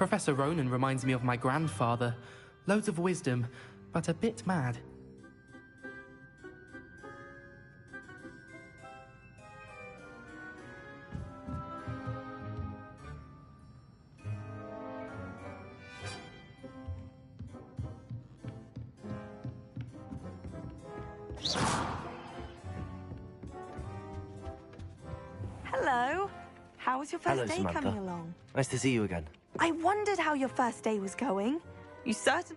Professor Ronan reminds me of my grandfather. Loads of wisdom, but a bit mad. Hello. How was your first Hello, day Samantha. coming along? Nice to see you again. I wondered how your first day was going. You certain...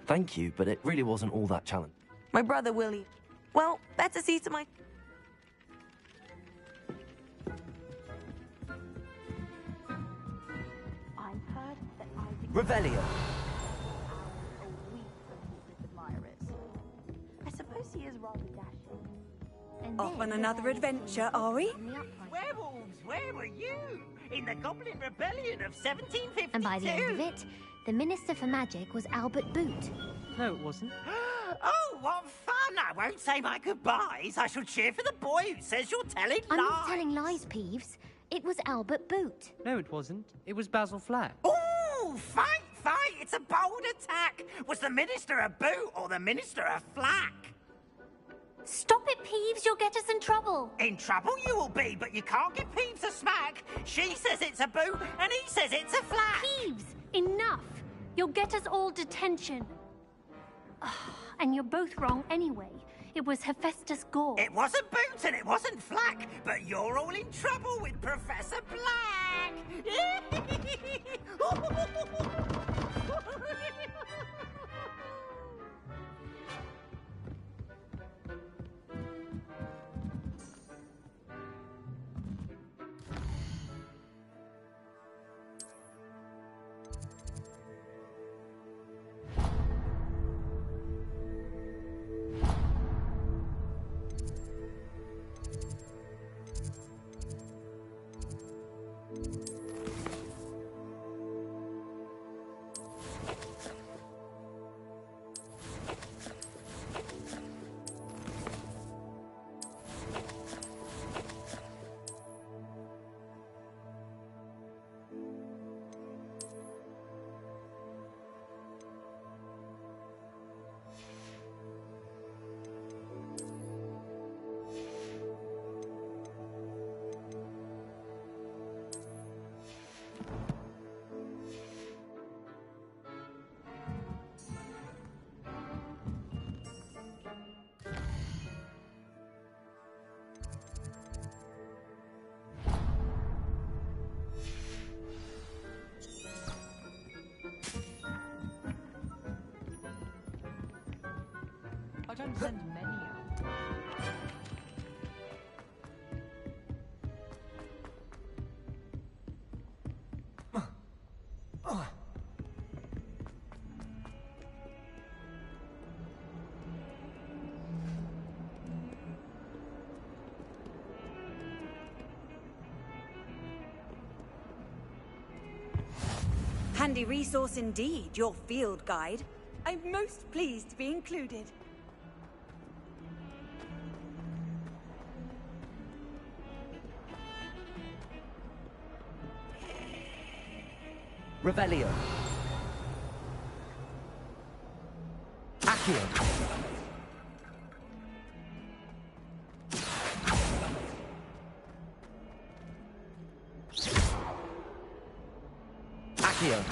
Thank you, but it really wasn't all that challenging. My brother Willie. Well, better see to my... I've heard that Revelio! I suppose he is rather dashing. Off on another adventure, are we? Werewolves, where were you? In the Goblin Rebellion of 1752? And by the end of it, the Minister for Magic was Albert Boot. No, it wasn't. Oh, what fun! I won't say my goodbyes. I shall cheer for the boy who says you're telling I'm lies. not telling lies, Peeves. It was Albert Boot. No, it wasn't. It was Basil Flack. Ooh, fight! It's a bold attack. Was the Minister a boot or the Minister a flack? Stop it, Peeves. You'll get us in trouble. In trouble you will be, but you can't give Peeves a smack. She says it's a boot and he says it's a flack. Peeves, enough. You'll get us all detention. And you're both wrong anyway. It was Hephaestus Gore. It wasn't boot and it wasn't flack, but you're all in trouble with Professor Black. I don't send many out. Handy resource indeed, your field guide. I'm most pleased to be included. Revelio. Accio. Accio.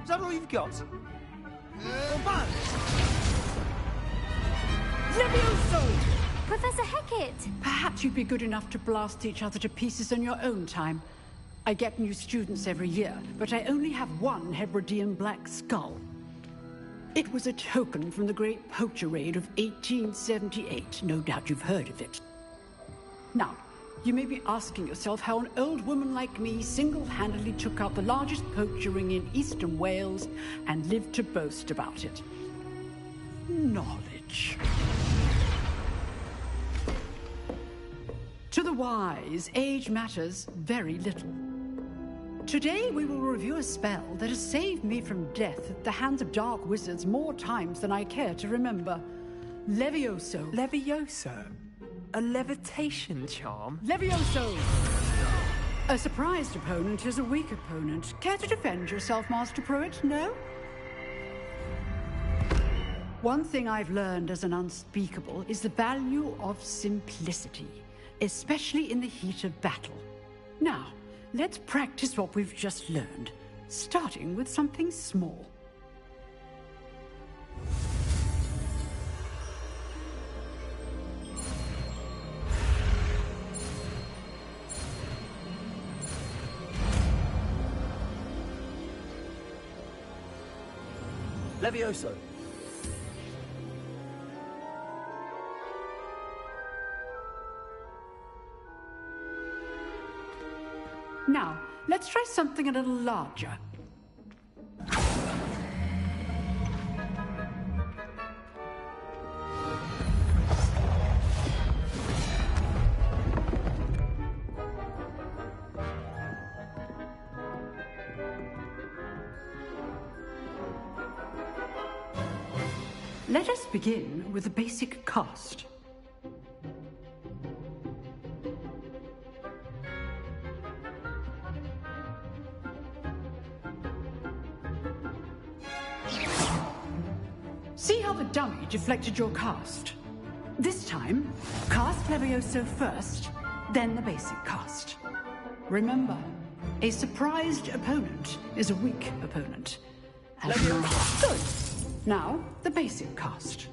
Is that all you've got? Professor Hecat! Perhaps you'd be good enough to blast each other to pieces in your own time. I get new students every year, but I only have one Hebridean black skull. It was a token from the Great Poacher Raid of 1878. No doubt you've heard of it. Now, you may be asking yourself how an old woman like me single-handedly took out the largest poacher ring in eastern Wales and lived to boast about it. Knowledge. To the wise, age matters very little. Today we will review a spell that has saved me from death at the hands of dark wizards more times than I care to remember. Levioso. Levioso? A levitation charm? Levioso! A surprised opponent is a weak opponent. Care to defend yourself, Master Pruitt? No? One thing I've learned as an unspeakable is the value of simplicity, especially in the heat of battle. Now, let's practice what we've just learned, starting with something small. Levioso. Now, let's try something a little larger. Let us begin with the basic cast. See how the dummy deflected your cast? This time, cast Levioso first, then the basic cast. Remember, a surprised opponent is a weak opponent. Good. Now, the basic cast.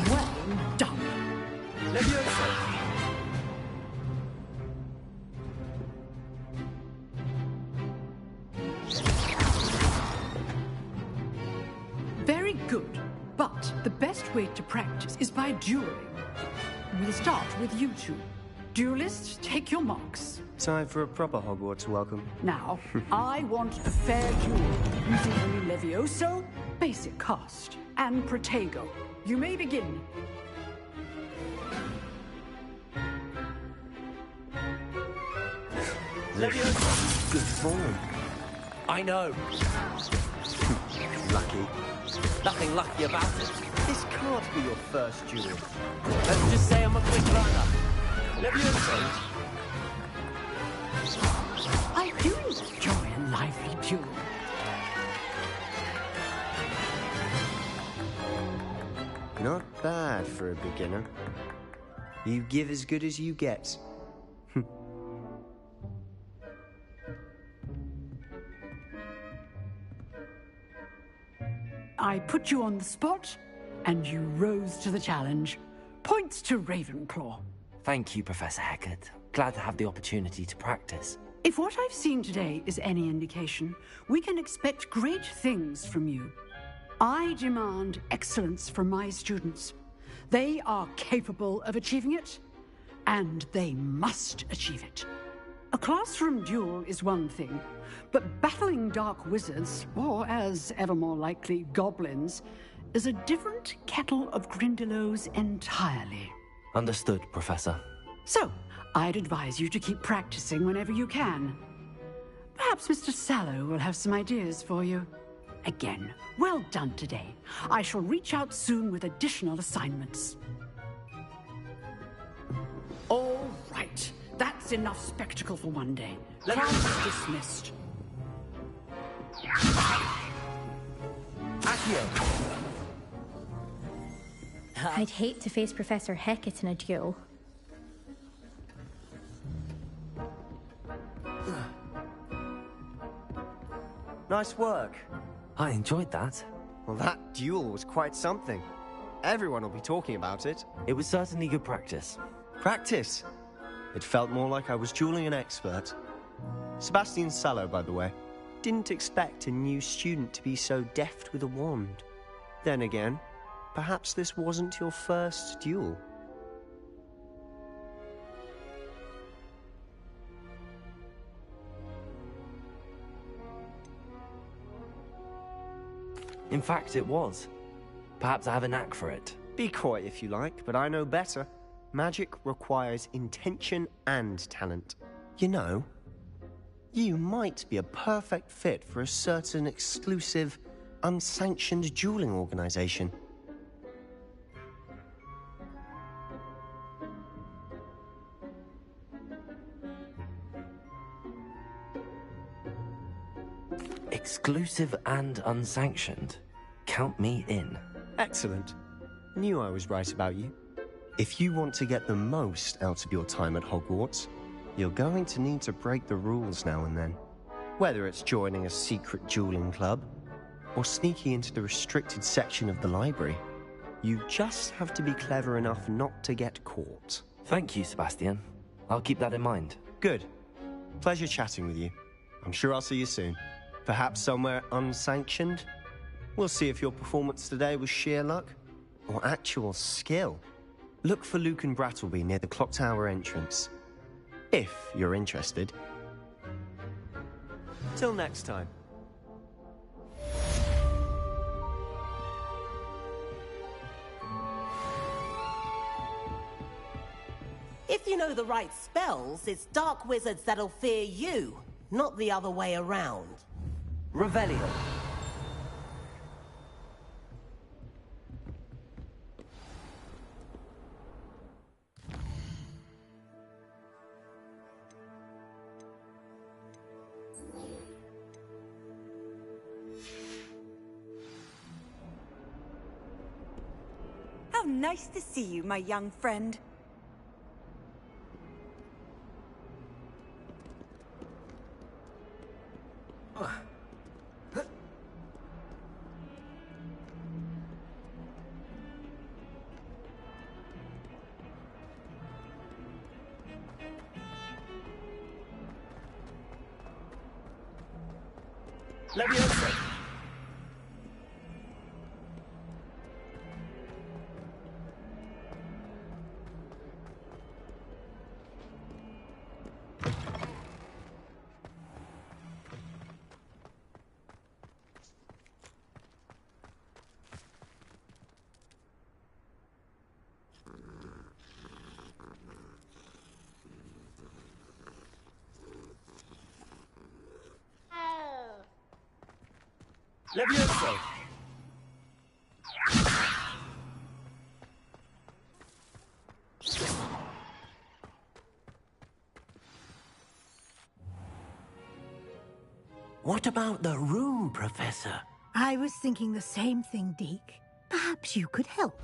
Well done. Levioso. Very good, but the best way to practice is by dueling. We'll start with you two. Duelists, take your marks. Time for a proper Hogwarts welcome. Now, I want a fair duel using only Levioso, basic cast, and Protego. You may begin. Levioso. Good form. I know. Lucky. Nothing lucky about it. This can't be your first duel. Let's just say I'm a quick learner. Levioso. I do enjoy a lively duel. Not bad for a beginner. You give as good as you get. I put you on the spot, and you rose to the challenge. Points to Ravenclaw. Thank you, Professor Hecat. Glad to have the opportunity to practice. If what I've seen today is any indication, we can expect great things from you. I demand excellence from my students. They are capable of achieving it, and they must achieve it. A classroom duel is one thing, but battling dark wizards, or as ever more likely, goblins, is a different kettle of Grindylows entirely. Understood, Professor. So, I'd advise you to keep practicing whenever you can. Perhaps Mr. Sallow will have some ideas for you. Again, well done today. I shall reach out soon with additional assignments. All right. That's enough spectacle for one day. Class dismissed. Accio. I'd hate to face Professor Hecat in a duel. Nice work. I enjoyed that. Well, that duel was quite something. Everyone will be talking about it. It was certainly good practice. Practice? It felt more like I was dueling an expert. Sebastian Sallow, by the way. Didn't expect a new student to be so deft with a wand. Then again, perhaps this wasn't your first duel. In fact, it was. Perhaps I have a knack for it. Be coy if you like, but I know better. Magic requires intention and talent. You know, you might be a perfect fit for a certain exclusive, unsanctioned dueling organization. Exclusive and unsanctioned. Count me in. Excellent. Knew I was right about you. If you want to get the most out of your time at Hogwarts, you're going to need to break the rules now and then. Whether it's joining a secret dueling club, or sneaking into the restricted section of the library, you just have to be clever enough not to get caught. Thank you, Sebastian. I'll keep that in mind. Good. Pleasure chatting with you. I'm sure I'll see you soon. Perhaps somewhere unsanctioned? We'll see if your performance today was sheer luck or actual skill. Look for Luke and Brattleby near the clock tower entrance, if you're interested. Till next time. If you know the right spells, it's dark wizards that'll fear you, not the other way around. Revelio. How nice to see you, my young friend. Leviosa. Leviosa. What about the room, Professor? I was thinking the same thing, Deke. Perhaps you could help.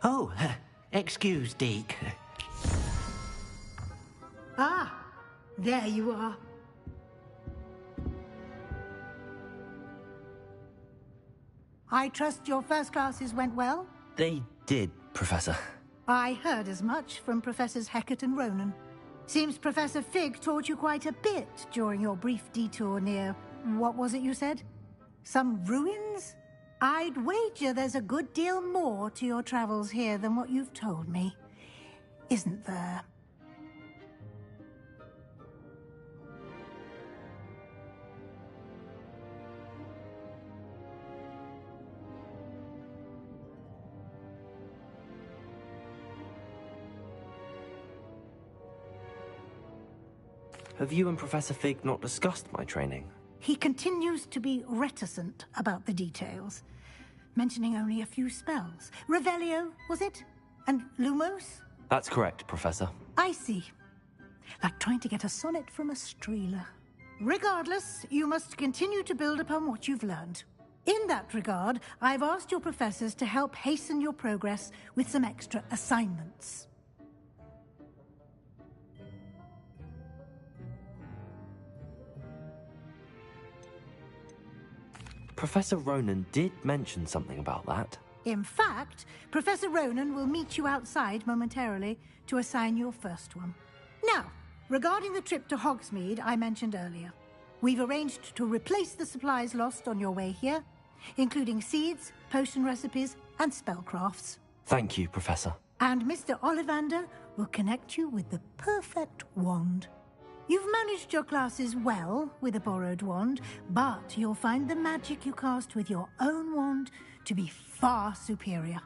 Oh, excuse, Deke. Ah, there you are. I trust your first classes went well? They did, Professor. I heard as much from Professors Hecat and Ronan. Seems Professor Fig taught you quite a bit during your brief detour near... what was it you said? Some ruins? I'd wager there's a good deal more to your travels here than what you've told me. Isn't there? Have you and Professor Fig not discussed my training? He continues to be reticent about the details, mentioning only a few spells. Revelio, was it? And Lumos? That's correct, Professor. I see. Like trying to get a sonnet from a streeler. Regardless, you must continue to build upon what you've learned. In that regard, I've asked your professors to help hasten your progress with some extra assignments. Professor Ronan did mention something about that. In fact, Professor Ronan will meet you outside momentarily to assign your first one. Now, Regarding the trip to Hogsmeade I mentioned earlier, we've arranged to replace the supplies lost on your way here, including seeds, potion recipes, and spellcrafts. Thank you, Professor. And Mr. Ollivander will connect you with the perfect wand. You've managed your classes well with a borrowed wand, but you'll find the magic you cast with your own wand to be far superior.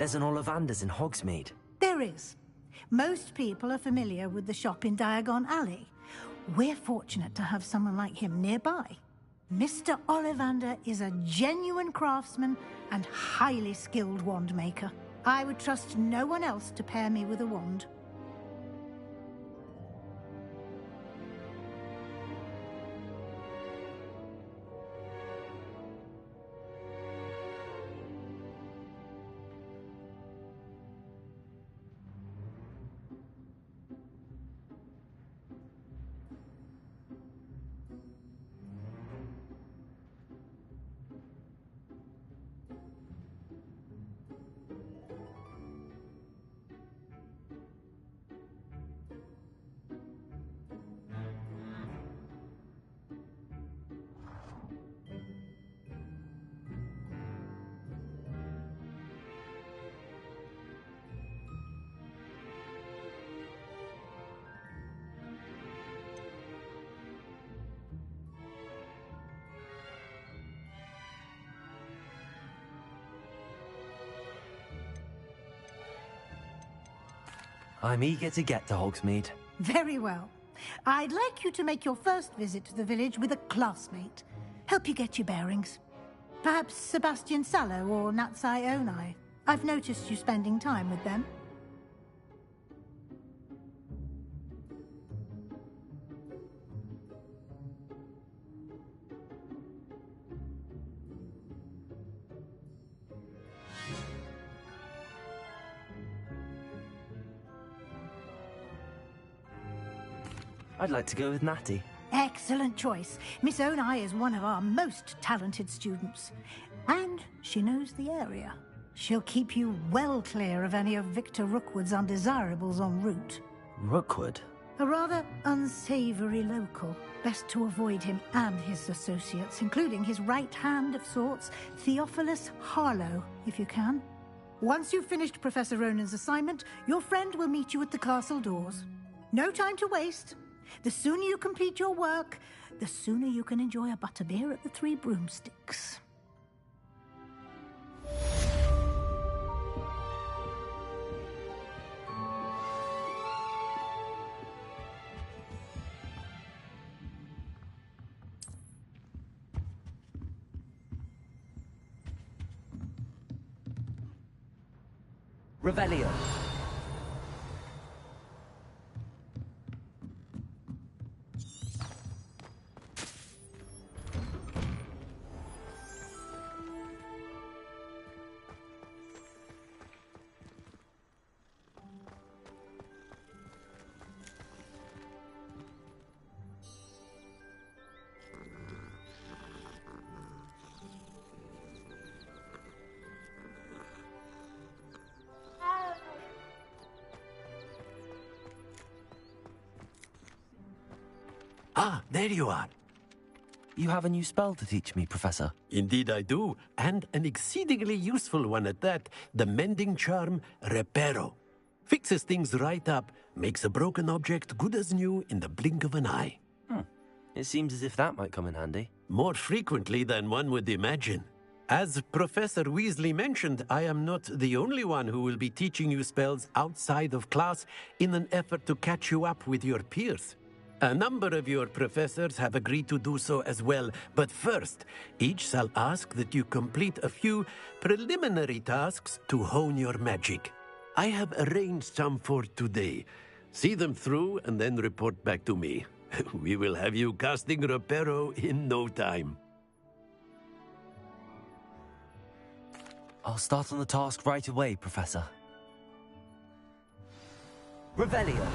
There's an Ollivander's in Hogsmeade. There is. Most people are familiar with the shop in Diagon Alley. We're fortunate to have someone like him nearby. Mr. Ollivander is a genuine craftsman and highly skilled wand maker. I would trust no one else to pair me with a wand. I'm eager to get to Hogsmeade. Very well. I'd like you to make your first visit to the village with a classmate. Help you get your bearings. Perhaps Sebastian Sallow or Natsai Onai. I've noticed you spending time with them. I'd like to go with Natty. Excellent choice. Miss Onai is one of our most talented students. And she knows the area. She'll keep you well clear of any of Victor Rookwood's undesirables en route. Rookwood? A rather unsavory local. Best to avoid him and his associates, including his right hand of sorts, Theophilus Harlow, if you can. Once you've finished Professor Ronan's assignment, your friend will meet you at the castle doors. No time to waste. The sooner you complete your work, the sooner you can enjoy a butterbeer at the Three Broomsticks. Revelio. Ah, there you are. You have a new spell to teach me, Professor. Indeed I do, and an exceedingly useful one at that. The mending charm, Reparo. Fixes things right up, makes a broken object good as new in the blink of an eye. It seems as if that might come in handy. More frequently than one would imagine. As Professor Weasley mentioned, I am not the only one who will be teaching you spells outside of class in an effort to catch you up with your peers. A number of your professors have agreed to do so as well, but first, each shall ask that you complete a few preliminary tasks to hone your magic. I have arranged some for today. See them through and then report back to me. We will have you casting Reparo in no time. I'll start on the task right away, Professor. Revelio.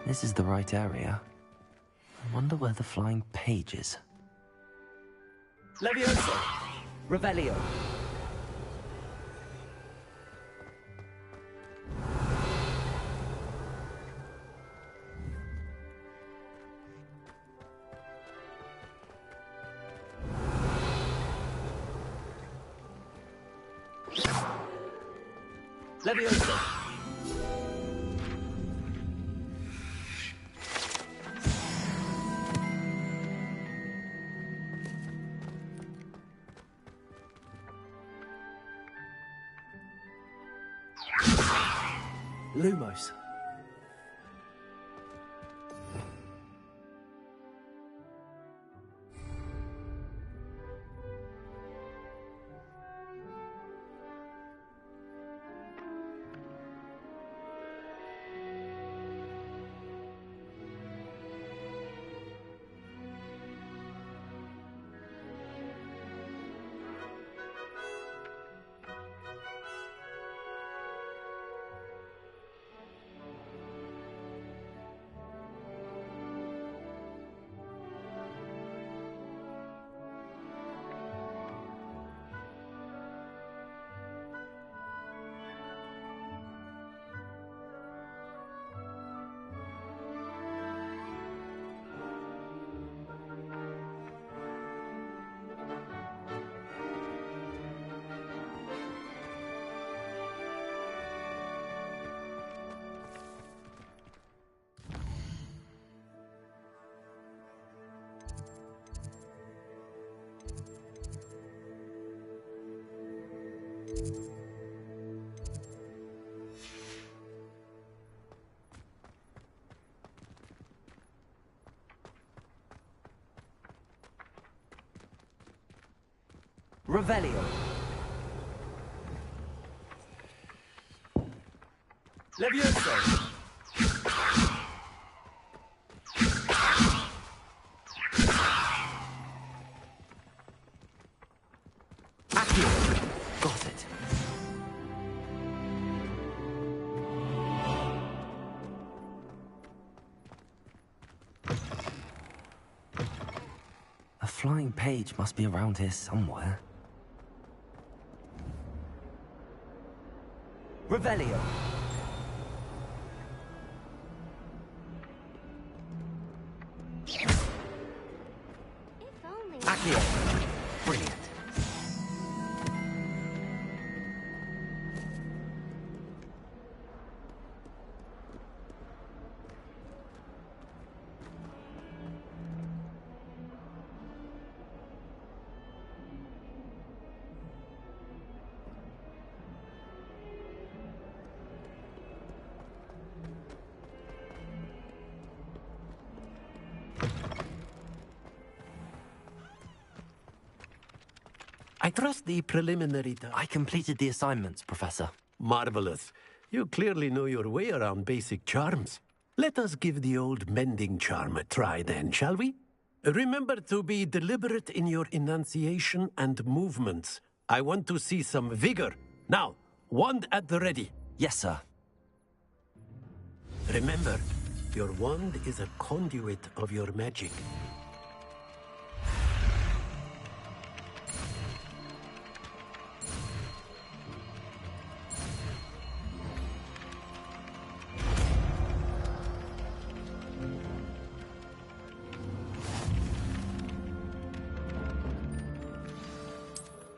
This is the right area. I wonder where the flying page is. Levioso! Revelio! Leviosa! Lumos. Revelio. Levioso. Accio. Got it. A flying page must be around here somewhere. Revelio. Accio. Brilliant. I trust the preliminary I completed the assignments, Professor. Marvelous. You clearly know your way around basic charms. Let us give the old mending charm a try then, shall we? Remember to be deliberate in your enunciation and movements. I want to see some vigor. Now, wand at the ready. Yes, sir. Remember, your wand is a conduit of your magic.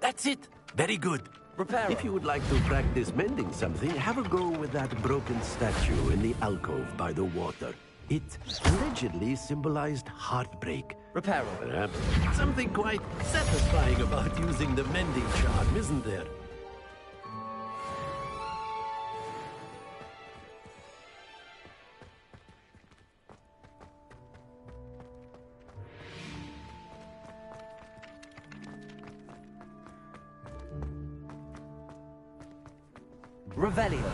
That's it. Very good. Reparo. If you would like to practice mending something, have a go with that broken statue in the alcove by the water. It allegedly symbolized heartbreak. Reparo. Perhaps something quite satisfying about using the mending charm, isn't there? Revelio.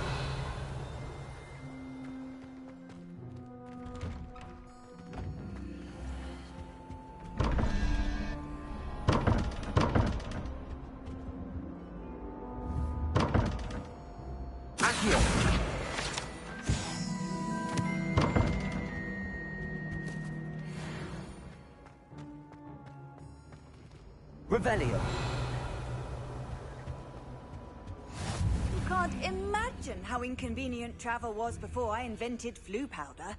Accio. Revelio. Can't imagine how inconvenient travel was before I invented flu powder.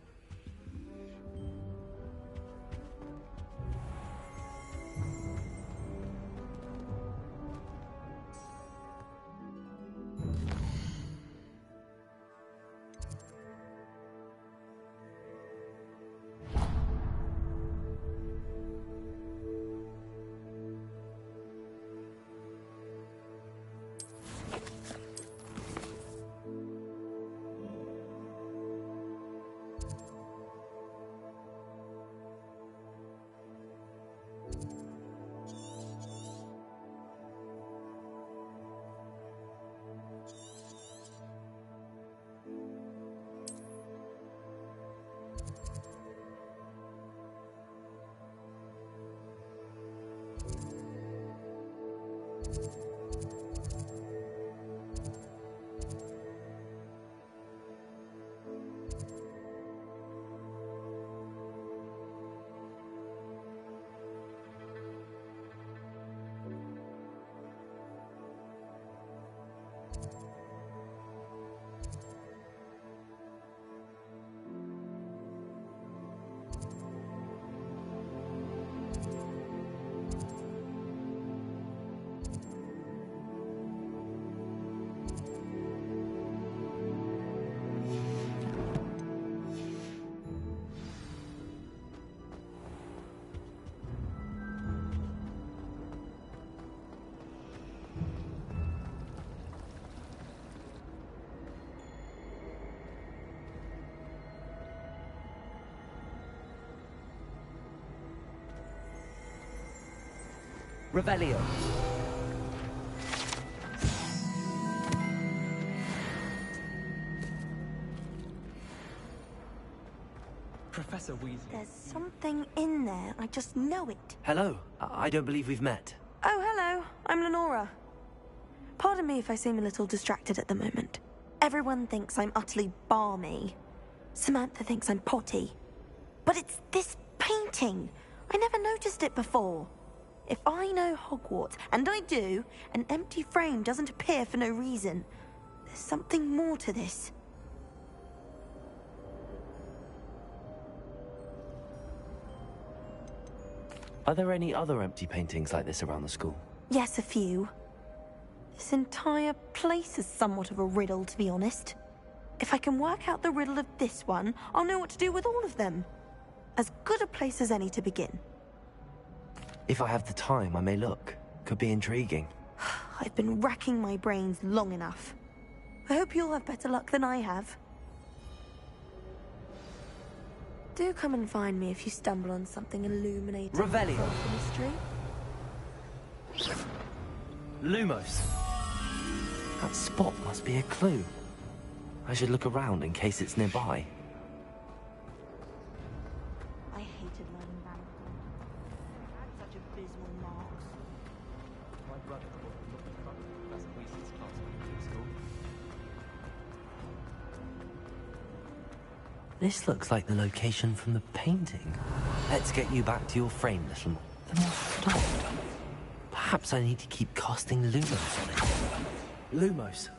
Revelio. Professor Weasley. There's something in there. I just know it. Hello. I don't believe we've met. Oh, hello. I'm Lenora. Pardon me if I seem a little distracted at the moment. Everyone thinks I'm utterly balmy. Samantha thinks I'm potty. But it's this painting. I never noticed it before. If I know Hogwarts, and I do, an empty frame doesn't appear for no reason. There's something more to this. Are there any other empty paintings like this around the school? Yes, a few. This entire place is somewhat of a riddle, to be honest. If I can work out the riddle of this one, I'll know what to do with all of them. As good a place as any to begin. If I have the time, I may look. Could be intriguing. I've been racking my brains long enough. I hope you'll have better luck than I have. Do come and find me if you stumble on something illuminating. Revelio. The mystery. Lumos. That spot must be a clue. I should look around in case it's nearby. I hated learning Valentine. I had such abysmal marks. My brother looked in front of Professor Weasley's class when he was at school. This looks like the location from the painting. Let's get you back to your frame, little. The moth stopped. Perhaps I need to keep casting Lumos on it. Lumos.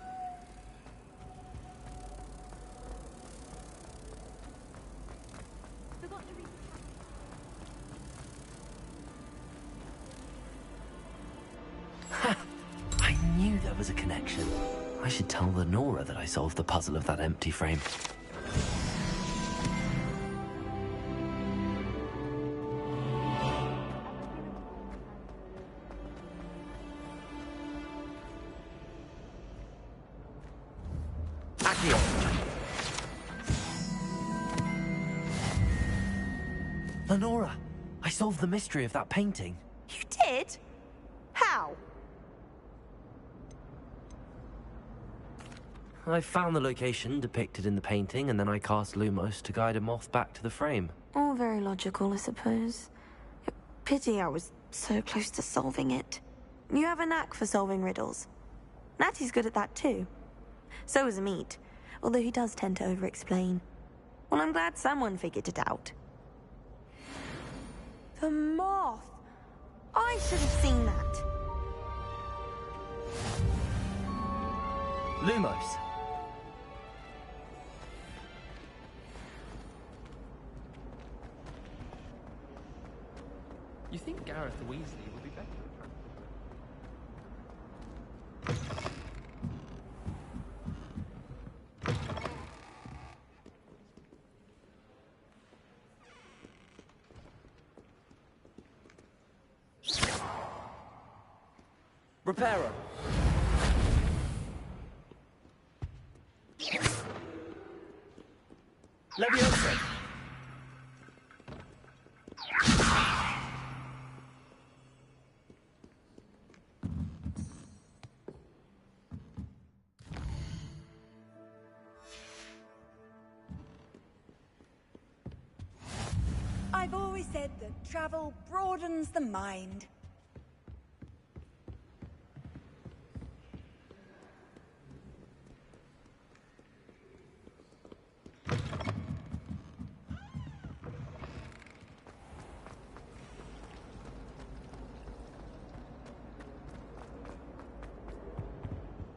Ha! I knew there was a connection. I should tell Lenora that I solved the puzzle of that empty frame. Lenora, I solved the mystery of that painting. You did? How? I found the location depicted in the painting, and then I cast Lumos to guide a moth back to the frame. All very logical, I suppose. Pity I was so close to solving it. You have a knack for solving riddles. Natty's good at that too. So is Amit, although he does tend to over-explain. Well, I'm glad someone figured it out. The moth! I should have seen that. Lumos. You think Gareth Weasley would be better Reparo. Leviosa. I've always said that travel broadens the mind.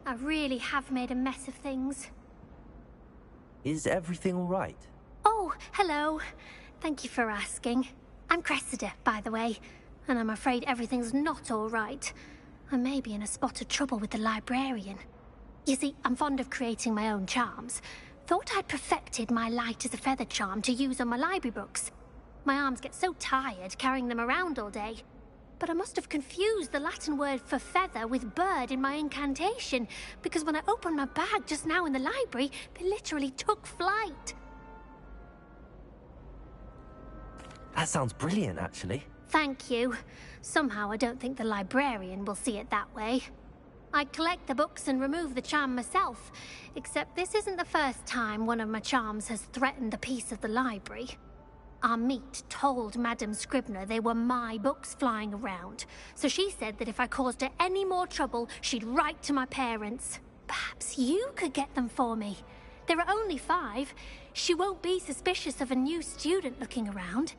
I really have made a mess of things. Is everything all right? Oh, hello. Thank you for asking. I'm Cressida, by the way, and I'm afraid everything's not all right. I may be in a spot of trouble with the librarian. You see, I'm fond of creating my own charms. Thought I'd perfected my light as a feather charm to use on my library books. My arms get so tired carrying them around all day. But I must have confused the Latin word for feather with bird in my incantation, because when I opened my bag just now in the library, they literally took flight. That sounds brilliant, actually. thank you. Somehow I don't think the librarian will see it that way. I collect the books and remove the charm myself, except this isn't the first time one of my charms has threatened a piece of the library. Our meet told Madame Scribner they were my books flying around, so she said that if I caused her any more trouble, she'd write to my parents. Perhaps you could get them for me. There are only 5. She won't be suspicious of a new student looking around.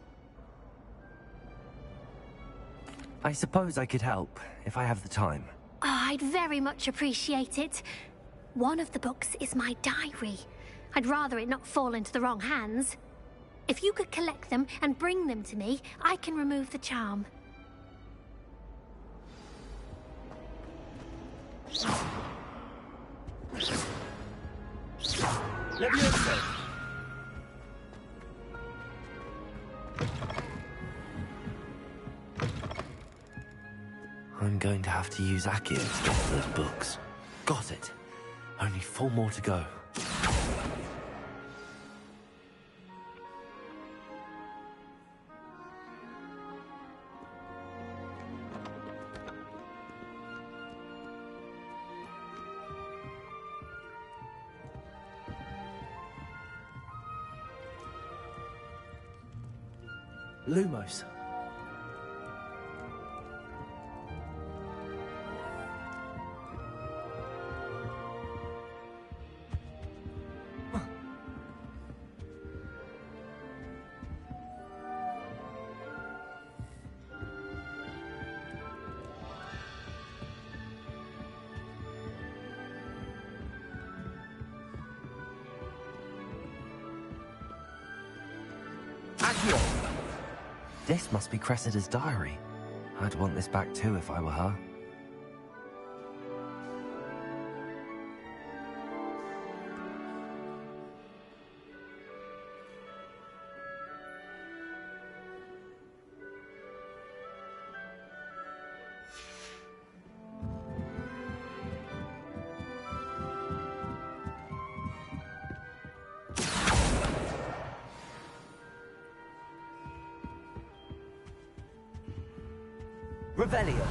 I suppose I could help, if I have the time. Oh, I'd very much appreciate it. One of the books is my diary. I'd rather it not fall into the wrong hands. If you could collect them and bring them to me, I can remove the charm. Leviosa! I'm going to have to use Accio to get those books. Got it. Only 4 more to go. Lumos. Accio! This must be Cressida's diary. I'd want this back too if I were her. Revelio.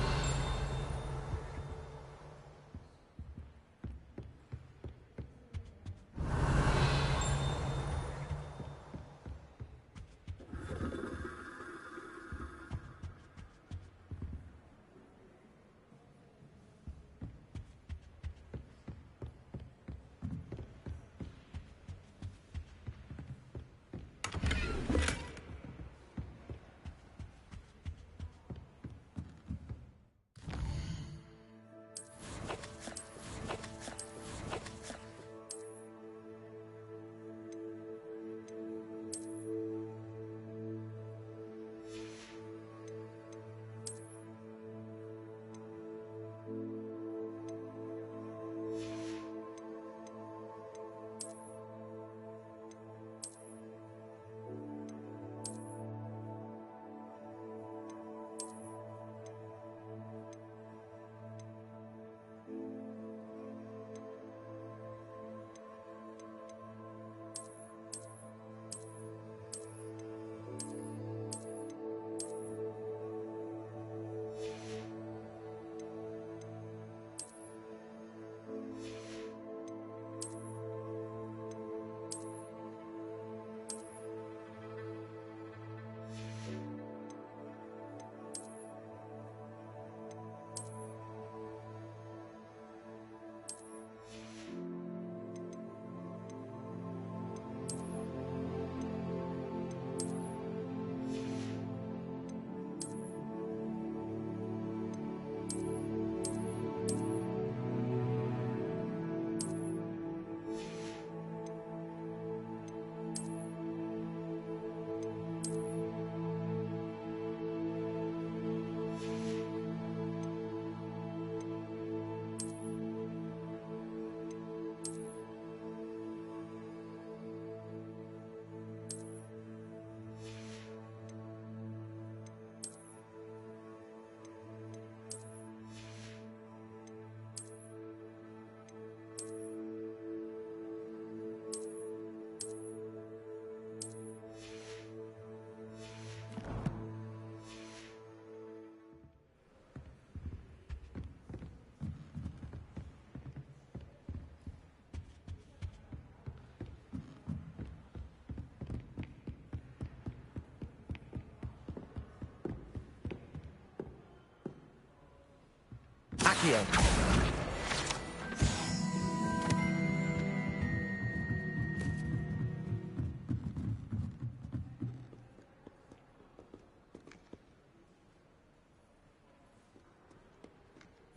Accio.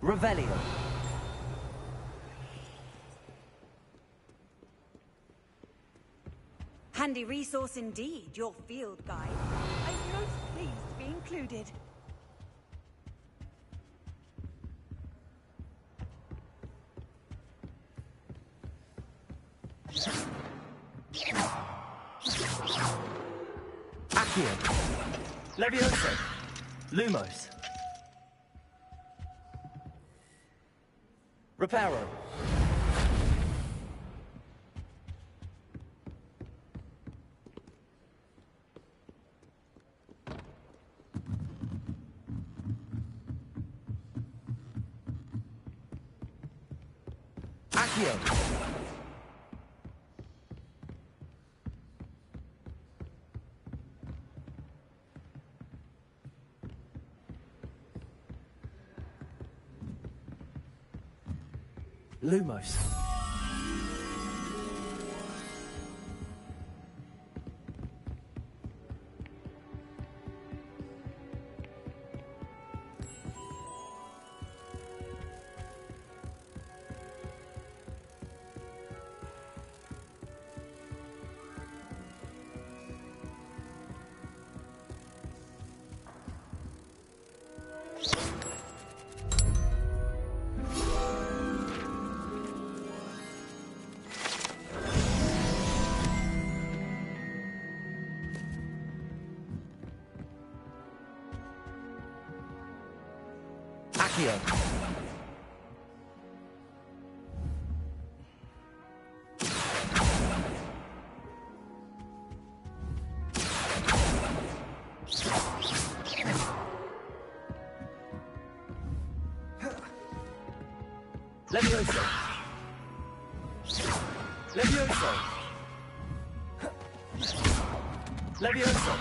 Revelio. Handy resource indeed, your field guide. I'm most pleased to be included. Accio. Levioso. Lumos. Reparo. Accio. Lumos. Accio. Levioso. Levioso. Levioso.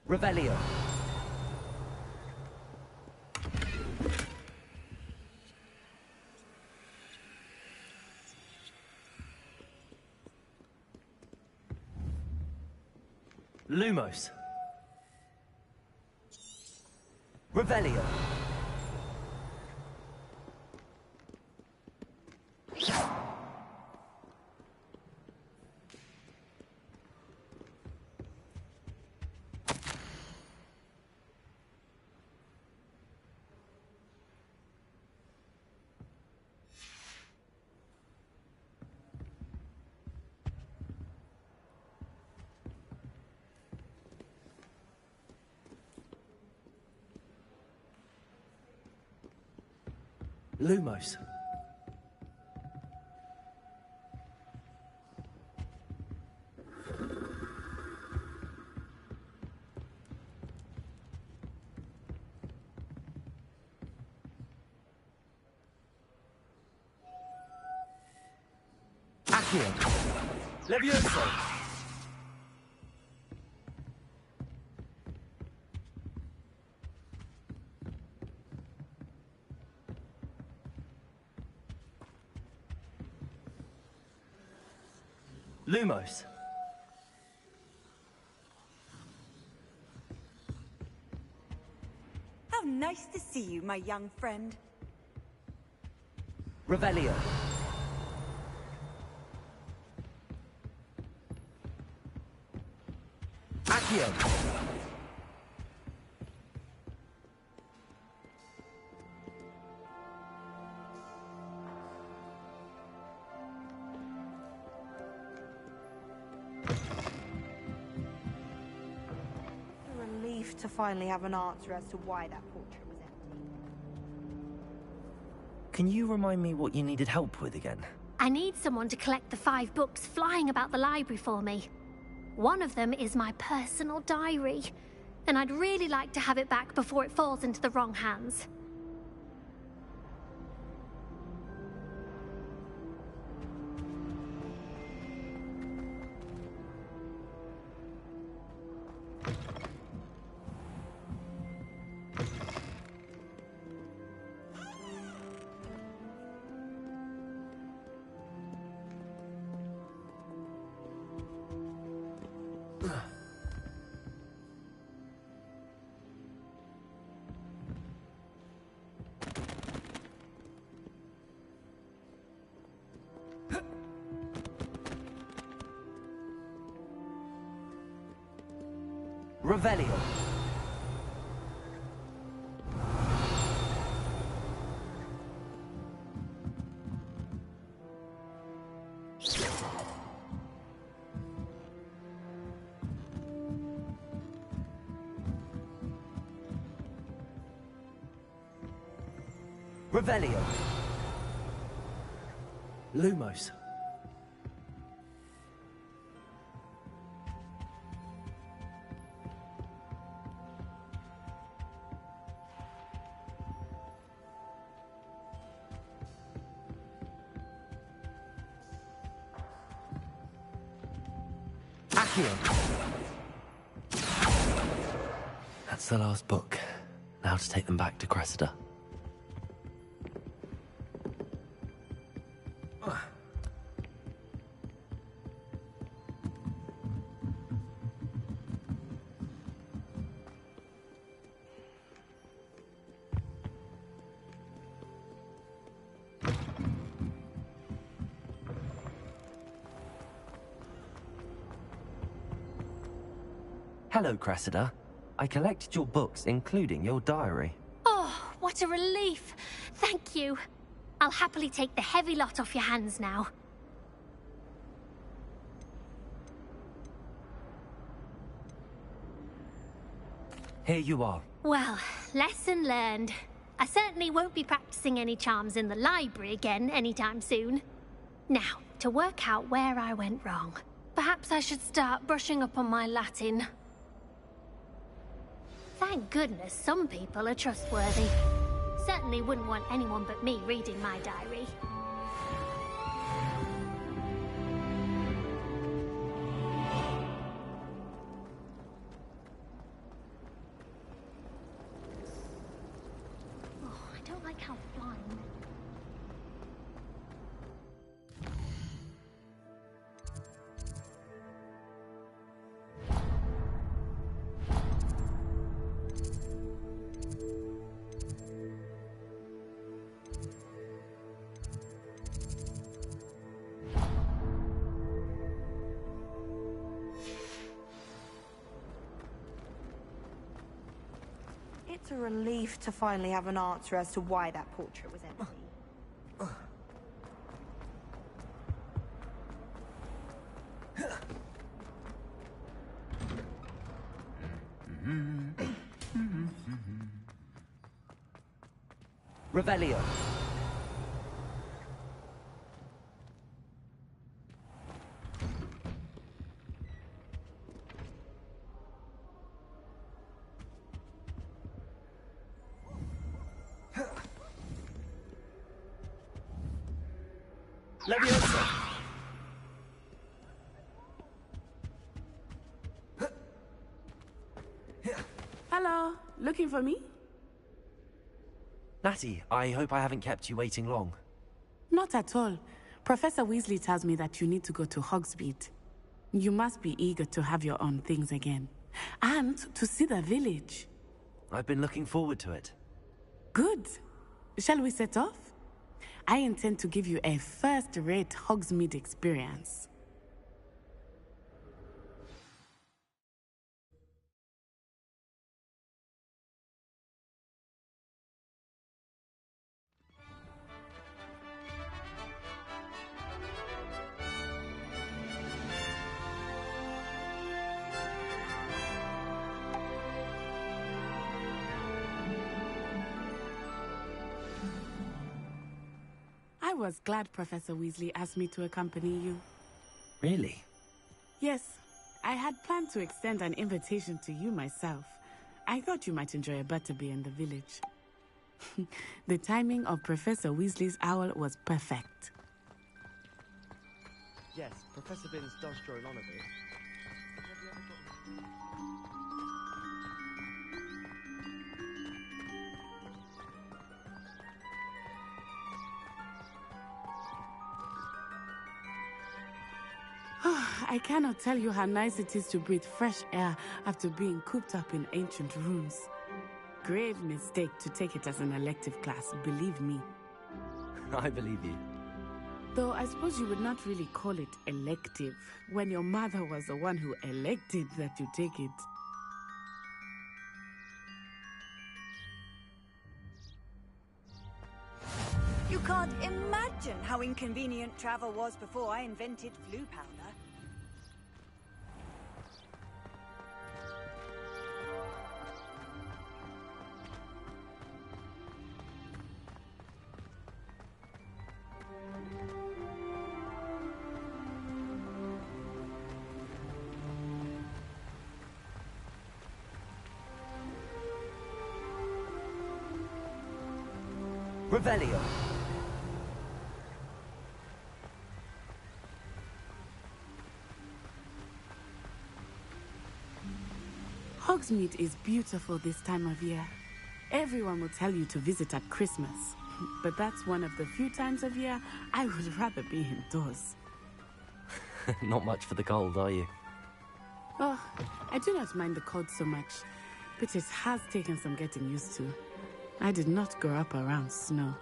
Revelio. Lumos. Revelio. Lumos. Accio. Levioso. Lumos. How nice to see you, my young friend. Revelio. Accio. Relief to finally have an answer as to why that portrait was empty. Can you remind me what you needed help with again? I need someone to collect the 5 books flying about the library for me. One of them is my personal diary. and I'd really like to have it back before it falls into the wrong hands. Revelio. Revelio. Lumos. That's the last book. Now to take them back to Cressida. Hello, Cressida. I collected your books, including your diary. Oh, what a relief. Thank you. I'll happily take the heavy lot off your hands now. Here you are. Well, lesson learned. I certainly won't be practicing any charms in the library again anytime soon. Now, to work out where I went wrong. Perhaps I should start brushing up on my Latin. Thank goodness some people are trustworthy. Certainly wouldn't want anyone but me reading my diary. Oh, I don't like how flying. It's a relief to finally have an answer as to why that portrait was empty. Revelio. Leviosa. Hello, looking for me? Natty, I hope I haven't kept you waiting long. Not at all. Professor Weasley tells me that you need to go to Hogsmeade. You must be eager to have your own things again. And to see the village. I've been looking forward to it. Good. Shall we set off? I intend to give you a first-rate Hogsmeade experience. I was glad Professor Weasley asked me to accompany you. Really? Yes, I had planned to extend an invitation to you myself, I thought you might enjoy a butterbeer in the village. The timing of Professor Weasley's owl was perfect. Yes, Professor Binns does drone on a bit. I cannot tell you how nice it is to breathe fresh air after being cooped up in ancient rooms. Grave mistake to take it as an elective class, believe me. I believe you. Though I suppose you would not really call it elective when your mother was the one who elected that you take it. You can't imagine how inconvenient travel was before I invented flu powder. Revelio. Hogsmeade is beautiful this time of year. Everyone will tell you to visit at Christmas, but that's one of the few times of year I would rather be indoors. Not much for the cold, are you? Oh, I do not mind the cold so much, but it has taken some getting used to. I did not grow up around snow.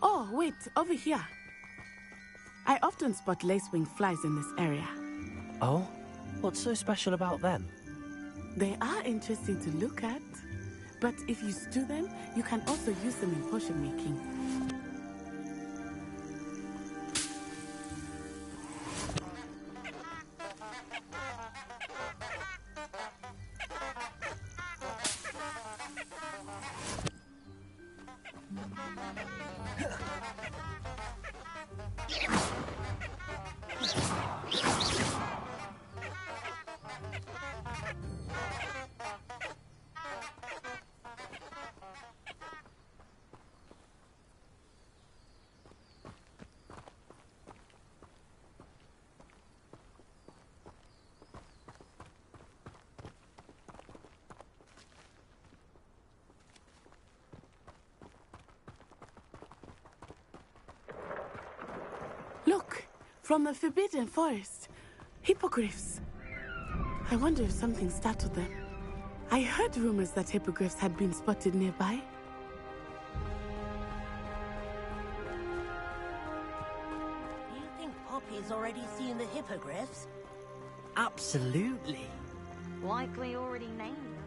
Oh, wait, over here. I often spot lacewing flies in this area. Oh? What's so special about them? They are interesting to look at, but if you stew them, you can also use them in potion making. Look, from the Forbidden Forest. Hippogriffs. I wonder if something startled them. I heard rumors that hippogriffs had been spotted nearby. You think Poppy's already seen the hippogriffs? Absolutely. Likely already named them.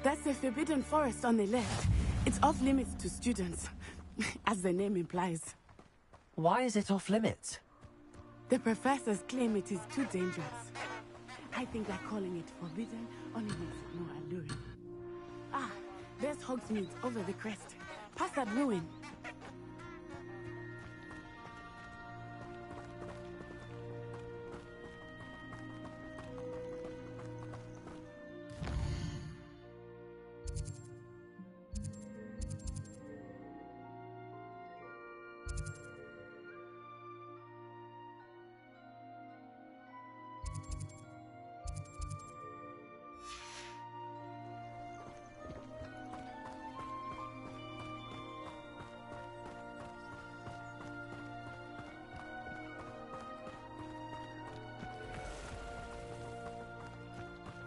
That's the Forbidden Forest on the left. It's off limits to students, as the name implies. Why is it off limits? The professors claim it is too dangerous. I think that calling it forbidden only makes it more alluring. Ah, there's Hogsmeade over the crest. Past that ruin.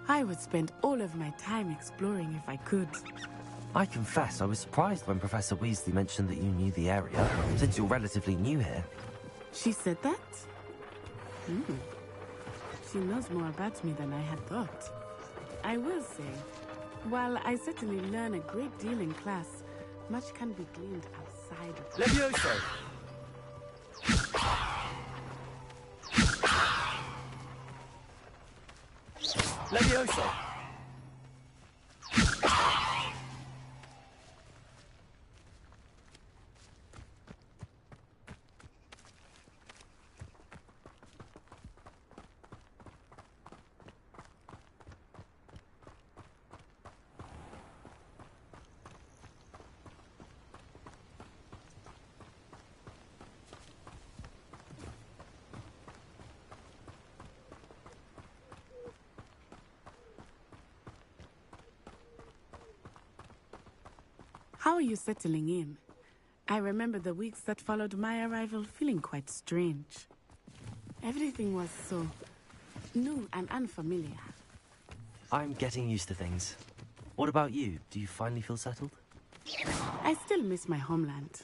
I would spend all of my time exploring if I could. I confess I was surprised when Professor Weasley mentioned that you knew the area, since you're relatively new here. She said that? She knows more about me than I had thought. I will say, while I certainly learn a great deal in class, much can be gleaned outside of Levioso! Levioso! How are you settling in? I remember the weeks that followed my arrival feeling quite strange. Everything was so new and unfamiliar. I'm getting used to things. What about you? Do you finally feel settled? I still miss my homeland,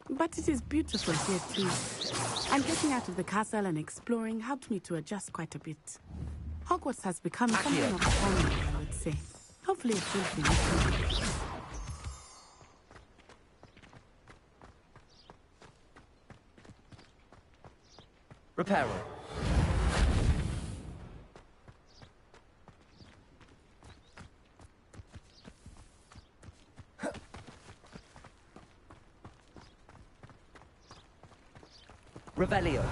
but it is beautiful here too. And getting out of the castle and exploring helped me to adjust quite a bit. Hogwarts has become something of a family, I would say. Hopefully it will be with you. Reparo. Revelio.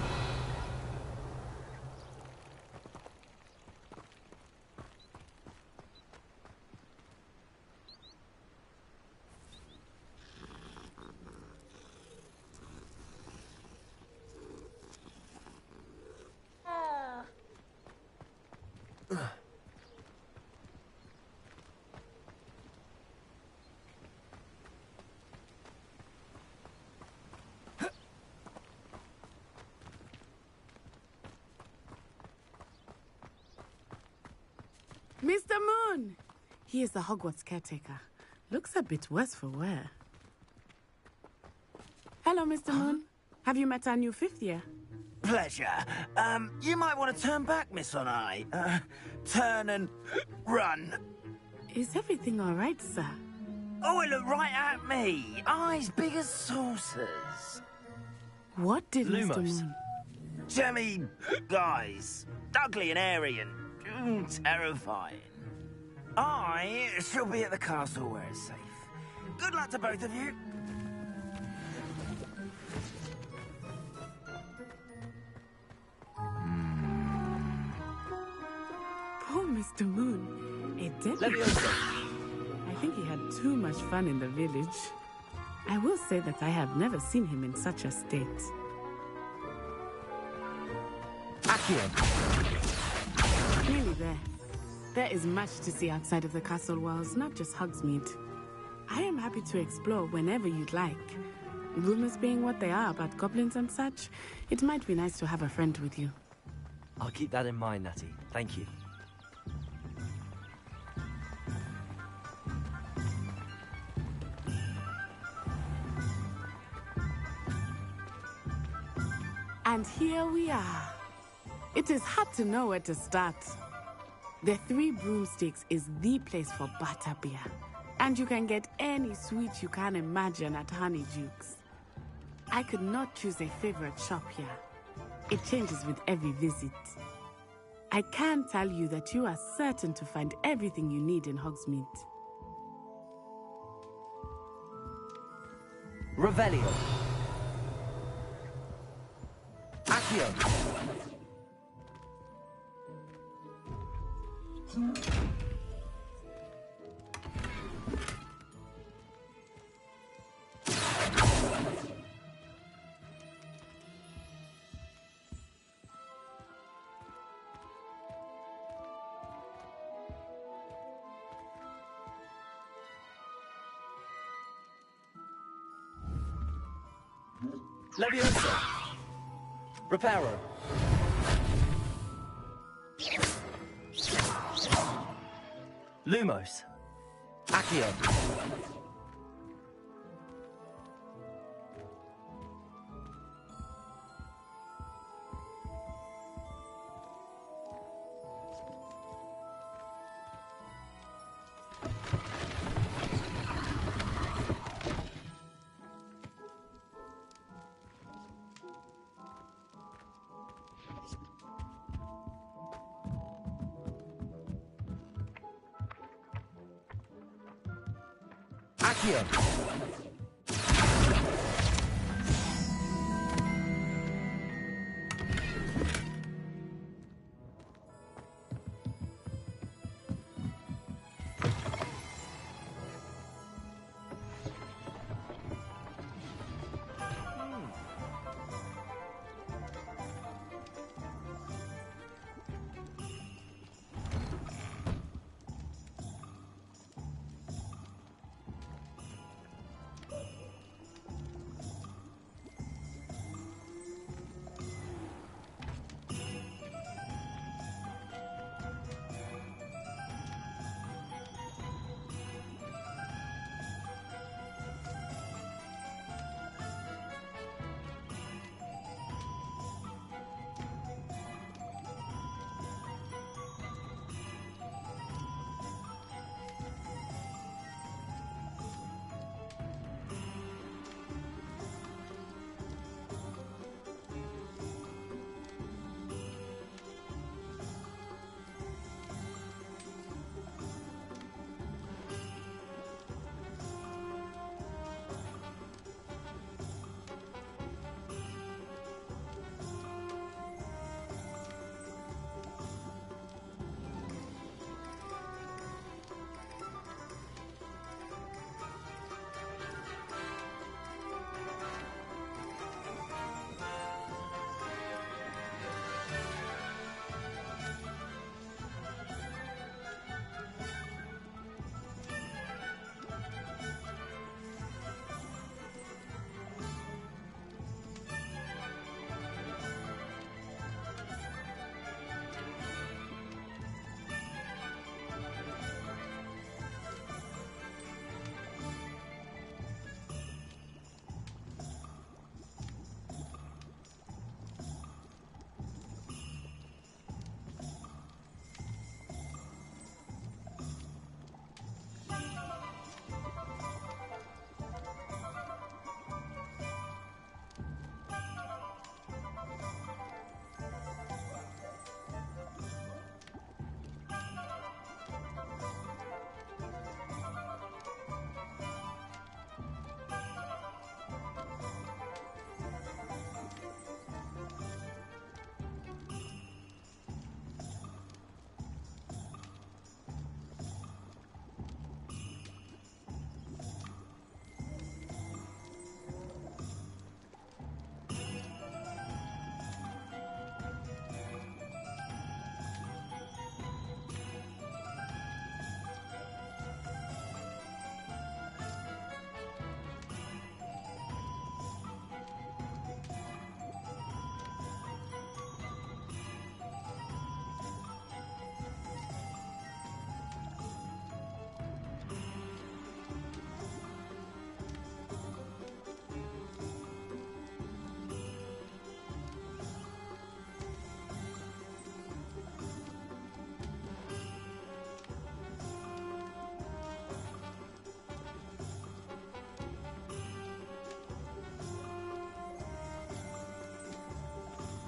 Mr. Moon! He is the Hogwarts caretaker. Looks a bit worse for wear. Hello, Mr. Moon. Have you met our new fifth year? Pleasure. You might want to turn back, Miss Onai. Turn and run. Is everything all right, sir? Oh, it looked right at me. Eyes big as saucers. What did Lumos. Mr. Moon? Jemmy guys. Ugly and airy and terrifying. I shall be at the castle where it's safe. Good luck to both of you. Poor Mr. Moon. A deadly... I think he had too much fun in the village. I will say that I have never seen him in such a state. Accio. Nearly there. There is much to see outside of the castle walls, not just Hogsmeade. I am happy to explore whenever you'd like. Rumors being what they are about goblins and such, it might be nice to have a friend with you. I'll keep that in mind, Natty. Thank you. And here we are. It is hard to know where to start. The Three Broomsticks is the place for butterbeer. And you can get any sweet you can imagine at Honeydukes. I could not choose a favorite shop here. It changes with every visit. I can tell you that you are certain to find everything you need in Hogsmeade. Revelio. Accio. Leviosa. Reparo. Lumos. Accio. Accio.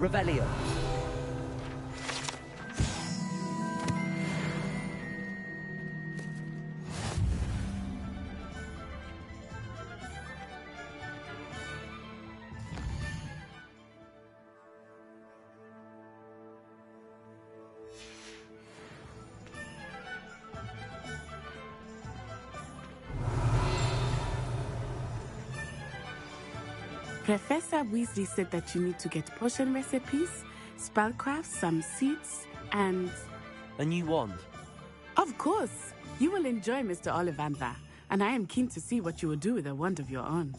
Revelio. Professor Weasley said that you need to get potion recipes, spellcraft, some seeds, and... A new wand. Of course! You will enjoy Mr. Ollivander, and I am keen to see what you will do with a wand of your own.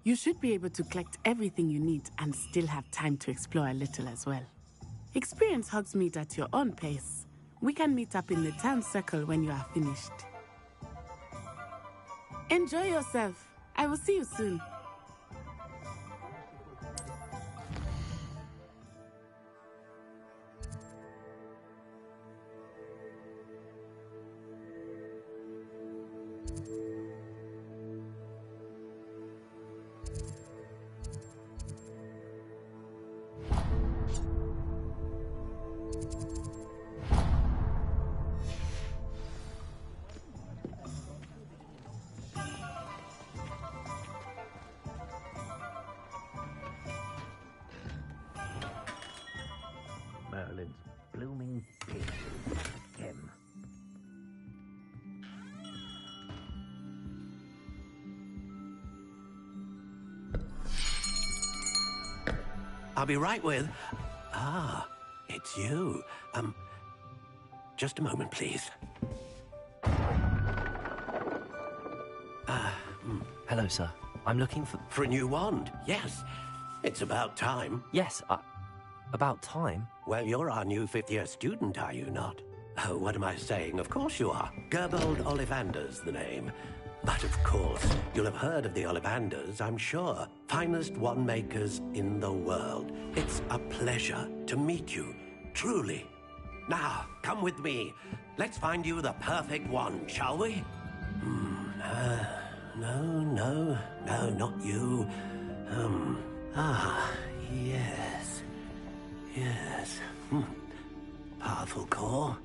You should be able to collect everything you need and still have time to explore a little as well. Experience Hogsmeade at your own pace. We can meet up in the town circle when you are finished. Enjoy yourself. I will see you soon. Merlin's blooming pig. Him. I'll be right with... Ah, it's you. Just a moment, please. Hello, sir. I'm looking for... For a new wand, yes. It's about time. Yes, about time? Well, you're our new fifth-year student, are you not? Oh, what am I saying? Of course you are. Gerbold Ollivander's the name. But of course, you'll have heard of the Ollivanders, I'm sure. Finest wand makers in the world. It's a pleasure to meet you, truly. Now, come with me. Let's find you the perfect wand, shall we? No, not you. Yes. Powerful core.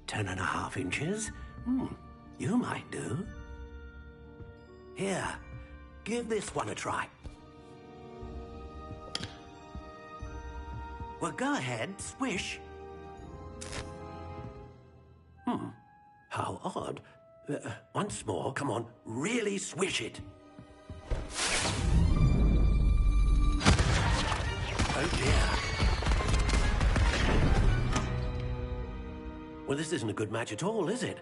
10.5 inches. You might do. Here, give this one a try. Well, go ahead, swish. How odd. Once more, come on, really swish it. Oh dear. Well, this isn't a good match at all, is it?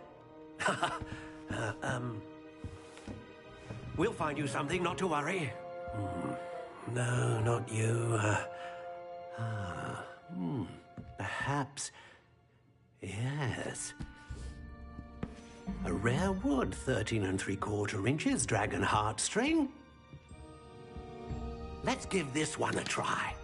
We'll find you something, not to worry. No, not you. Perhaps... Yes. A rare wood, 13 3/4 inches, dragon heartstring. Let's give this one a try.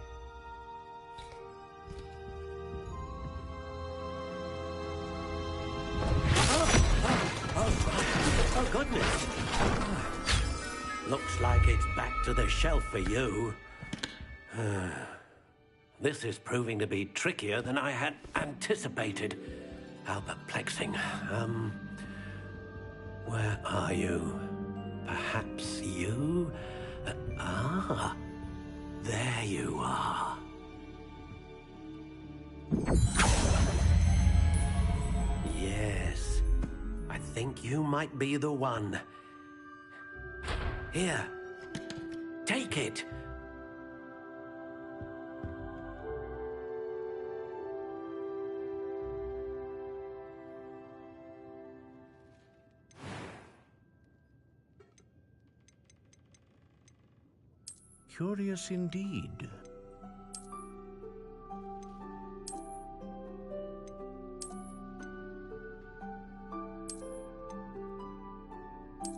Oh, goodness. Looks like it's back to the shelf for you. This is proving to be trickier than I had anticipated. How perplexing. Where are you? Perhaps you? There you are. Yes, I think you might be the one. Here, take it. Curious indeed.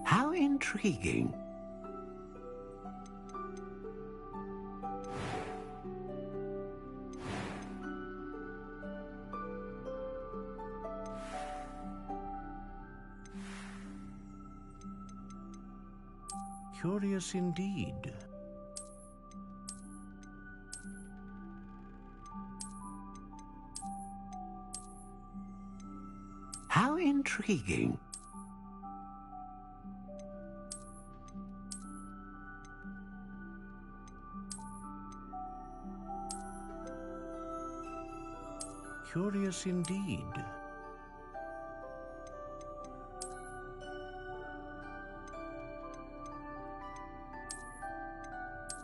How intriguing. Curious indeed. intriguing. Curious indeed.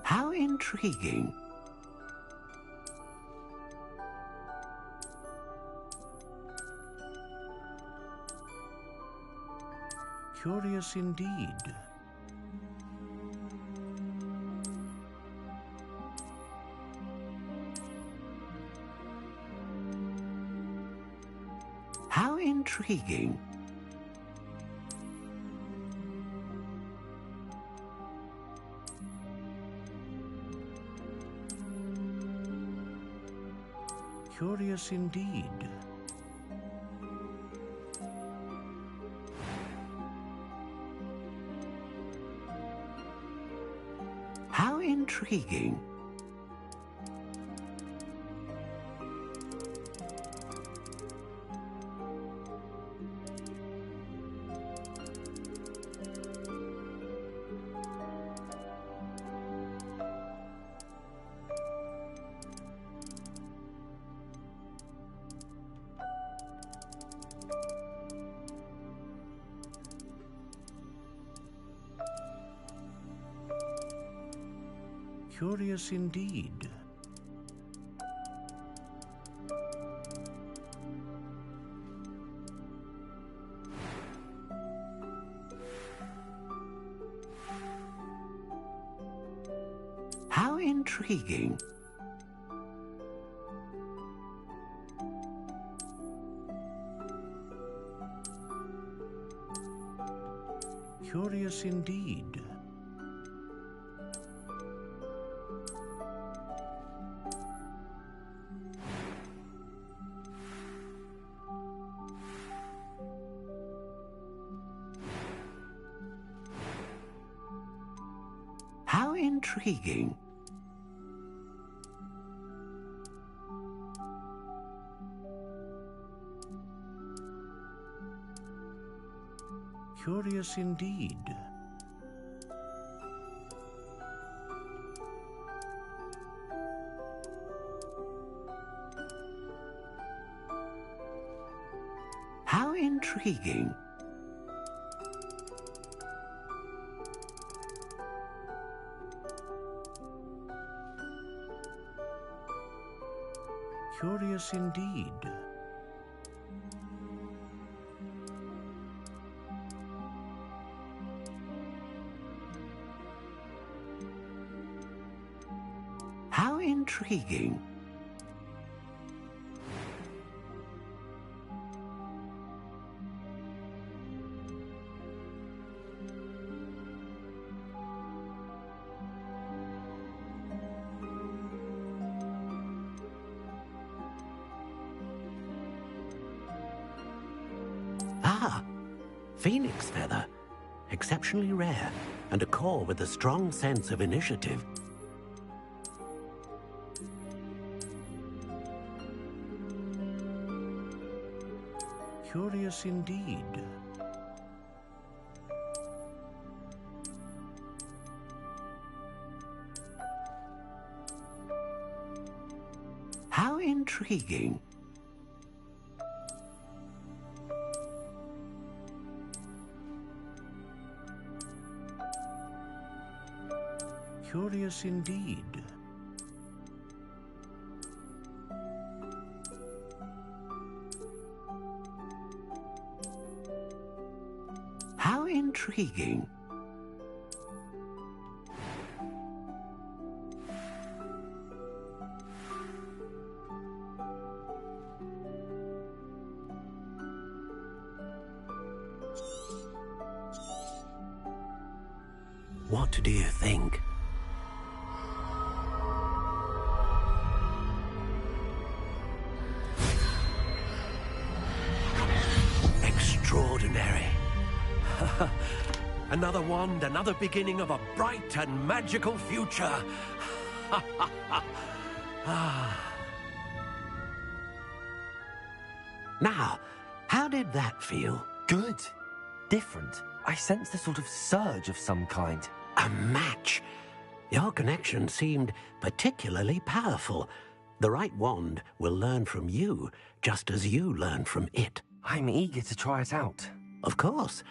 How intriguing. Curious indeed. How intriguing. Curious indeed. How intriguing. Curious indeed. How intriguing. Curious indeed. How intriguing. Curious indeed. How intriguing. Curious indeed. How intriguing. Ah, phoenix feather. Exceptionally rare, and a core with a strong sense of initiative. Curious indeed. How intriguing. Curious indeed. How intriguing. What do you think? Extraordinary. Another wand, another beginning of a bright and magical future. Now, How did that feel? Good. Different. I sensed a sort of surge of some kind. A match? Your connection seemed particularly powerful. The right wand will learn from you, just as you learn from it. I'm eager to try it out. Of course.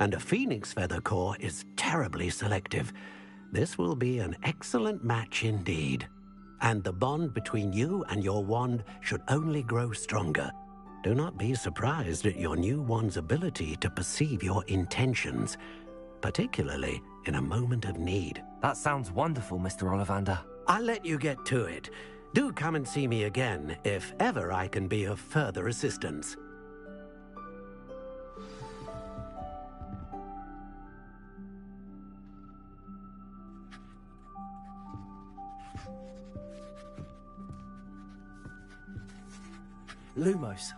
And a phoenix feather core is terribly selective. This will be an excellent match indeed. And the bond between you and your wand should only grow stronger. Do not be surprised at your new wand's ability to perceive your intentions, particularly in a moment of need. That sounds wonderful, Mr. Ollivander. I'll let you get to it. Do come and see me again if ever I can be of further assistance. Lumos.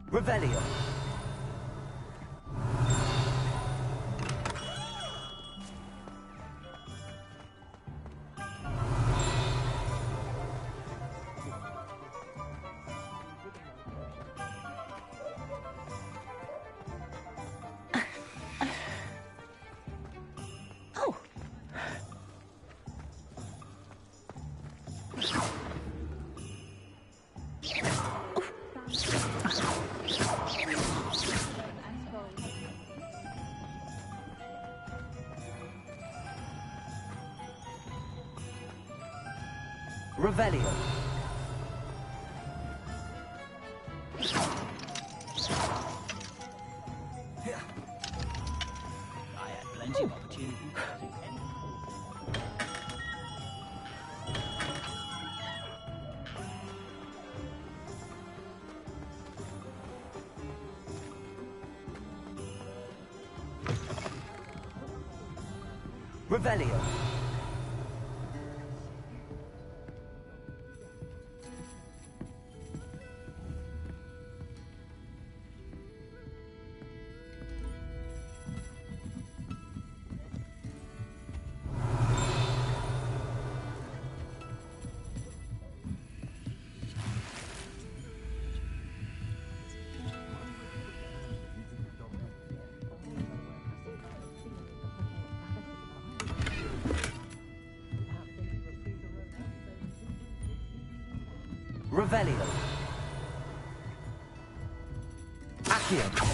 Revelio. Revelio. I had plenty of opportunity. Revelio. Revelio. Accio.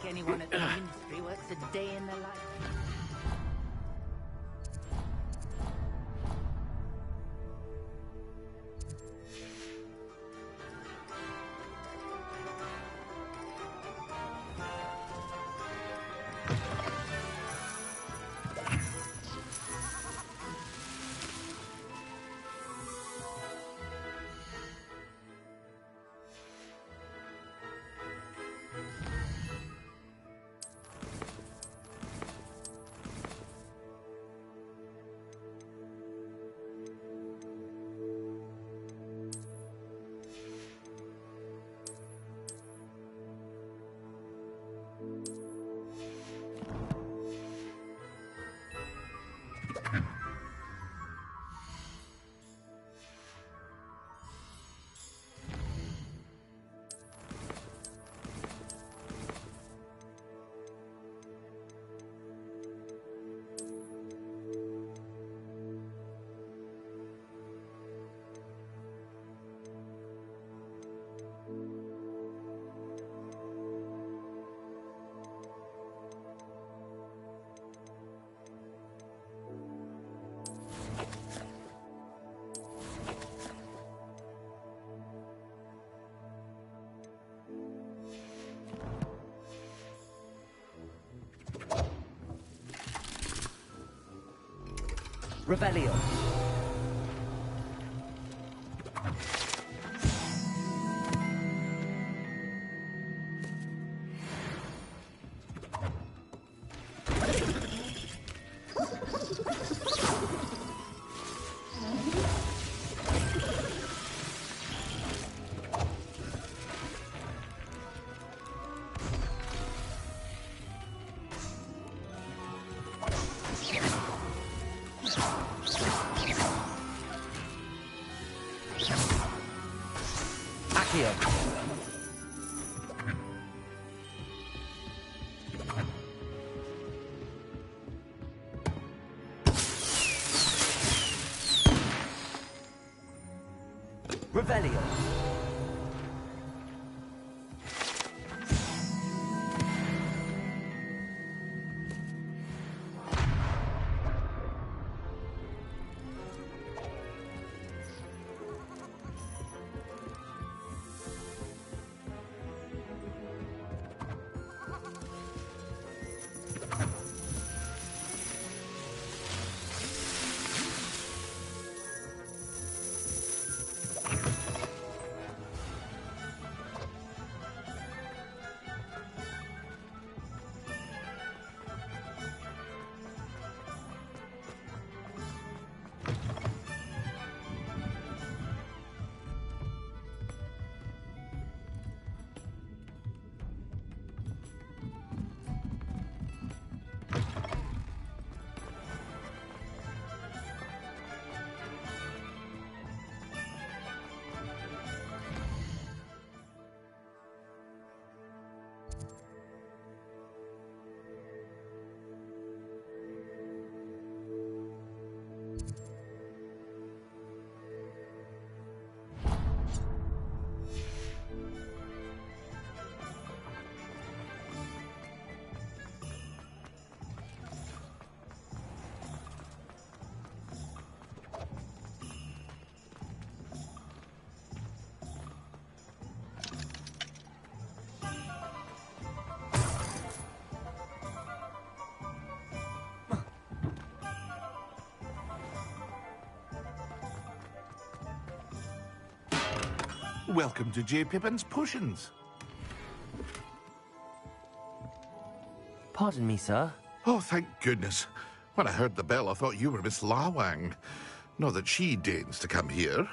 Anyone at the ministry works a day in their life. Revelio. Revelio. Welcome to J. Pippin's Potions. Pardon me, sir. Oh, thank goodness. When I heard the bell, I thought you were Miss Lawang. Not that she deigns to come here.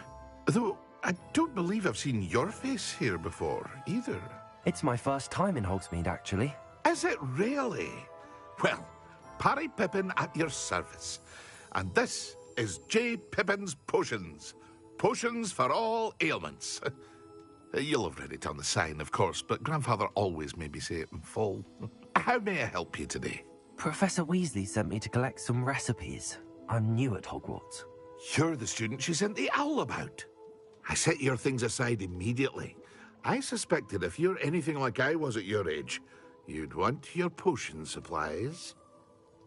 Though, I don't believe I've seen your face here before, either. It's my first time in Hogsmeade, actually. Is it really? Well, Parry Pippin at your service. And this is J. Pippin's Potions. Potions for all ailments. You'll have read it on the sign, of course, but Grandfather always made me say it in full. How may I help you today? Professor Weasley sent me to collect some recipes. I'm new at Hogwarts. You're the student she sent the owl about. I set your things aside immediately. I suspected if you're anything like I was at your age, you'd want your potion supplies.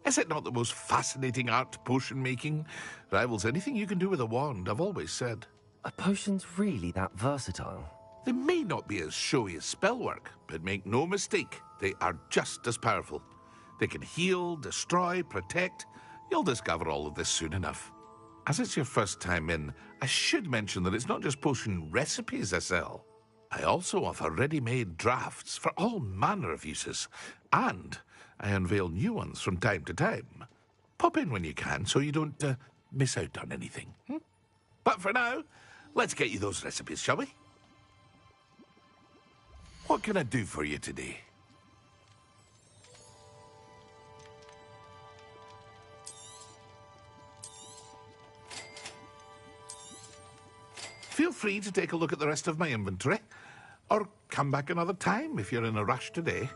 Is it not the most fascinating art, potion making? Rivals anything you can do with a wand, I've always said. Are potions really that versatile? They may not be as showy as spellwork, but make no mistake, they are just as powerful. They can heal, destroy, protect. You'll discover all of this soon enough. As it's your first time in, I should mention that it's not just potion recipes I sell. I also offer ready-made drafts for all manner of uses, and I unveil new ones from time to time. Pop in when you can so you don't miss out on anything. But for now, let's get you those recipes, shall we? What can I do for you today? Feel free to take a look at the rest of my inventory, or come back another time if you're in a rush today.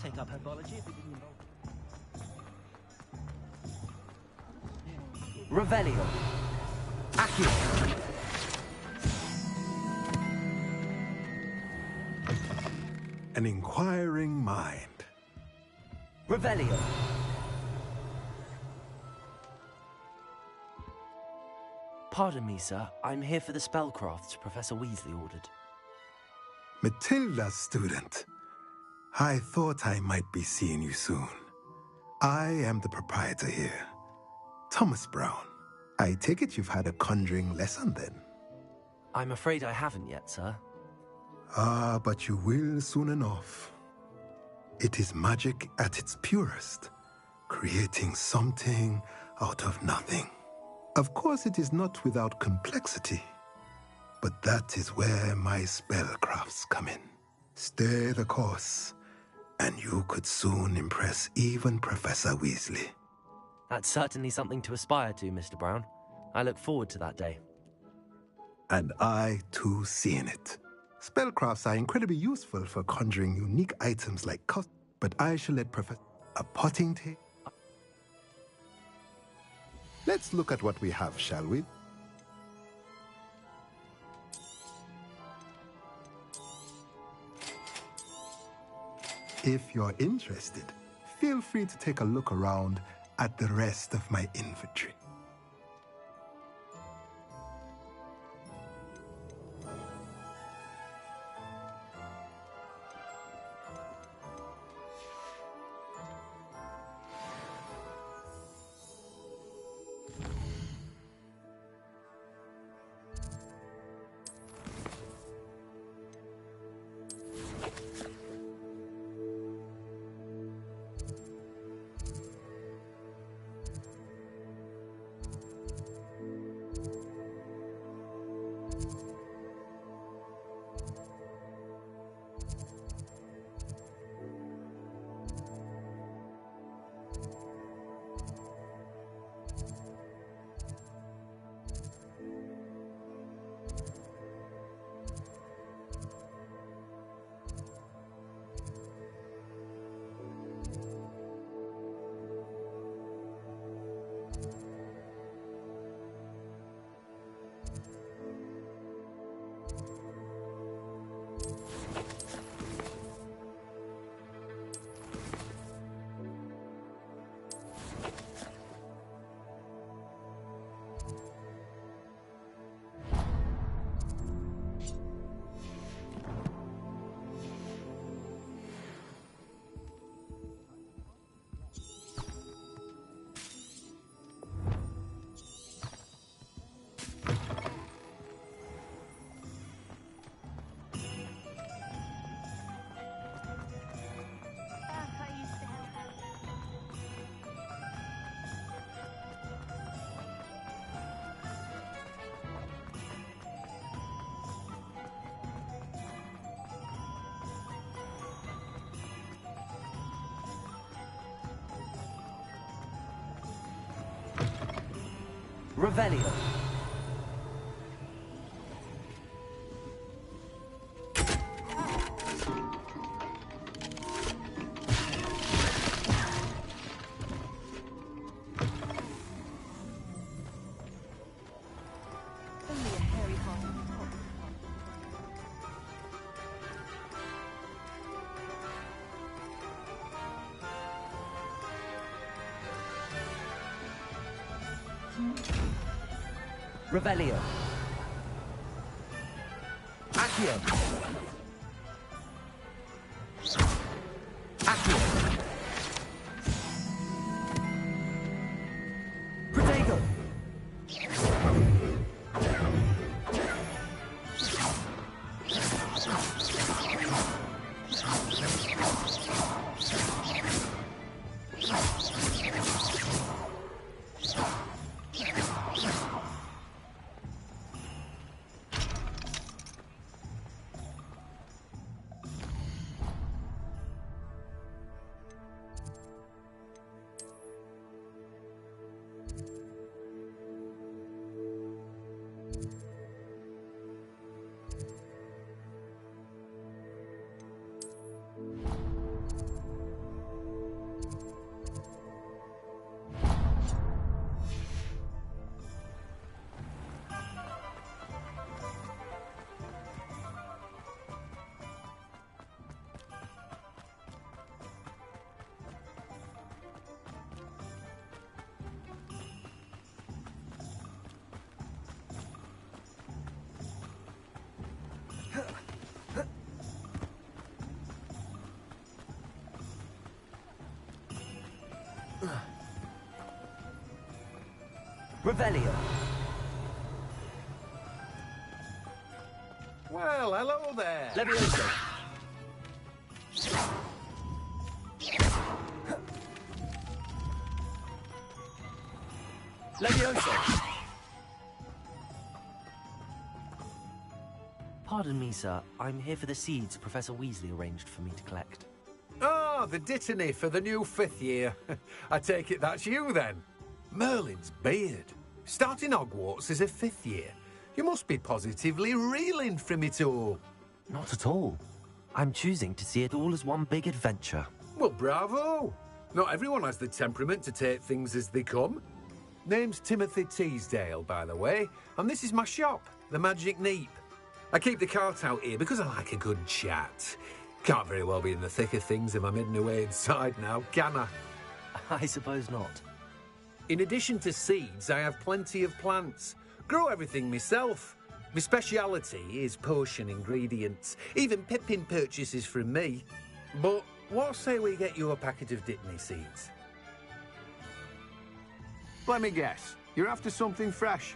take up herbology if it didn't involve... Revelio. Accio. An inquiring mind. Revelio. Pardon me, sir. I'm here for the spellcrafts Professor Weasley ordered. Matilda, student. I thought I might be seeing you soon. I am the proprietor here, Thomas Brown. I take it you've had a conjuring lesson then? I'm afraid I haven't yet, sir. Ah, but you will soon enough. It is magic at its purest, creating something out of nothing. Of course, it is not without complexity, but that is where my spellcrafts come in. Stay the course, and you could soon impress even Professor Weasley. That's certainly something to aspire to, Mr. Brown. I look forward to that day. And I, too, seeing it. Spellcrafts are incredibly useful for conjuring unique items like but I shall let Professor... A potting table? Let's look at what we have, shall we? If you're interested, feel free to take a look around at the rest of my inventory. Revelio. Revelio. Accio. Accio. Protego. Revelio. Well, hello there. Levioso. Levioso. Pardon me, sir. I'm here for the seeds Professor Weasley arranged for me to collect. Ah, the dittany for the new 5th year. I take it that's you, then. Merlin's beard. Starting Hogwarts as a 5th year. You must be positively reeling from it all. Not at all. I'm choosing to see it all as one big adventure. Well, bravo. Not everyone has the temperament to take things as they come. Name's Timothy Teasdale, by the way, and this is my shop, the Magic Neep. I keep the cart out here because I like a good chat. Can't very well be in the thick of things if I'm hidden away inside now, can I? I suppose not. In addition to seeds, I have plenty of plants. Grow everything myself. My speciality is potion ingredients. Even Pippin purchases from me. But what say we get you a packet of Dittany seeds? Let me guess. You're after something fresh.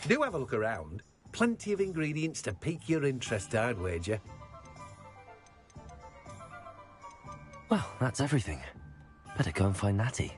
Do have a look around. Plenty of ingredients to pique your interest, I'd wager. Well, that's everything. Better go and find Natty.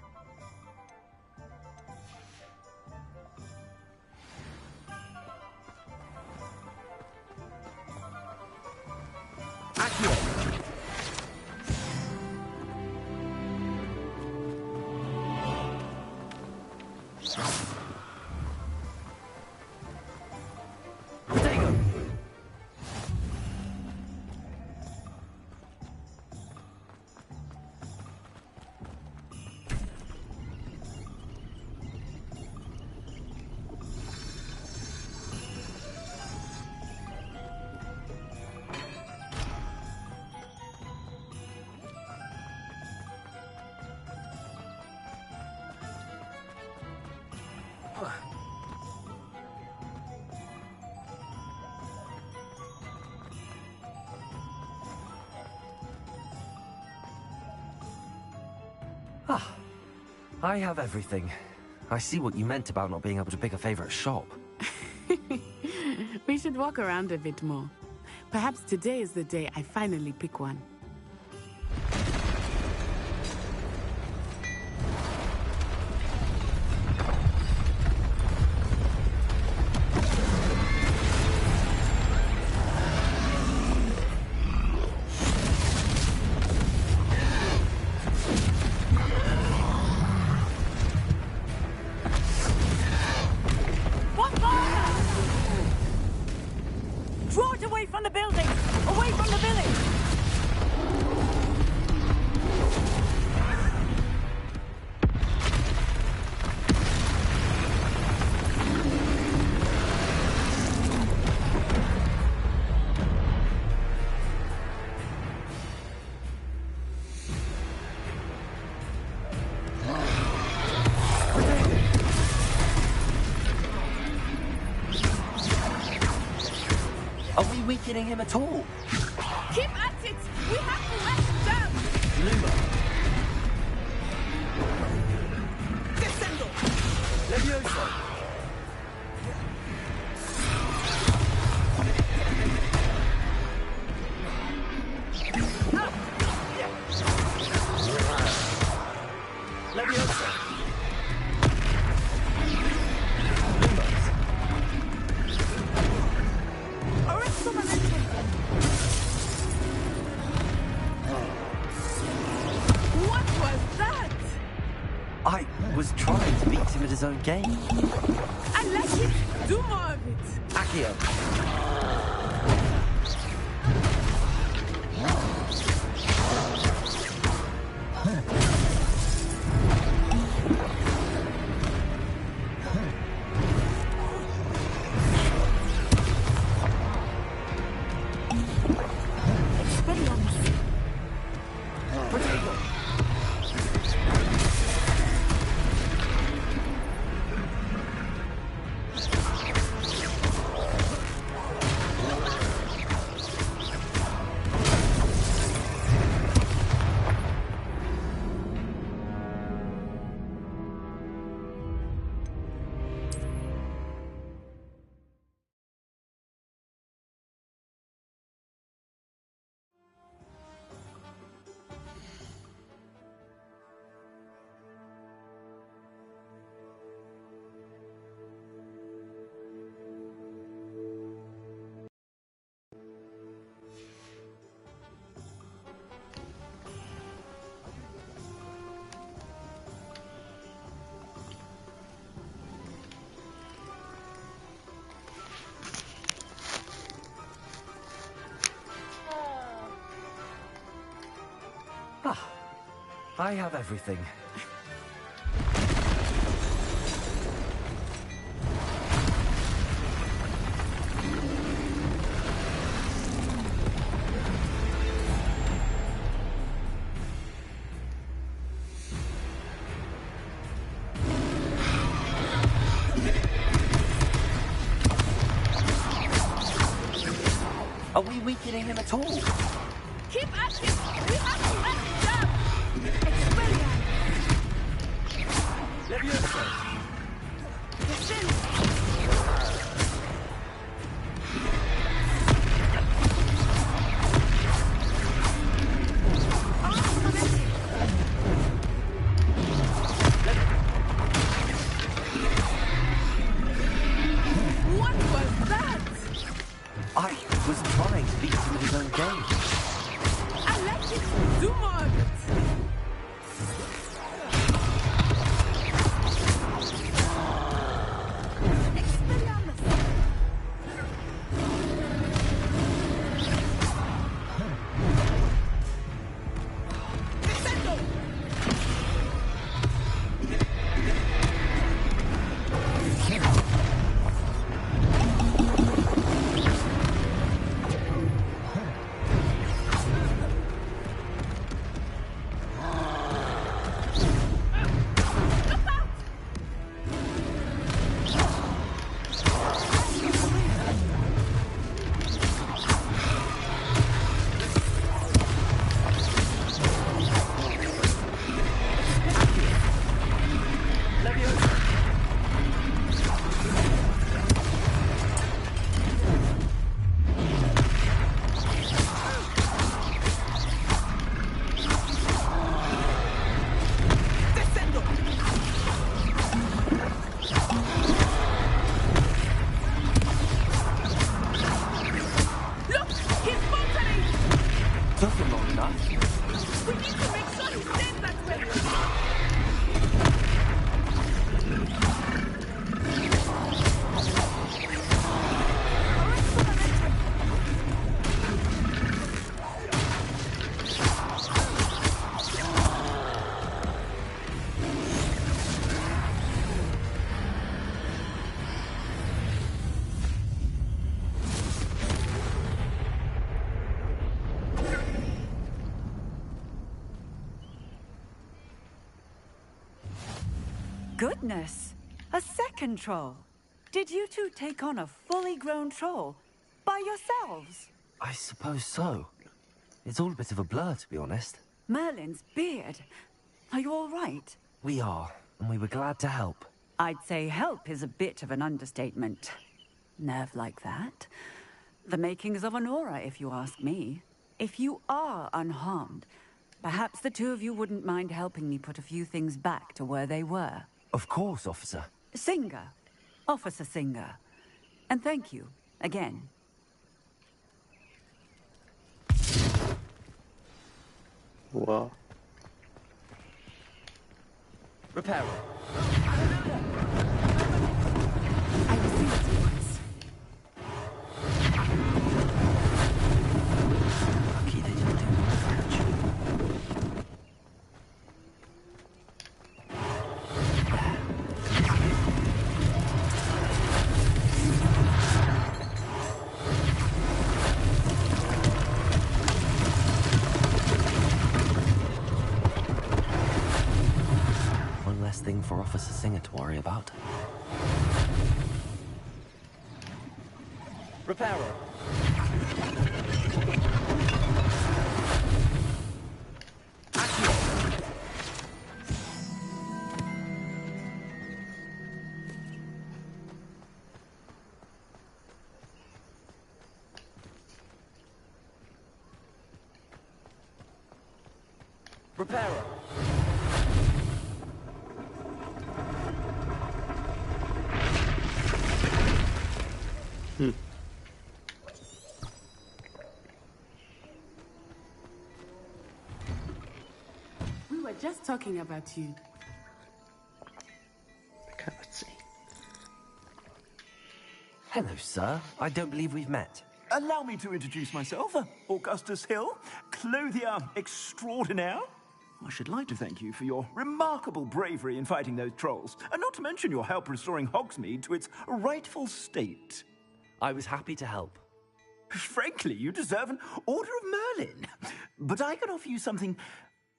I have everything. I see what you meant about not being able to pick a favorite shop. We should walk around a bit more. Perhaps today is the day I finally pick one. Weakening him at all. Keep at it! We have to let him down! Luma. Descendo! Levioso. Levioso. I was trying to beat him at his own game. I like it. Do more of it. Accio. I have everything. Are we weakening him at all? Keep at him! We have to let him down! Expelliarmus! Leviosa! Descend! What was that? I was trying to beat him in his own game. I like it! Do more of it! Expelliarmus! Descendo! Look! He's faltering! Took him long enough. We need to make sure he stays that way! Goodness! A second troll! Did you two take on a fully grown troll? By yourselves? I suppose so. It's all a bit of a blur, to be honest. Merlin's beard. Are you all right? We are, and we were glad to help. I'd say help is a bit of an understatement. Nerve like that? The makings of an aura, if you ask me. If you are unharmed, perhaps the two of you wouldn't mind helping me put a few things back to where they were. Of course, officer. Singer. Officer Singer. And thank you, again. Wow. Repairer. I will see what he wants. Lucky they didn't do more damage. One less thing for Officer Singer to worry about. Repairer. Repairer. We were just talking about you. Okay, let's see. Hello, sir. I don't believe we've met. Allow me to introduce myself. Augustus Hill, clothier extraordinaire. I should like to thank you for your remarkable bravery in fighting those trolls, and not to mention your help restoring Hogsmeade to its rightful state. I was happy to help. Frankly, you deserve an Order of Merlin. But I can offer you something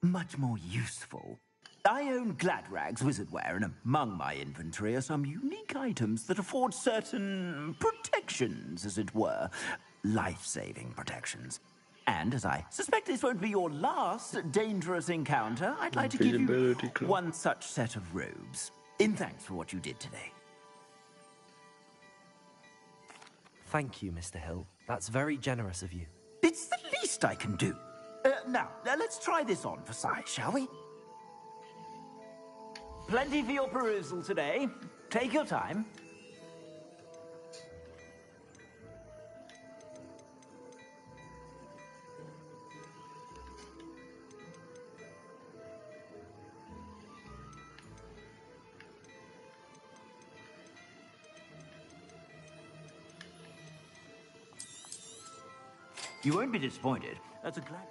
much more useful. I own Gladrag's wizardware, and among my inventory are some unique items that afford certain protections, as it were. Life-saving protections. And as I suspect this won't be your last dangerous encounter, I'd like to give you one such set of robes, in thanks for what you did today. Thank you, Mr. Hill. That's very generous of you. It's the least I can do. Now, let's try this on for size, shall we? Plenty for your perusal today. Take your time. You won't be disappointed. That's a glad...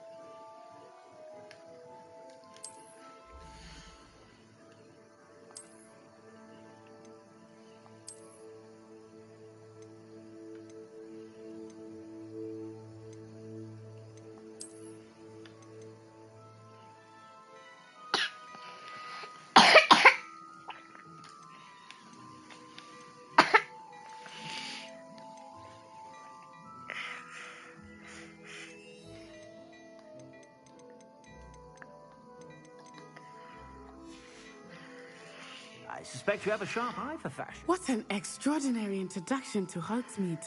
I suspect you have a sharp eye for fashion. What an extraordinary introduction to Hogsmeade.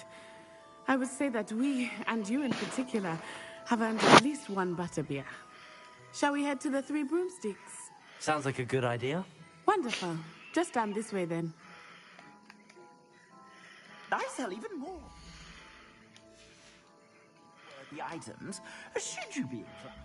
I would say that we, and you in particular, have earned at least one butterbeer. Shall we head to the Three Broomsticks? Sounds like a good idea. Wonderful. Just down this way then. I sell even more. The items, should you be inclined.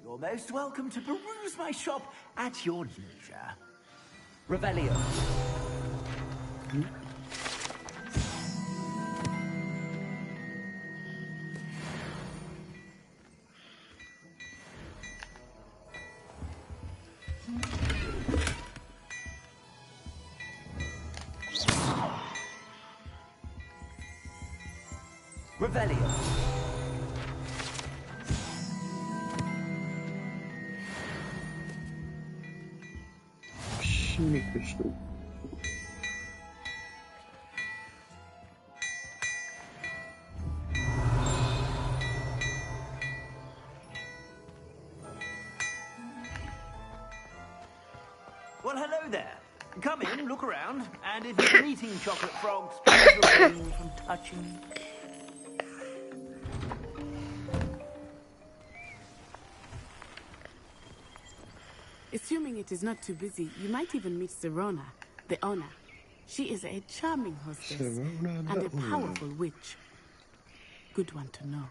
You're most welcome to peruse my shop at your leisure. Revelio. Revelio. Śmieszne. Well, hello there. Come in, look around, and if you've been eating chocolate frogs, please refrain from touching. Assuming it is not too busy, you might even meet Serona, the owner. She is a charming hostess Serona, and the a powerful witch. Good one to know.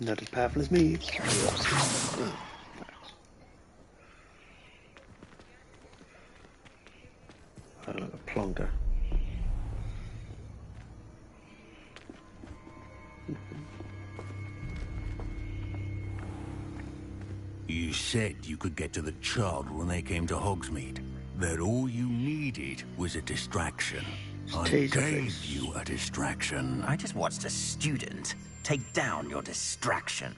Not as powerful as me. A plonker. You said you could get to the child when they came to Hogsmeade. That all you needed was a distraction. I gave you a distraction. I just watched a student take down your distraction.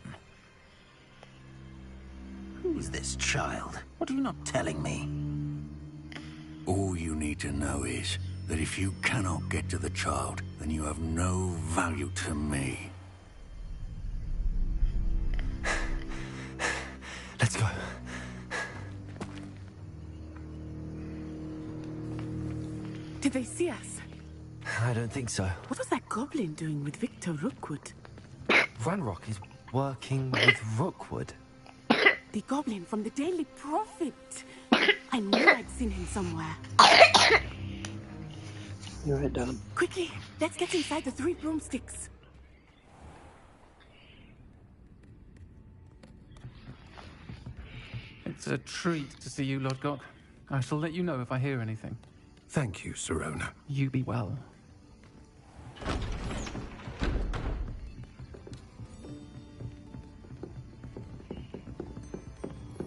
Who's this child? What are you not telling me? All you need to know is that if you cannot get to the child, then you have no value to me. Let's go. Did they see us? I don't think so. What was that goblin doing with Victor Rookwood? Ranrock is working with Rookwood. The goblin from the Daily Prophet. I knew I'd seen him somewhere. You're right, darling. Quickly, let's get inside the 3 broomsticks. It's a treat to see you, Lodgok. I shall let you know if I hear anything. Thank you, Serona. You be well.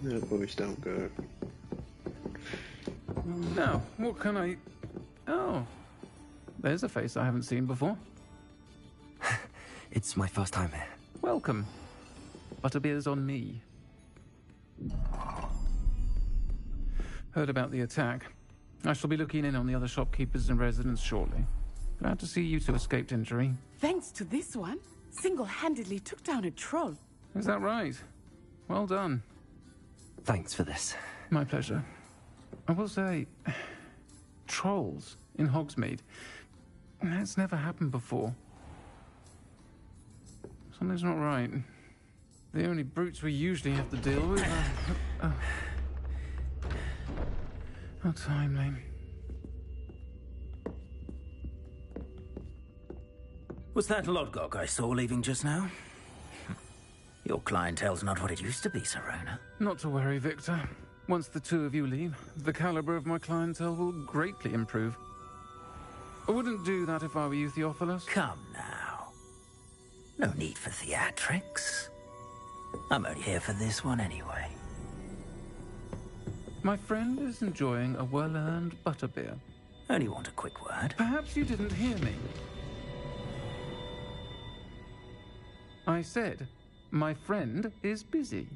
No, boys, don't go. Now, what can I... Oh, there's a face I haven't seen before. It's my first time here. Welcome. Butterbeer's on me. Heard about the attack. I shall be looking in on the other shopkeepers and residents shortly. Glad to see you two escaped injury. Thanks to this one, single-handedly took down a troll. Is that right? Well done. Thanks for this. My pleasure. I will say, trolls in Hogsmeade. That's never happened before. Something's not right. The only brutes we usually have to deal with are... How timely. Was that Lodgok I saw leaving just now? Your clientele's not what it used to be, Serona. Not to worry, Victor. Once the two of you leave, the caliber of my clientele will greatly improve. I wouldn't do that if I were you, Theophilus. Come now. No need for theatrics. I'm only here for this one anyway. My friend is enjoying a well-earned butterbeer. Only want a quick word. Perhaps you didn't hear me. I said, my friend is busy.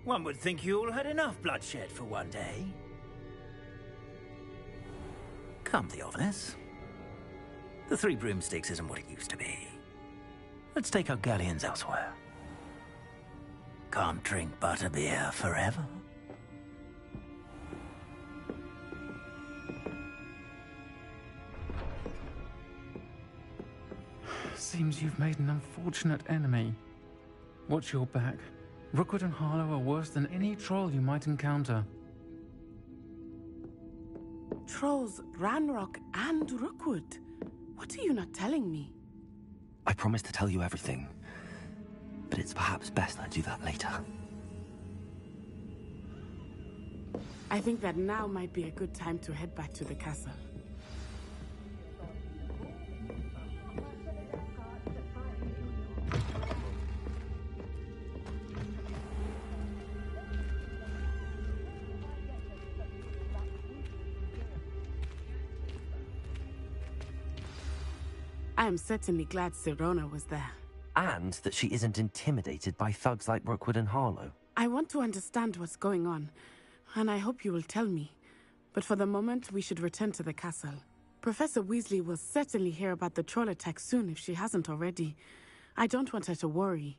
One would think you all had enough bloodshed for one day. Come, Theophilus. The 3 broomsticks isn't what it used to be. Let's take our galleons elsewhere. Can't drink butterbeer forever. Seems you've made an unfortunate enemy. Watch your back. Rookwood and Harlow are worse than any troll you might encounter. Trolls, Ranrock, and Rookwood. What are you not telling me? I promise to tell you everything, but it's perhaps best I do that later. I think that now might be a good time to head back to the castle. I am certainly glad Serona was there. And that she isn't intimidated by thugs like Rookwood and Harlow. I want to understand what's going on, and I hope you will tell me. But for the moment, we should return to the castle. Professor Weasley will certainly hear about the troll attack soon if she hasn't already. I don't want her to worry.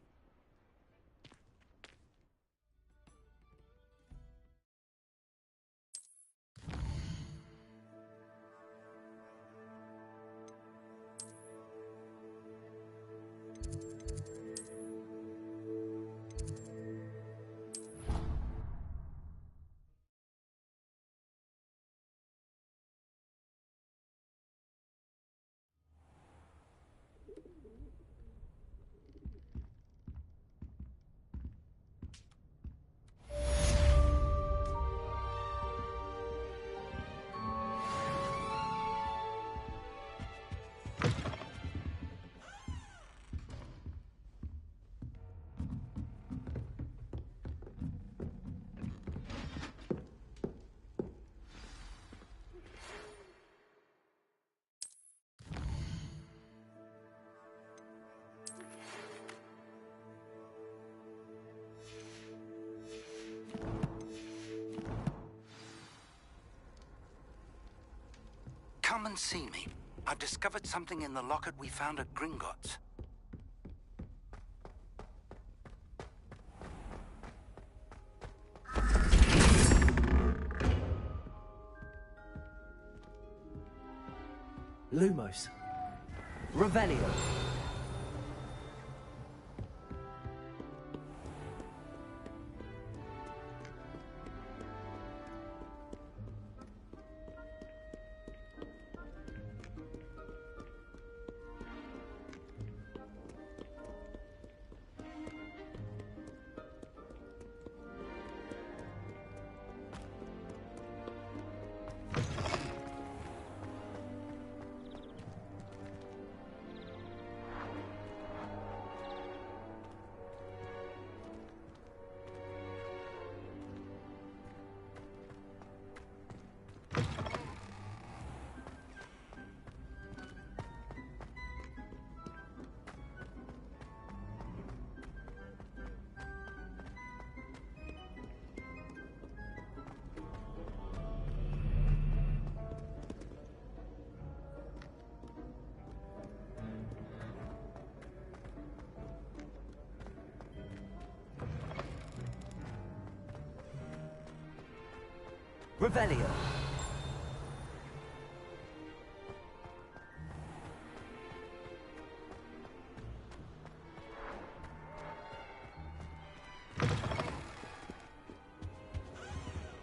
Come and see me. I've discovered something in the locket we found at Gringotts. Lumos. Revelio. Revelio.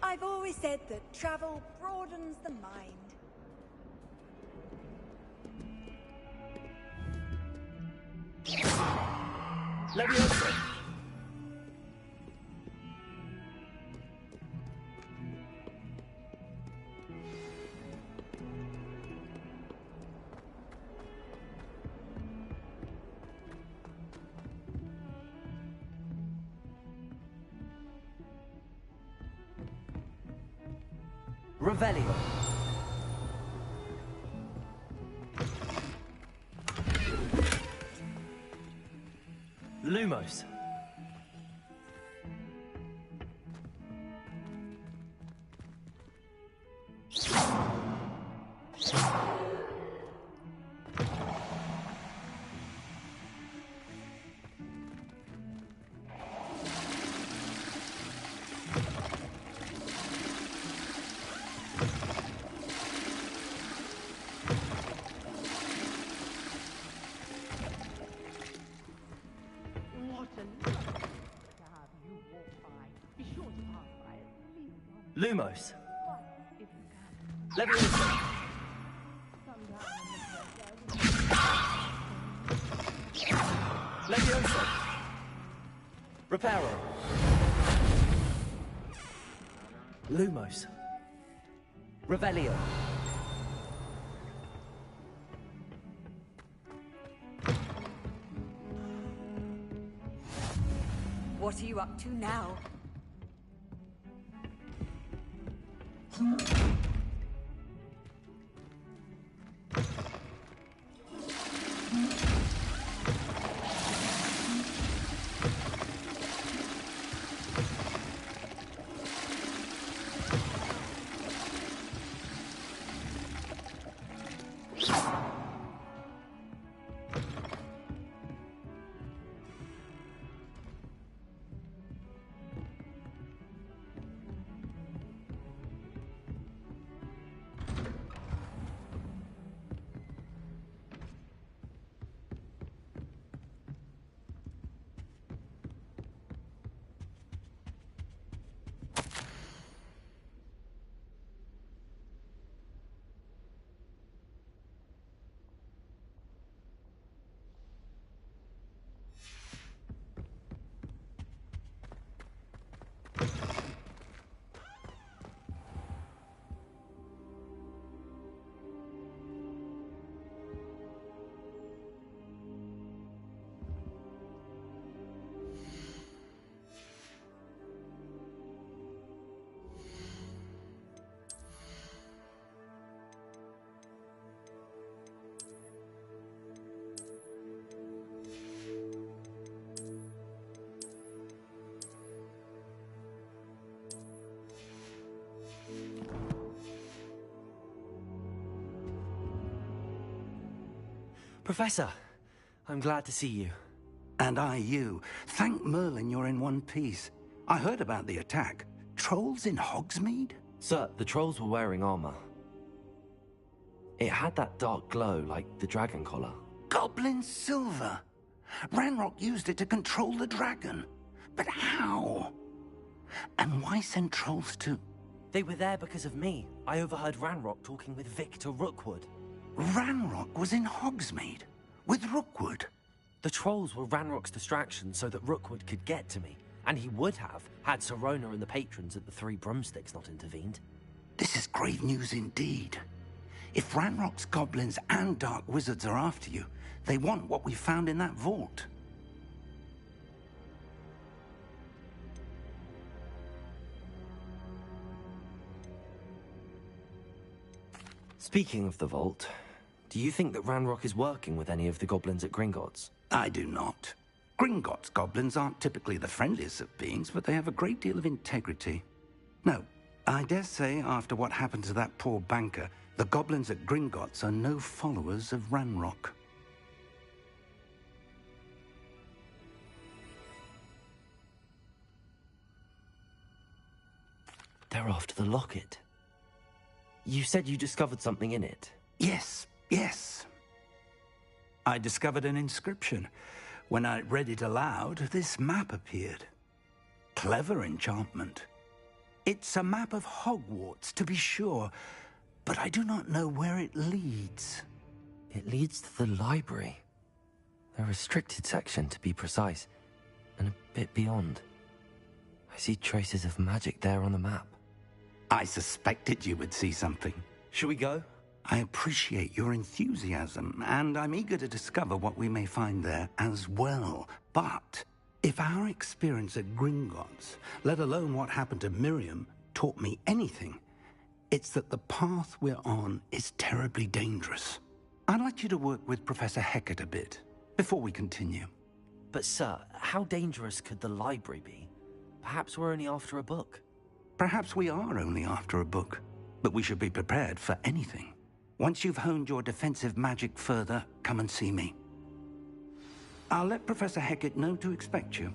I've always said that travel broadens the mind. Leviosa. Revelio. Lumos. Lumos. Leviosa. Leviosa. Reparo. Lumos. Revelio. What are you up to now? Professor, I'm glad to see you. And I you. Thank Merlin you're in one piece. I heard about the attack. Trolls in Hogsmeade? Sir, the trolls were wearing armor. It had that dark glow like the dragon collar. Goblin silver! Ranrock used it to control the dragon. But how? And why send trolls to... They were there because of me. I overheard Ranrock talking with Victor Rookwood. Ranrock was in Hogsmeade? With Rookwood? The trolls were Ranrock's distraction so that Rookwood could get to me. And he would have, had Sirona and the patrons at the Three Broomsticks not intervened. This is grave news indeed. If Ranrock's goblins and dark wizards are after you, they want what we found in that vault. Speaking of the vault, do you think that Ranrock is working with any of the goblins at Gringotts? I do not. Gringotts goblins aren't typically the friendliest of beings, but they have a great deal of integrity. No, I dare say after what happened to that poor banker, the goblins at Gringotts are no followers of Ranrock. They're after the locket. You said you discovered something in it. Yes. I discovered an inscription. When I read it aloud, this map appeared. Clever enchantment. It's a map of Hogwarts, to be sure, but I do not know where it leads. It leads to the library. The restricted section, to be precise, and a bit beyond. I see traces of magic there on the map. I suspected you would see something. Shall we go? I appreciate your enthusiasm, and I'm eager to discover what we may find there as well. But if our experience at Gringotts, let alone what happened to Miriam, taught me anything, it's that the path we're on is terribly dangerous. I'd like you to work with Professor Hecat a bit, before we continue. But sir, how dangerous could the library be? Perhaps we're only after a book. Perhaps we are only after a book, but we should be prepared for anything. Once you've honed your defensive magic further, come and see me. I'll let Professor Hecat know to expect you.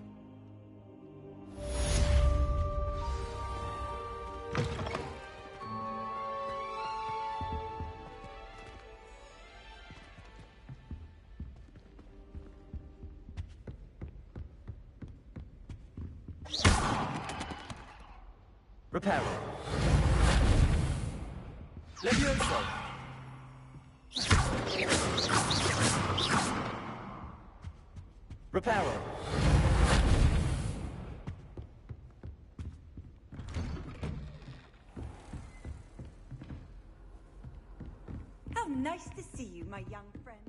Reparo. Levioso. Reparo. How nice to see you, my young friend.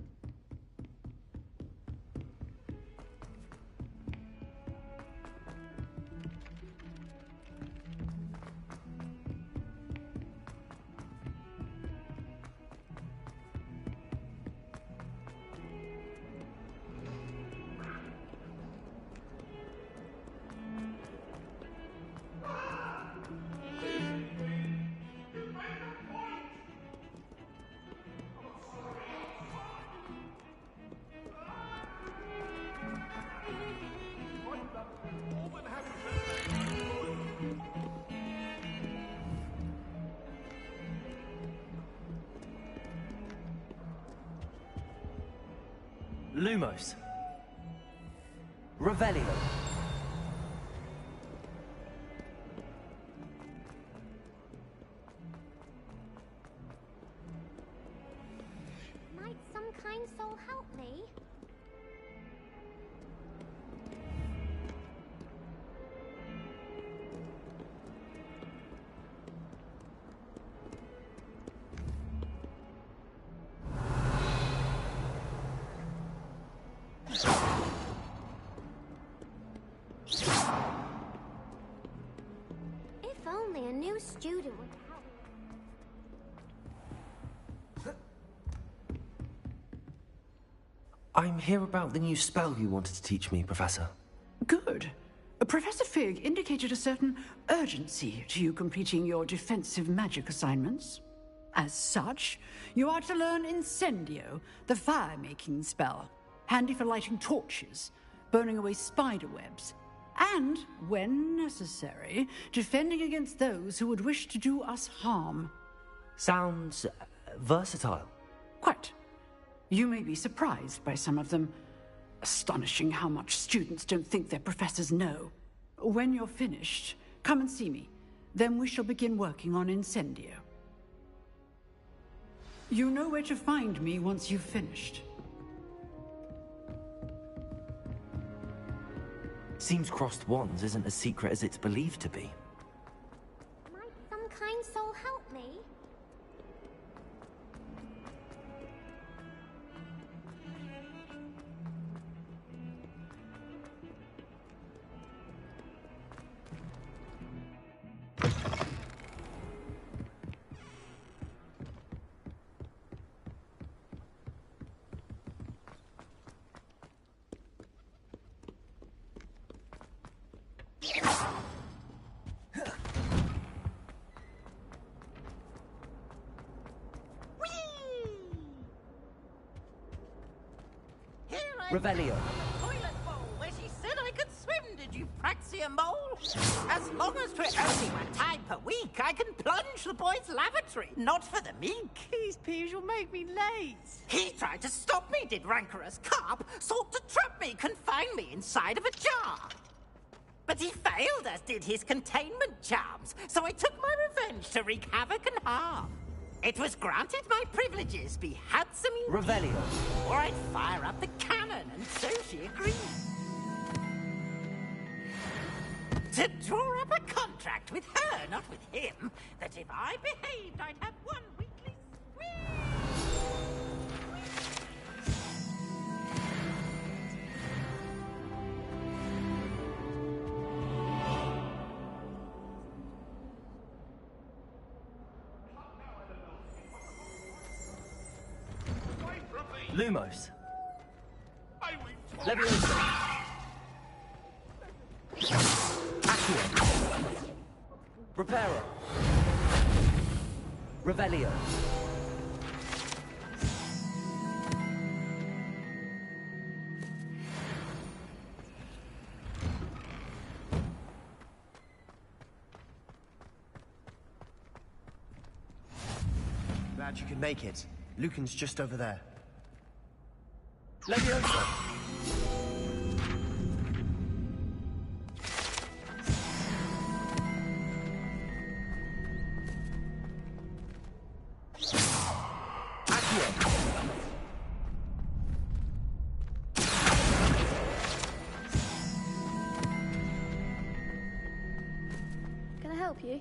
Lumos. Revelio. Might some kind soul help me? If only a new student would help. I'm here about the new spell you wanted to teach me, Professor. Good. Professor Fig indicated a certain urgency to you completing your defensive magic assignments. As such, you are to learn Incendio, the fire-making spell, handy for lighting torches, burning away spider webs, and, when necessary, defending against those who would wish to do us harm. Sounds versatile. Quite. You may be surprised by some of them. Astonishing how much students don't think their professors know. When you're finished, come and see me. Then we shall begin working on Incendio. You know where to find me once you've finished. Seems crossed wands isn't as secret as it's believed to be. Might some kind soul help me? Revelio. Toilet bowl where she said I could swim, did you praxia mole? As long as 'twere only one time per week, I can plunge the boy's lavatory, not for the meek. These peas will make me late. He tried to stop me, did rancorous carp, sought to trap me, confine me inside of a jar. But he failed, as did his containment charms, so I took my revenge to wreak havoc and harm. It was granted my privileges be handsome indeed, Revelio. or I'd fire up the cannon, and so she agreed. To draw up a contract with her, not with him, that if I behaved, I'd have one weekly Lumos. Leviosa. Accio. Reparo. Revelio. Glad you could make it. Lucan's just over there. Leviosa! Can I help you?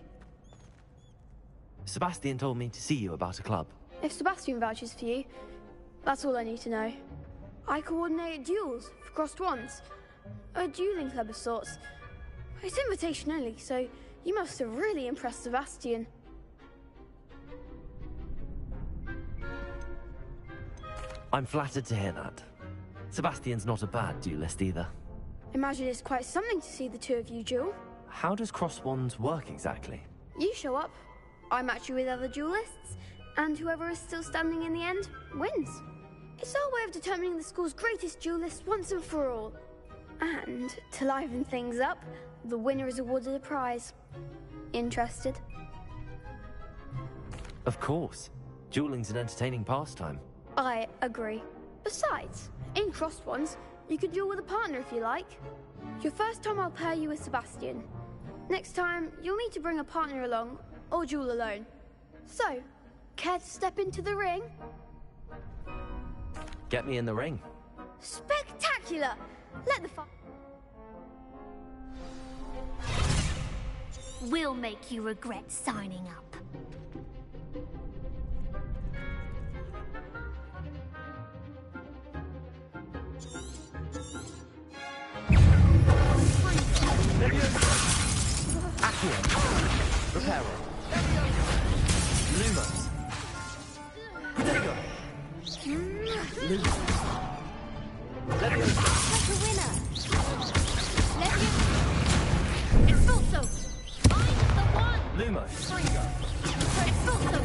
Sebastian told me to see you about a club. If Sebastian vouches for you, that's all I need to know. I coordinate duels for crossed wands. A dueling club of sorts. It's invitation only, so you must have really impressed Sebastian. I'm flattered to hear that. Sebastian's not a bad duelist either. Imagine it's quite something to see the two of you duel. How does cross wands work exactly? You show up, I match you with other duelists, and whoever is still standing in the end wins. It's our way of determining the school's greatest duelist once and for all. And, to liven things up, the winner is awarded a prize. Interested? Of course. Dueling's an entertaining pastime. I agree. Besides, in crossed ones, you could duel with a partner if you like. Your first time I'll pair you with Sebastian. Next time, you'll need to bring a partner along, or duel alone. So, care to step into the ring? Get me in the ring. Spectacular! Let the fun... We'll make you regret signing up. Accio. Reparo. Lumos. Protego. Lumos. Leviosa. Like a winner. Leviosa. Expulso. I'm the one. Lumos. Expulso.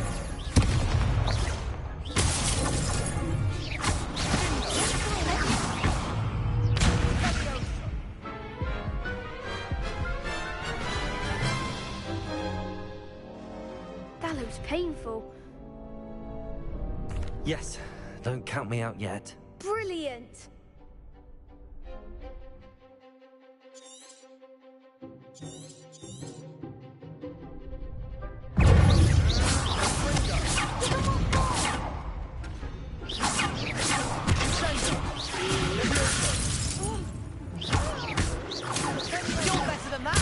Yes, don't count me out yet. Brilliant! You're better than that!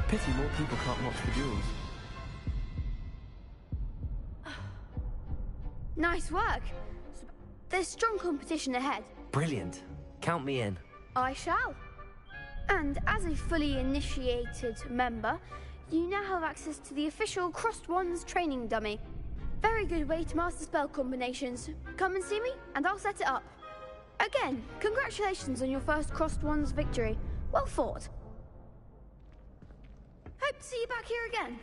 Pity more people can't watch the duels. Nice work. There's strong competition ahead. Brilliant. Count me in. I shall. And as a fully initiated member, you now have access to the official Crossed Wands training dummy. Very good way to master spell combinations. Come and see me, and I'll set it up. Again, congratulations on your first Crossed Wands victory. Well fought. Hope to see you back here again.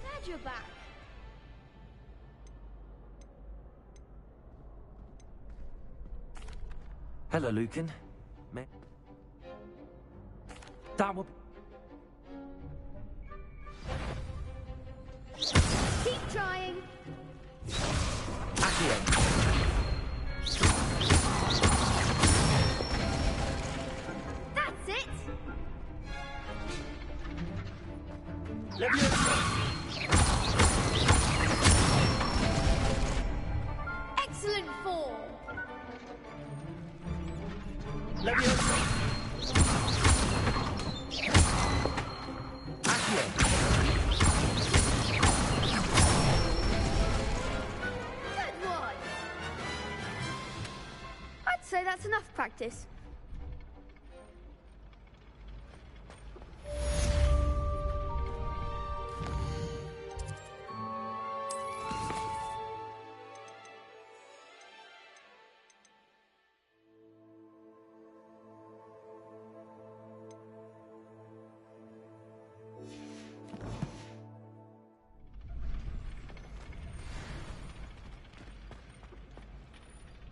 Glad you're back. Hello, Lucan. That will... Keep trying. That's it. Excellent form. Good one. I'd say that's enough practice.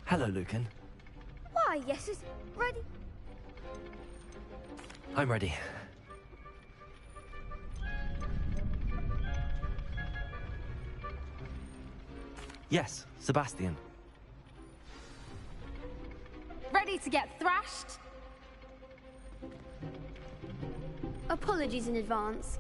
Hello, Lucan. Why, yes, it's ready. I'm ready. Yes, Sebastian. Ready to get thrashed? Apologies in advance.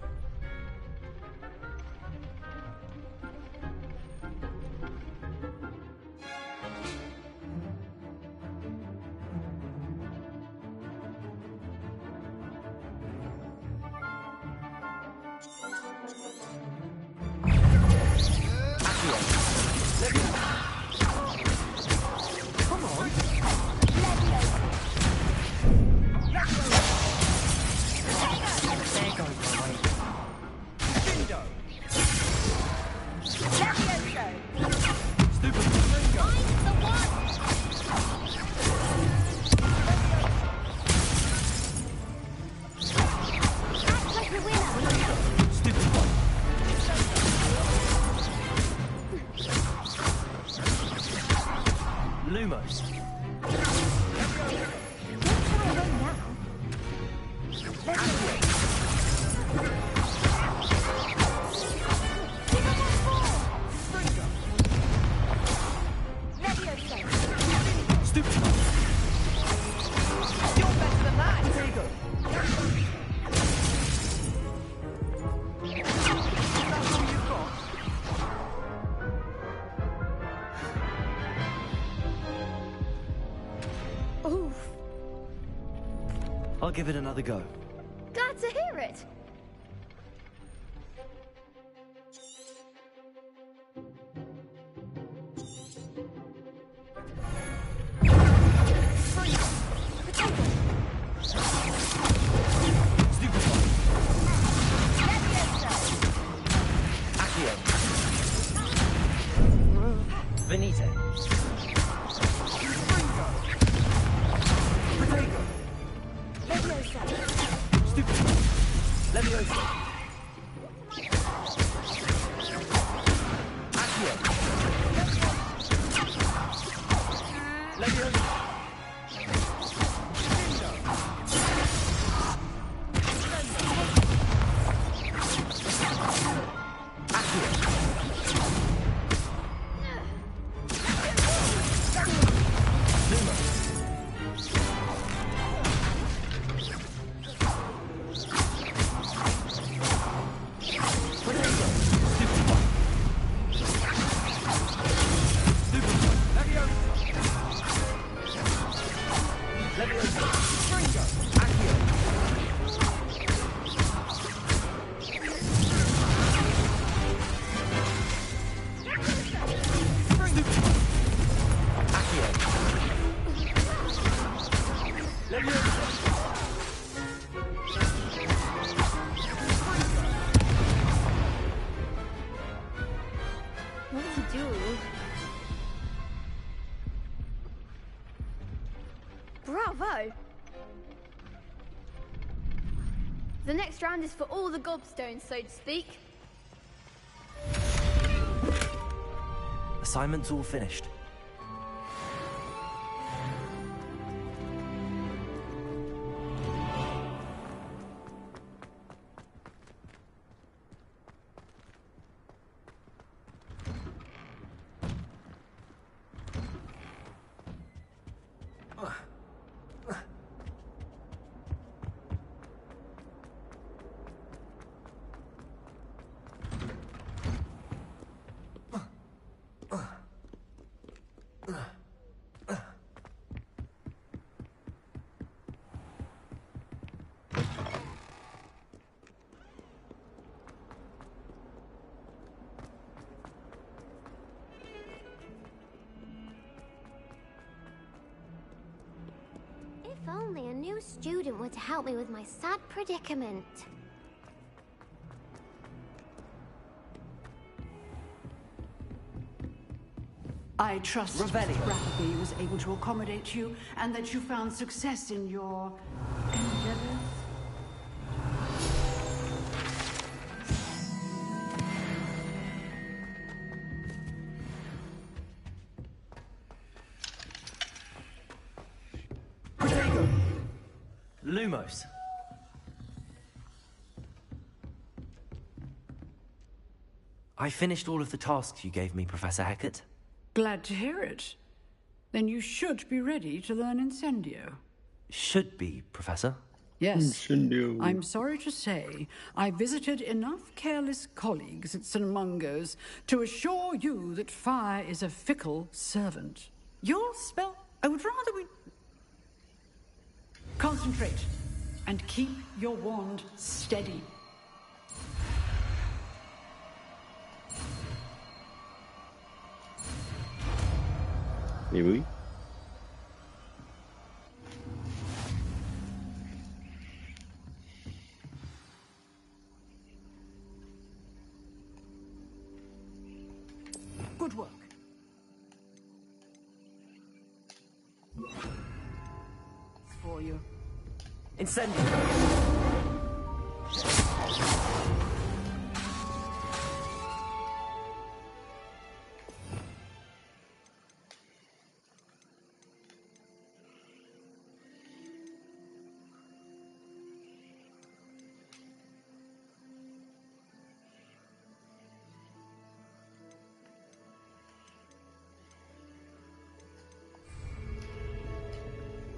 Lumos. Oof. I'll give it another go. Glad to hear it. Stupid. Leviosa. Accio. Leviosa. Bravo! The next round is for all the gobstones, so to speak. Assignment's all finished. If only a new student were to help me with my sad predicament. I trust rapidly was able to accommodate you and that you found success in your endeavors. Lumos. I finished all of the tasks you gave me, Professor Hecat. Glad to hear it. Then you should be ready to learn Incendio. Should be, Professor. Yes. Incendio. I'm sorry to say, I visited enough careless colleagues at St. Mungo's to assure you that fire is a fickle servant. Your spell... I would rather we... Concentrate and keep your wand steady. Maybe. Good work. For you. Incendio.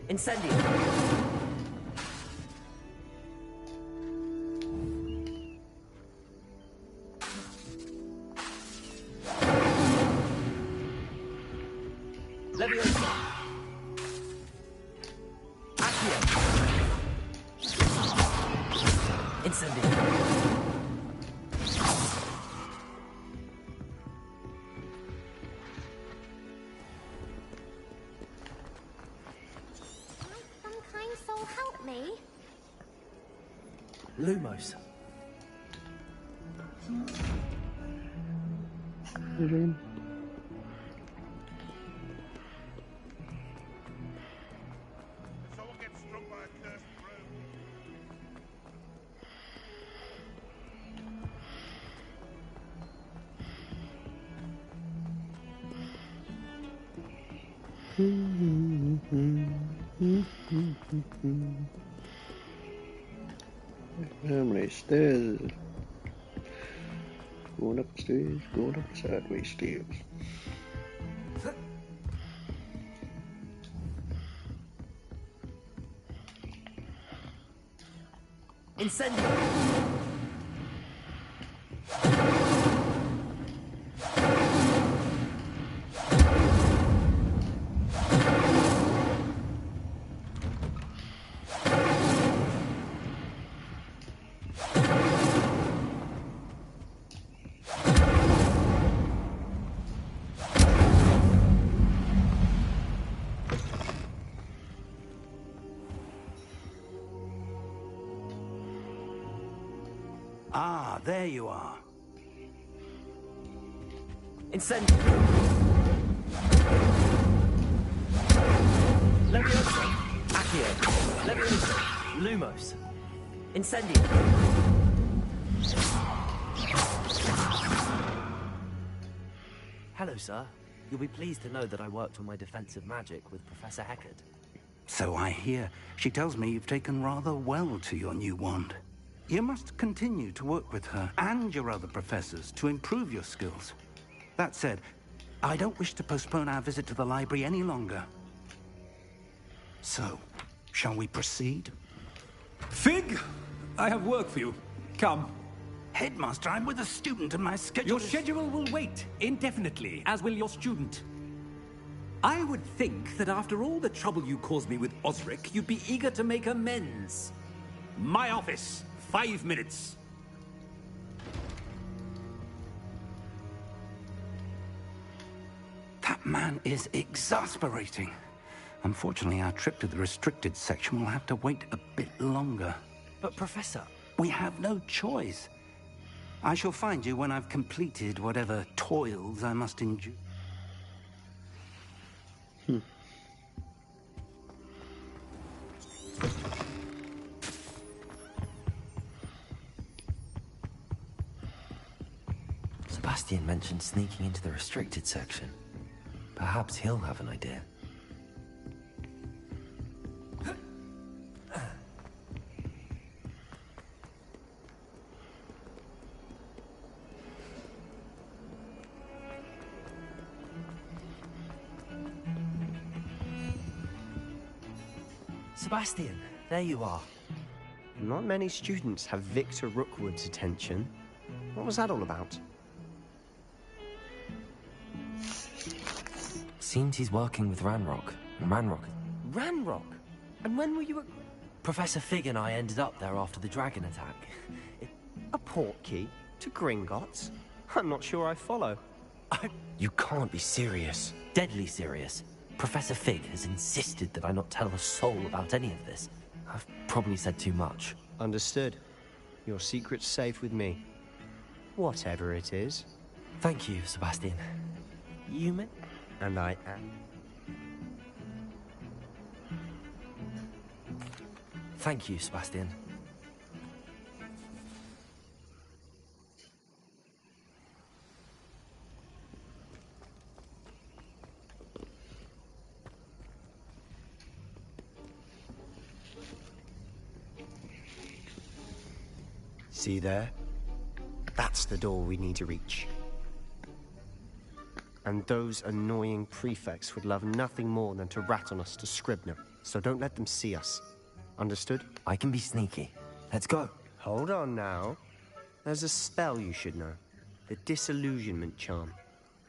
Incendio. Leviosa. Accio. Incendio. Some kind soul help me? Lumos. How many stairs? Going upstairs, going up sideways stairs. Incendio! Ah, there you are. Incendio! Leviosa! Accio! Leviosa! Lumos! Incendio! Hello, sir. You'll be pleased to know that I worked on my defensive magic with Professor Heckard. So I hear. She tells me you've taken rather well to your new wand. You must continue to work with her and your other professors to improve your skills. That said, I don't wish to postpone our visit to the library any longer. So, shall we proceed? Fig! I have work for you. Come. Headmaster, I'm with a student and my schedule Your schedule will wait indefinitely, as will your student. I would think that after all the trouble you caused me with Osric, you'd be eager to make amends. My office. 5 minutes. That man is exasperating. Unfortunately, our trip to the restricted section will have to wait a bit longer. But, Professor... We have no choice. I shall find you when I've completed whatever toils I must endure. Sebastian mentioned sneaking into the restricted section. Perhaps he'll have an idea. Sebastian, there you are. Not many students have Victor Rookwood's attention. What was that all about? Seems he's working with Ranrock. And Ranrock... Ranrock? And when were you at... Professor Fig and I ended up there after the dragon attack. A portkey? To Gringotts? I'm not sure I follow. You can't be serious. Deadly serious. Professor Fig has insisted that I not tell a soul about any of this. I've probably said too much. Understood. Your secret's safe with me. Whatever it is. Thank you, Sebastian. You may... And I am. Thank you, Sebastian. See there? That's the door we need to reach. And those annoying prefects would love nothing more than to rat on us to Scribner, so don't let them see us. Understood? I can be sneaky. Let's go. Hold on now. There's a spell you should know. The Disillusionment Charm.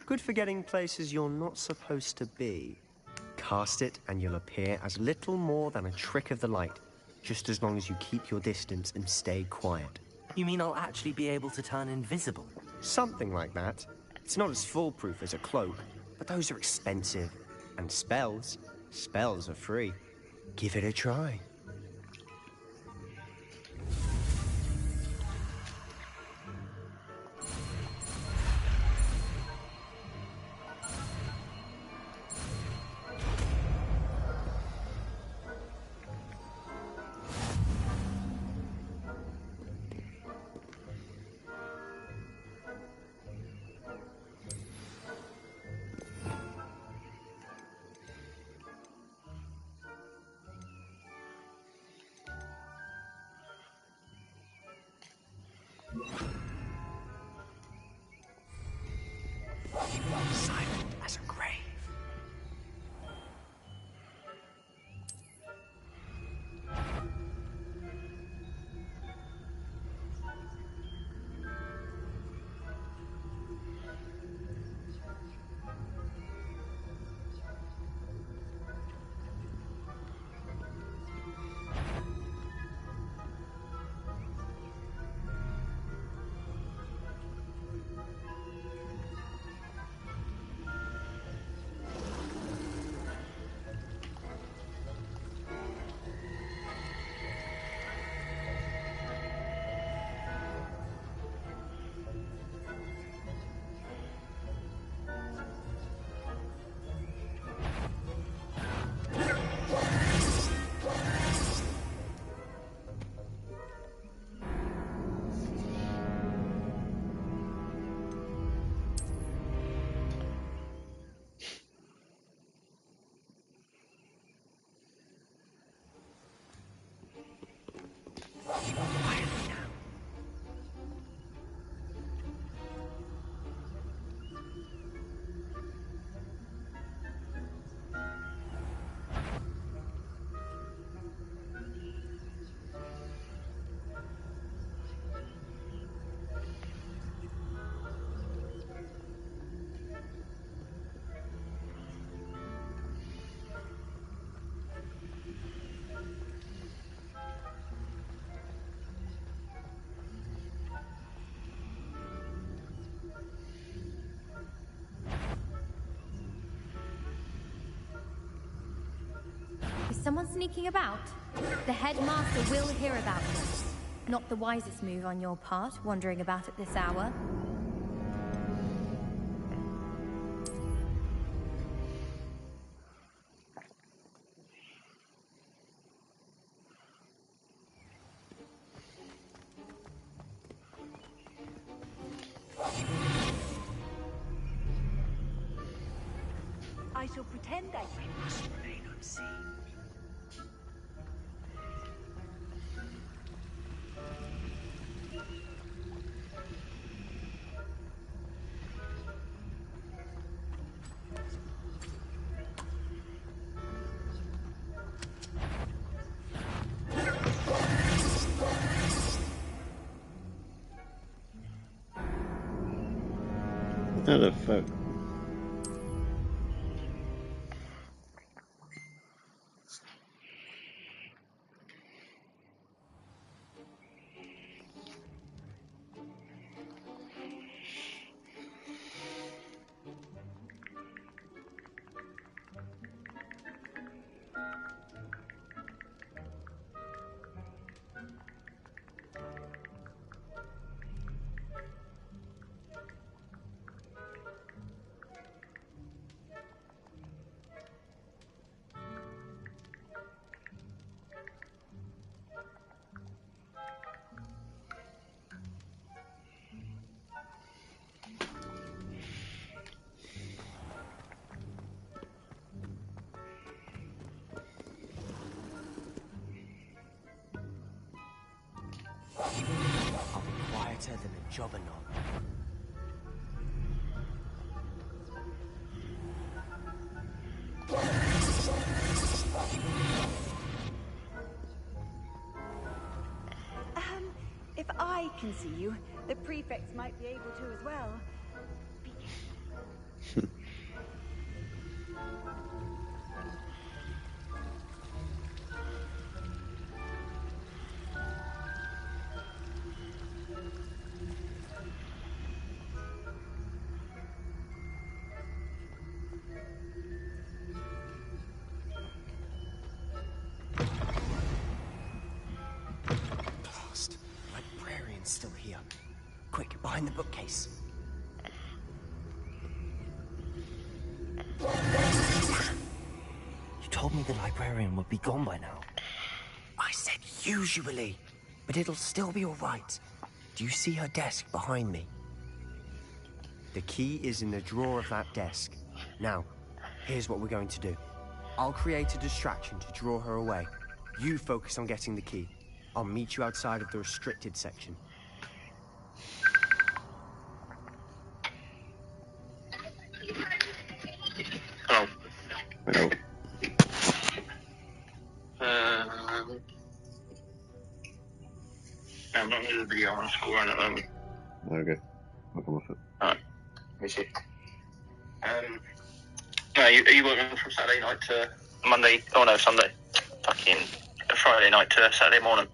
Good for getting places you're not supposed to be. Cast it and you'll appear as little more than a trick of the light, just as long as you keep your distance and stay quiet. You mean I'll actually be able to turn invisible? Something like that. It's not as foolproof as a cloak, but those are expensive. And spells are free. Give it a try. Silent as a grave. Is someone sneaking about? The headmaster will hear about this. Not the wisest move on your part, wandering about at this hour. I shall pretend I must remain unseen. How the fuck? I'll be quieter than a jobberknoll. If I can see you, the prefects might be able to as well. Be careful. Blast. Librarian's still here. Quick, behind the bookcase. You told me the librarian would be gone by now. I said usually, but it'll still be all right. Do you see her desk behind me? The key is in the drawer of that desk. Now, here's what we're going to do. I'll create a distraction to draw her away. You focus on getting the key. I'll meet you outside of the restricted section. I'm not doing a video on school run at the moment. Okay. I'll come off it. Alright. Let me see. No, are you working from Saturday night to Monday? Oh no, Sunday. Fucking Friday night to Saturday morning.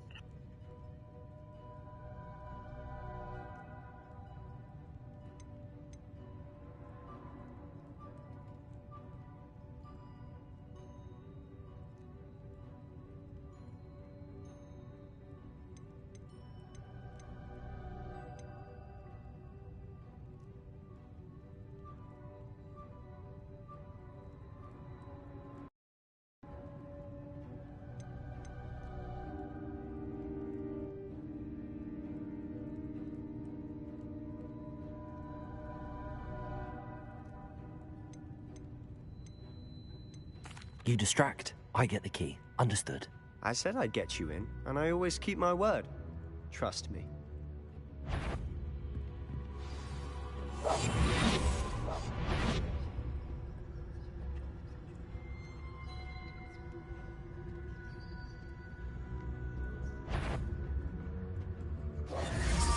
You distract, I get the key. Understood. I said I'd get you in, and I always keep my word. Trust me.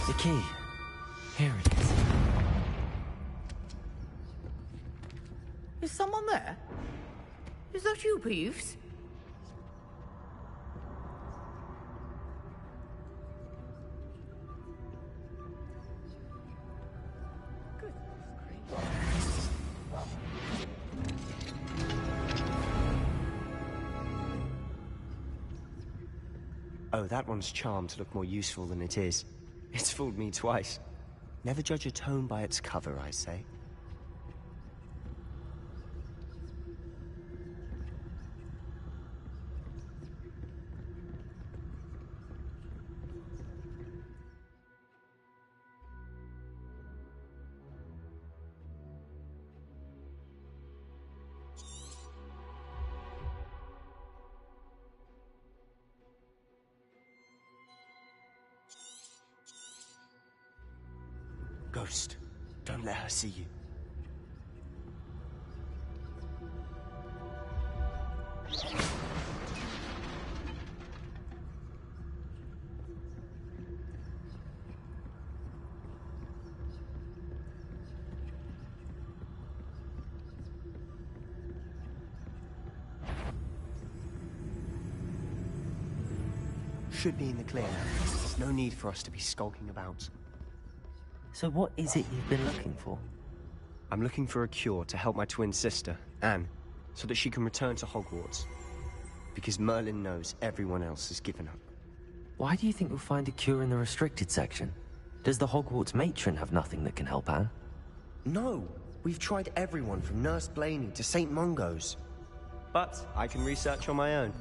The key. Here it is. Is someone there? Is that you, Peeves? Oh, that one's charmed to look more useful than it is. It's fooled me twice. Never judge a tome by its cover, I say. Ghost, don't let her see you. Should be in the clear now. There's no need for us to be skulking about. So what is it you've been looking for? I'm looking for a cure to help my twin sister, Anne, so that she can return to Hogwarts. Because Merlin knows everyone else has given up. Why do you think we'll find a cure in the restricted section? Does the Hogwarts matron have nothing that can help Anne? No! We've tried everyone from Nurse Blaney to St. Mungo's. But I can research on my own.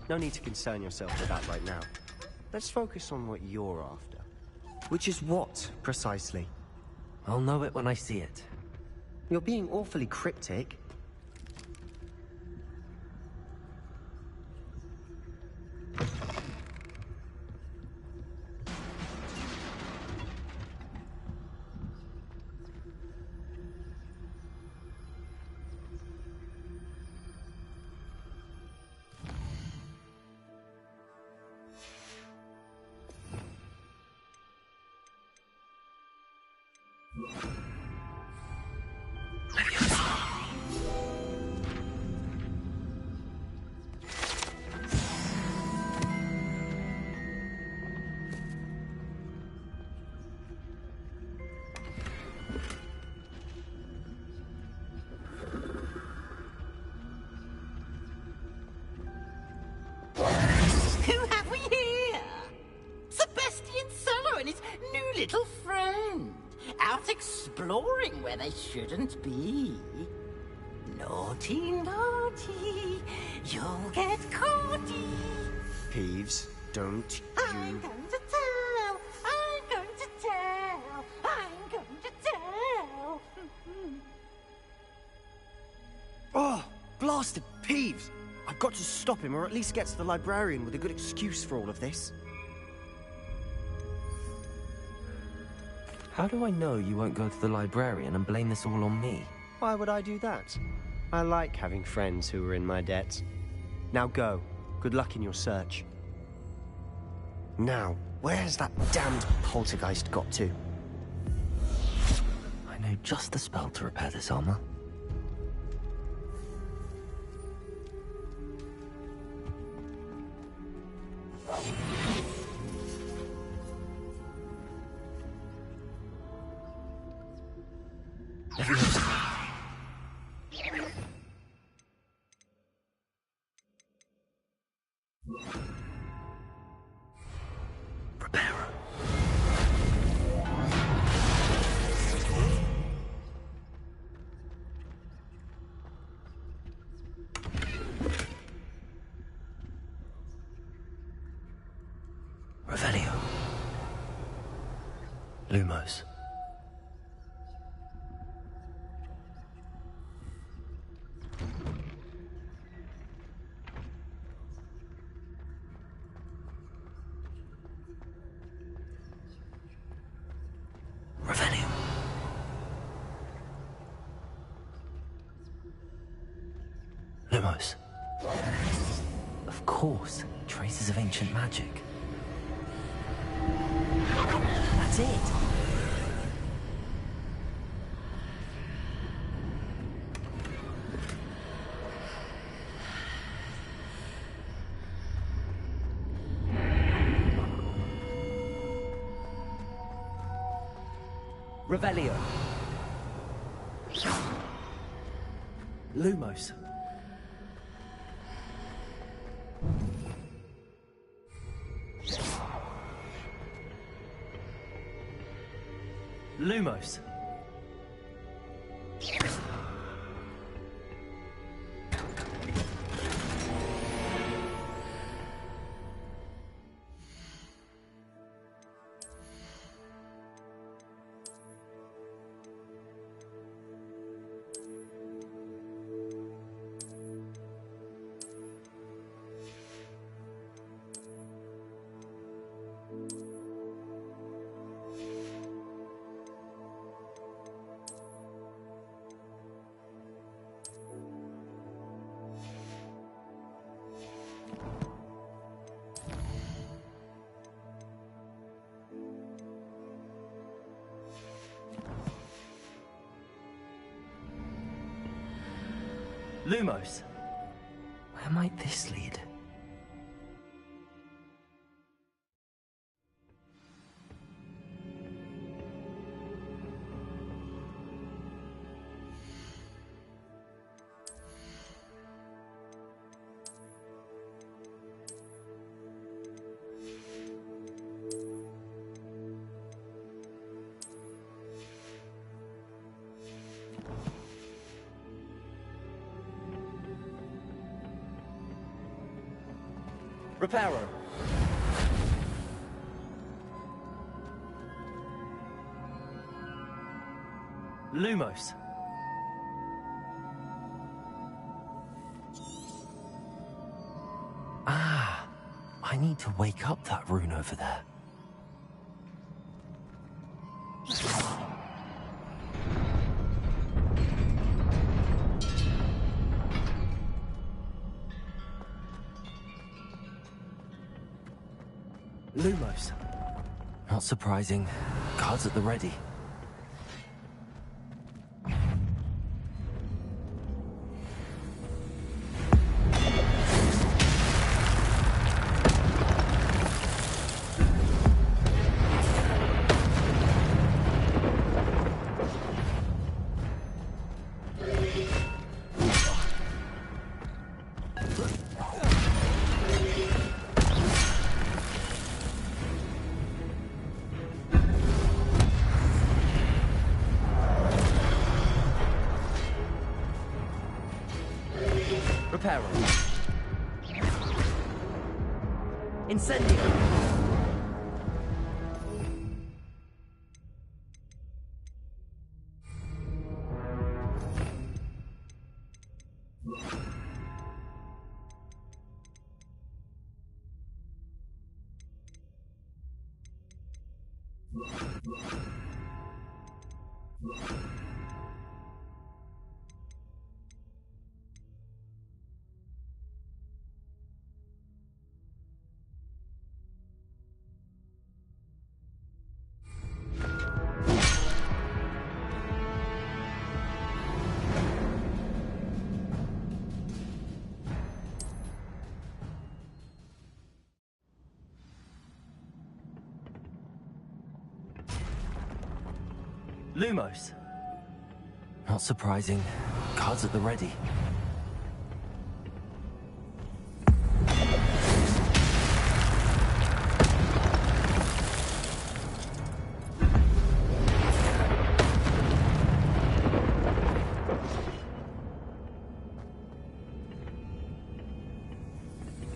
No need to concern yourself with that right now. Let's focus on what you're after. Which is what, precisely? I'll know it when I see it. You're being awfully cryptic. Who have we here? Sebastian Cello and his new little friend. Out exploring where they shouldn't be. Naughty, naughty, you'll get caughty. Peeves, don't I'm you... going to tell, I'm going to tell, I'm going to tell. Oh, blasted Peeves! I've got to stop him, or at least get to the librarian with a good excuse for all of this. How do I know you won't go to the librarian and blame this all on me? Why would I do that? I like having friends who are in my debt. Now go. Good luck in your search. Now, Where's that damned poltergeist got to? I know just the spell to repair this armor. Revelio. Lumos. Revelio. Lumos. Of course, traces of ancient magic. That's it. Revelio. Lumos. Lumos. Lumos. Where might this lead? Reparo. Lumos. Ah, I need to wake up that rune over there. Lumos. Not surprising. Guards at the ready. Reparo. Incendio. Lumos. Not surprising. Cards at the ready.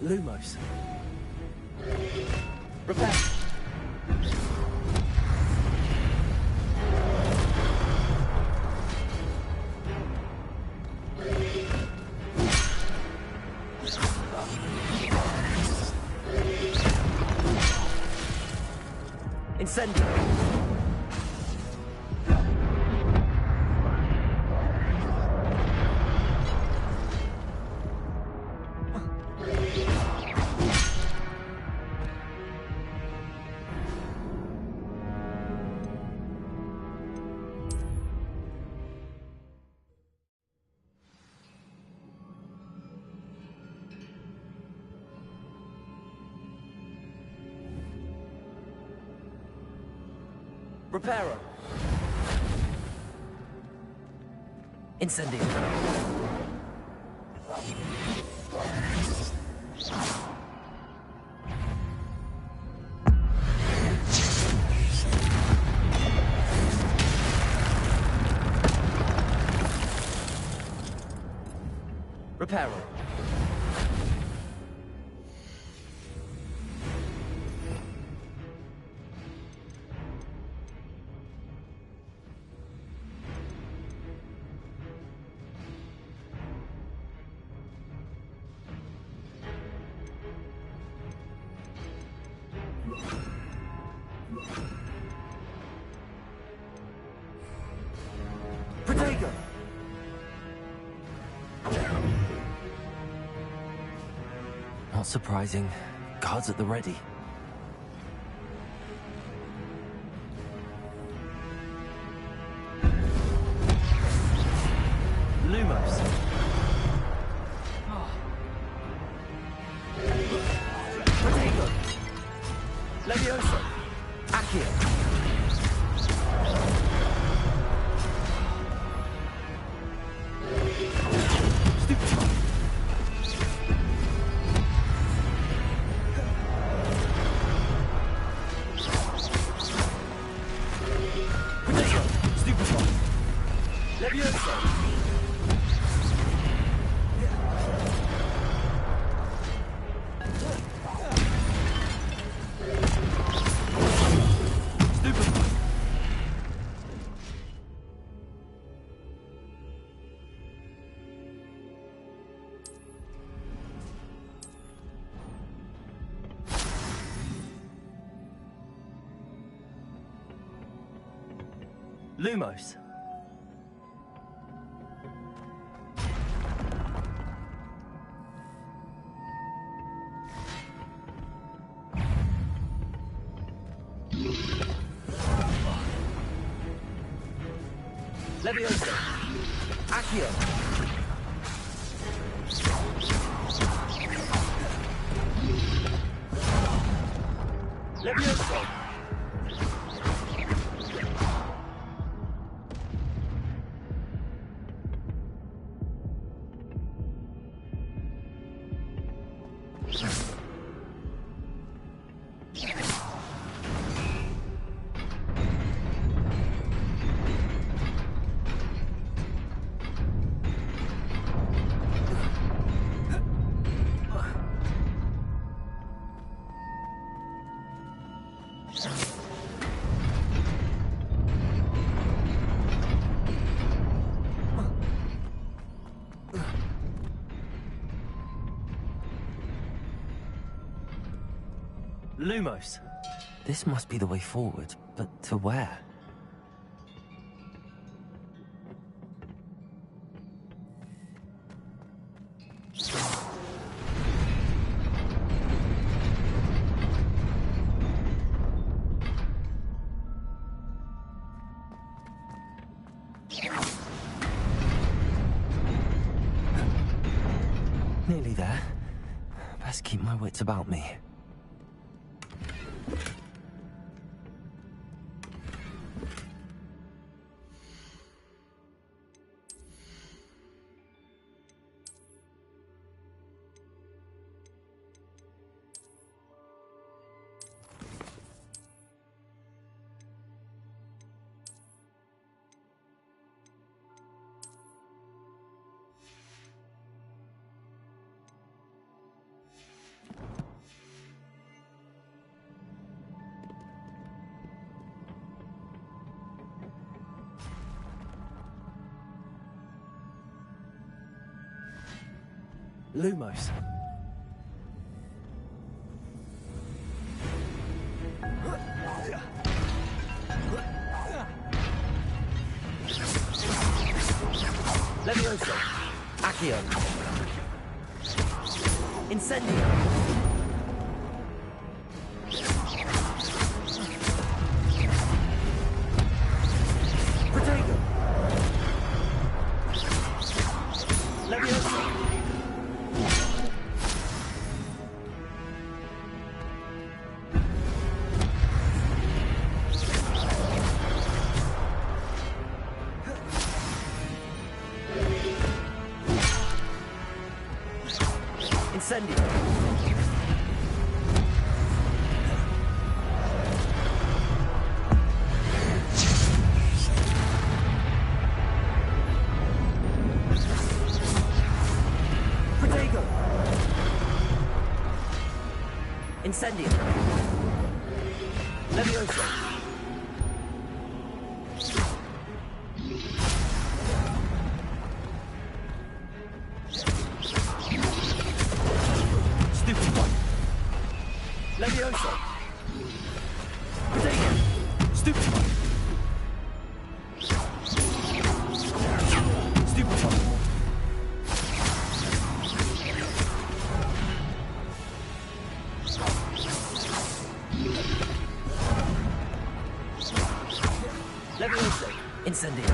Lumos. Repair. Incendio. Reparo. Incendio. Reparo. Protego! Not surprising. Guards at the ready. Lumos. Protego! Levioso! Accio! Lumos. Levioso. Accio. Levioso. Lumos. This must be the way forward, but to where? Nearly there. Best keep my wits about me. Lumos. Levioso. Accio. Incendio. Protego. Levioso. Incendio. Protego. Incendio. Levioso. Levioso. Protego. Stupefy. Stupefy. Levioso. Incendio.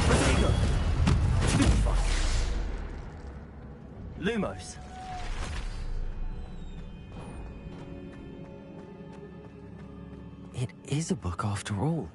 Protego. Stupefy. Lumos. It is a book after all.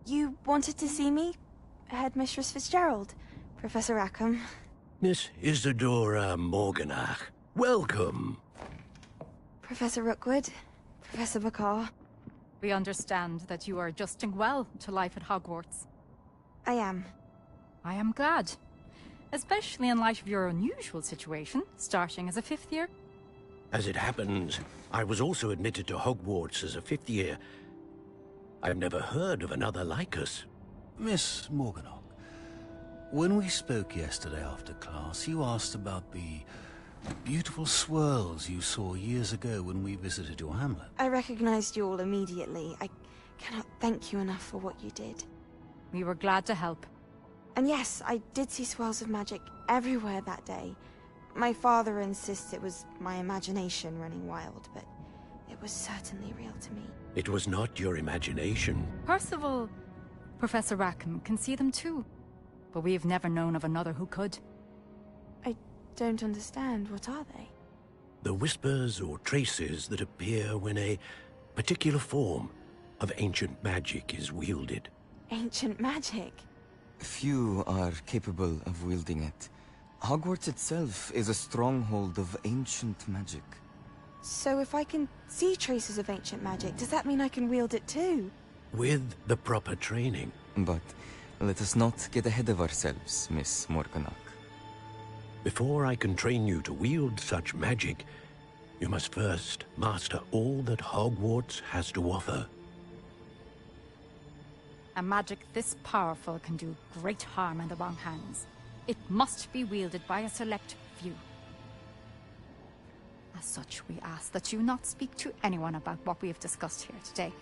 You wanted to see me? Headmistress Fitzgerald, Professor Rackham. Miss Isadora Morganach, welcome. Professor Rookwood, Professor Bakar. We understand that you are adjusting well to life at Hogwarts. I am. I am glad. Especially in light of your unusual situation, starting as a 5th year. As it happens, I was also admitted to Hogwarts as a 5th year. I've never heard of another like us. Miss Morganach, when we spoke yesterday after class, you asked about the beautiful swirls you saw years ago when we visited your hamlet. I recognized you all immediately. I cannot thank you enough for what you did. We were glad to help. And yes, I did see swirls of magic everywhere that day. My father insists it was my imagination running wild, but it was certainly real to me. It was not your imagination. Percival, Professor Rackham can see them too. But we've never known of another who could. I don't understand. What are they? The whispers or traces that appear when a particular form of ancient magic is wielded. Ancient magic? Few are capable of wielding it. Hogwarts itself is a stronghold of ancient magic. So if I can see traces of ancient magic, does that mean I can wield it too? With the proper training. But let us not get ahead of ourselves, Miss Morganach. Before I can train you to wield such magic, you must first master all that Hogwarts has to offer. A magic this powerful can do great harm in the wrong hands. It must be wielded by a select few. As such, we ask that you not speak to anyone about what we have discussed here today.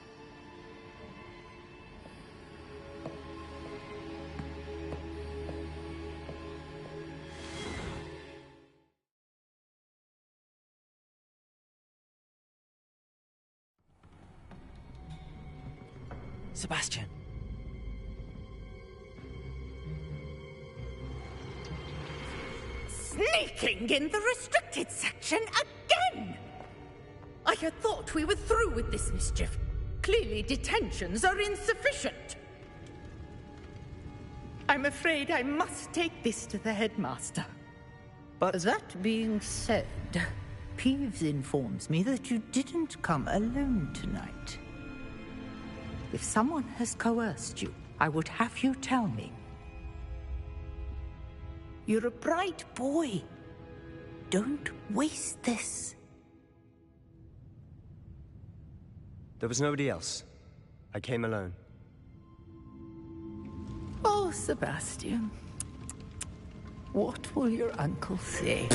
Sebastian. Sneaking in the restricted section again! I had thought we were through with this mischief. Clearly detentions are insufficient. I'm afraid I must take this to the headmaster. But that being said, Peeves informs me that you didn't come alone tonight. If someone has coerced you, I would have you tell me. You're a bright boy. Don't waste this. There was nobody else. I came alone. Oh, Sebastian. What will your uncle say?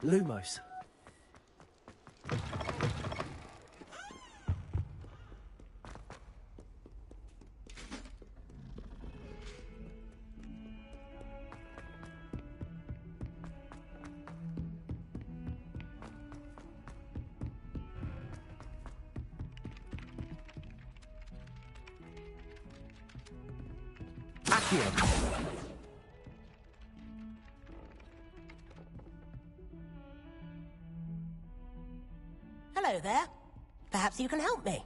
Lumos. Accio. Hello there. Perhaps you can help me.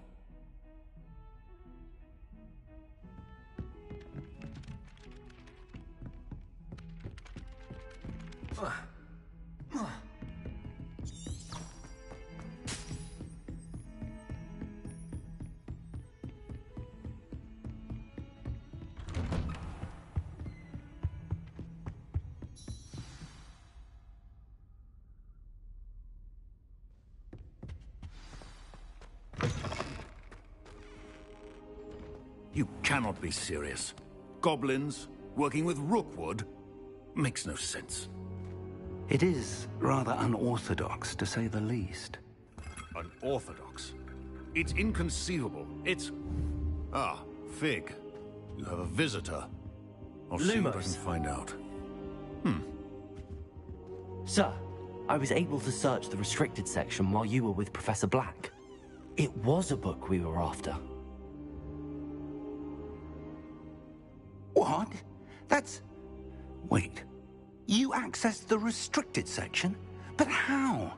You cannot be serious. Goblins working with Rookwood makes no sense. It is rather unorthodox, to say the least. Unorthodox? It's inconceivable. It's... Ah, Fig. You have a visitor. I'll see what I can find out. Sir, I was able to search the restricted section while you were with Professor Black. It was a book we were after. What? That's... Wait. You accessed the restricted section? But how?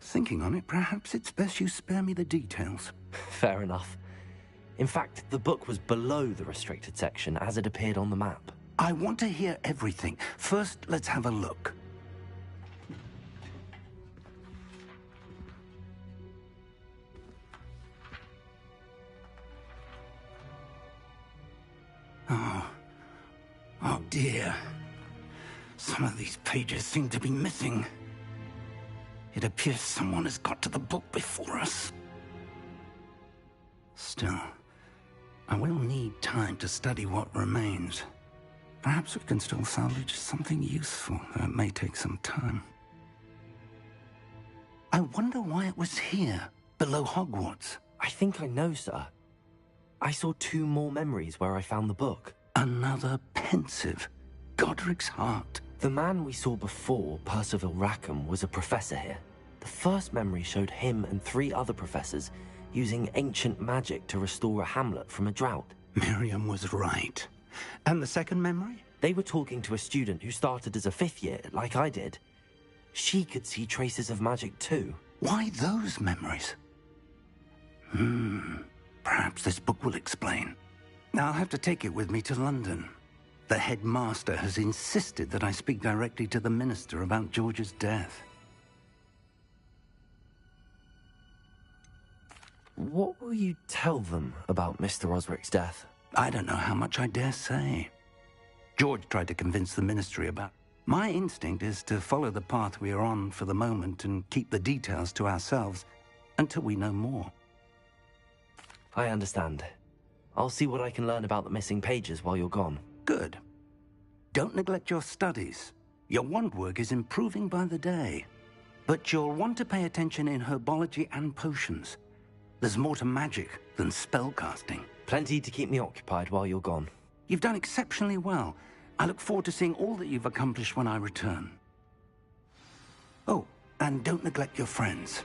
Thinking on it, perhaps it's best you spare me the details. Fair enough. In fact, the book was below the restricted section as it appeared on the map. I want to hear everything. First, let's have a look. Oh dear. Some of these pages seem to be missing. It appears someone has got to the book before us. Still, I will need time to study what remains. Perhaps we can still salvage something useful, though it may take some time. I wonder why it was here, below Hogwarts. I think I know, sir. I saw 2 more memories where I found the book. Another pensive. Godric's heart. The man we saw before, Percival Rackham, was a professor here. The first memory showed him and 3 other professors using ancient magic to restore a hamlet from a drought. Miriam was right. And the second memory? They were talking to a student who started as a 5th year, like I did. She could see traces of magic too. Why those memories? Perhaps this book will explain. I'll have to take it with me to London. The headmaster has insisted that I speak directly to the minister about George's death. What will you tell them about Mr. Osric's death? I don't know how much I dare say. George tried to convince the ministry about... My instinct is to follow the path we are on for the moment and keep the details to ourselves until we know more. I understand. I'll see what I can learn about the missing pages while you're gone. Good. Don't neglect your studies. Your wand work is improving by the day. But you'll want to pay attention in herbology and potions. There's more to magic than spellcasting. Plenty to keep me occupied while you're gone. You've done exceptionally well. I look forward to seeing all that you've accomplished when I return. Oh, and don't neglect your friends.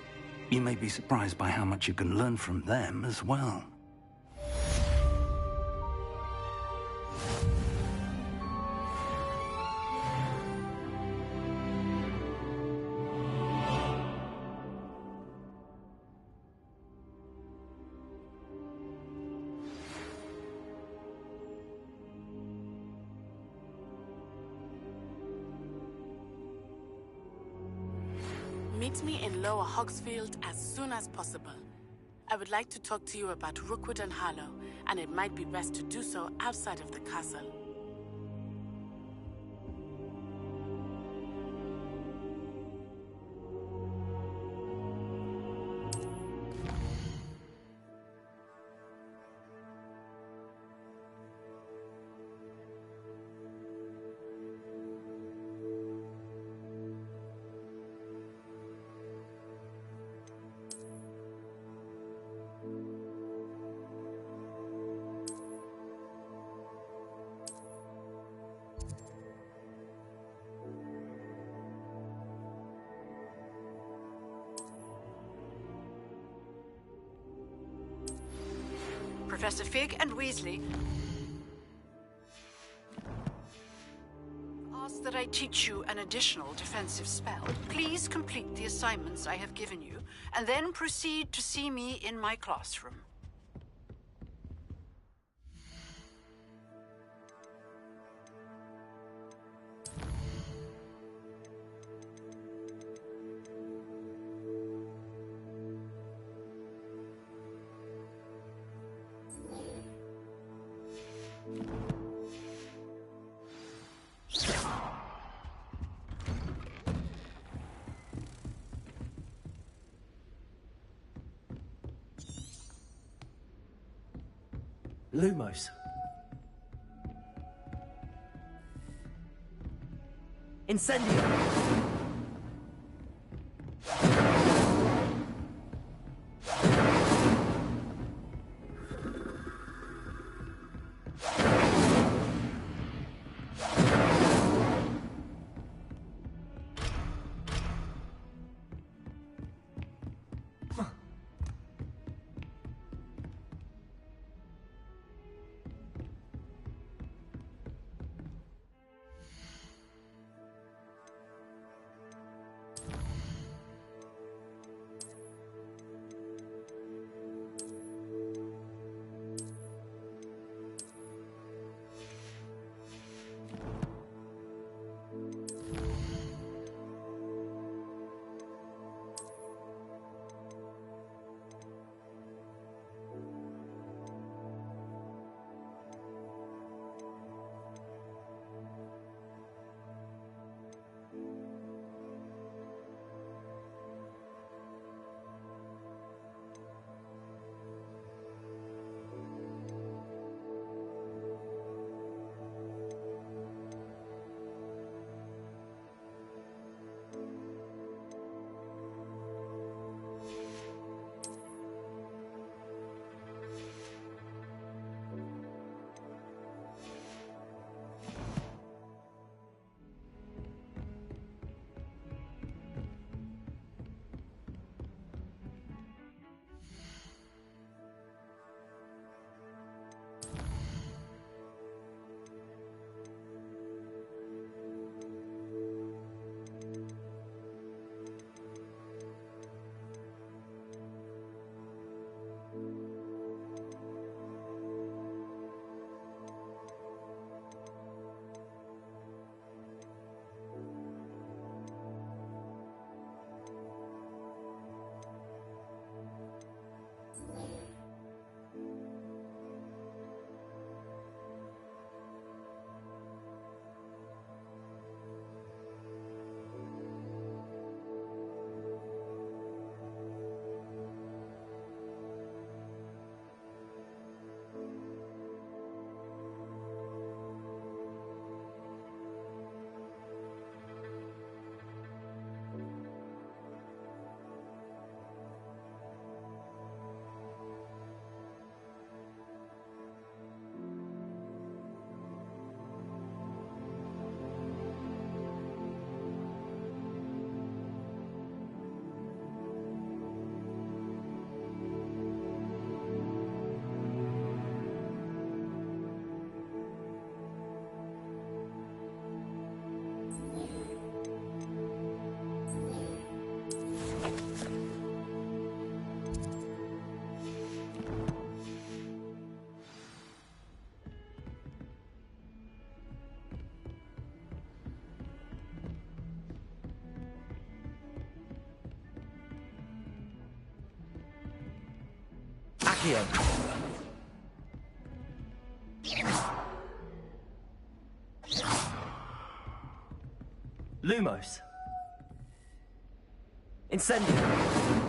You may be surprised by how much you can learn from them as well. Meet me in Lower Hogsfield as soon as possible. I would like to talk to you about Rookwood and Harlow, and it might be best to do so outside of the castle. Professor Fig and Weasley ask that I teach you an additional defensive spell. Please complete the assignments I have given you, and then proceed to see me in my classroom. Lumos. Incendio! Revelio. Lumos. Incendio.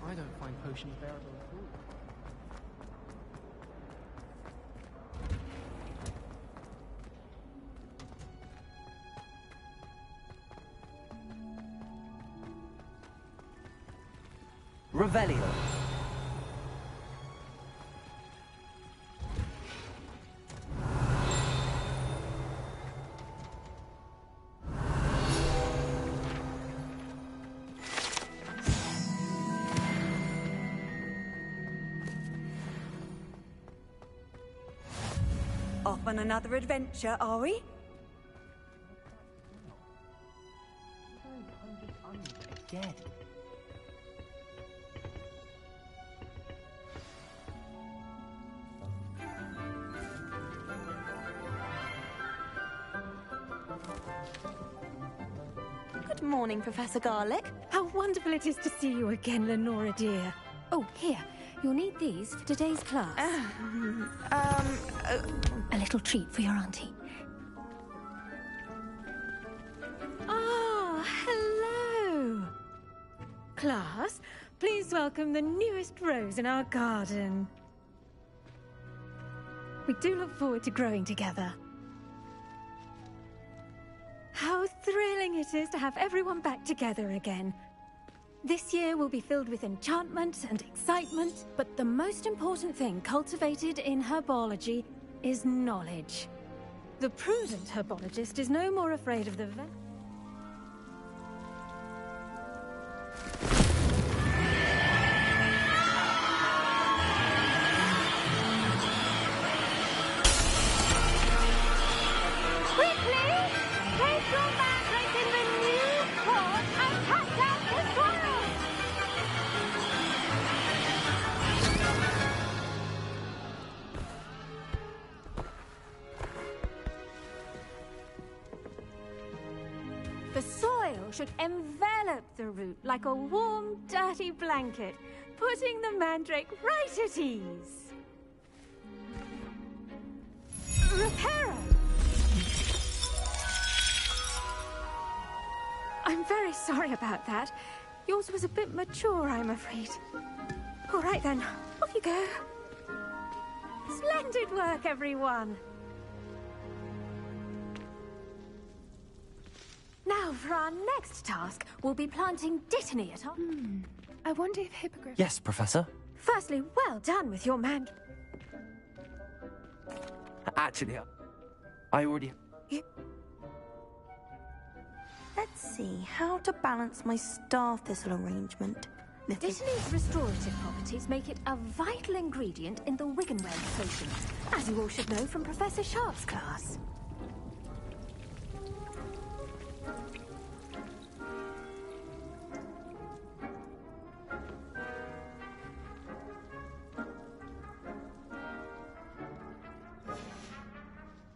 I don't find potions bearable at all. Revelio. Off on another adventure, are we? Again. Good morning, Professor Garlic. How wonderful it is to see you again, Lenora dear. Oh, here. You'll need these for today's class. A little treat for your auntie. Ah, hello. Class, please welcome the newest rose in our garden. We do look forward to growing together. How thrilling it is to have everyone back together again. This year will be filled with enchantment and excitement, but the most important thing cultivated in herbology is knowledge. The prudent herbologist is no more afraid of the should envelop the root like a warm, dirty blanket, putting the mandrake right at ease. Reparo! I'm very sorry about that. Yours was a bit mature, I'm afraid. All right then, off you go. Splendid work, everyone. Now, for our next task, we'll be planting Dittany at our... I wonder if Hippogriff... Yes, Professor. Firstly, well done with your man... Actually, I already... Let's see how to balance my star thistle arrangement. Disney's restorative properties make it a vital ingredient in the Wiggenweld potions, as you all should know from Professor Sharp's class.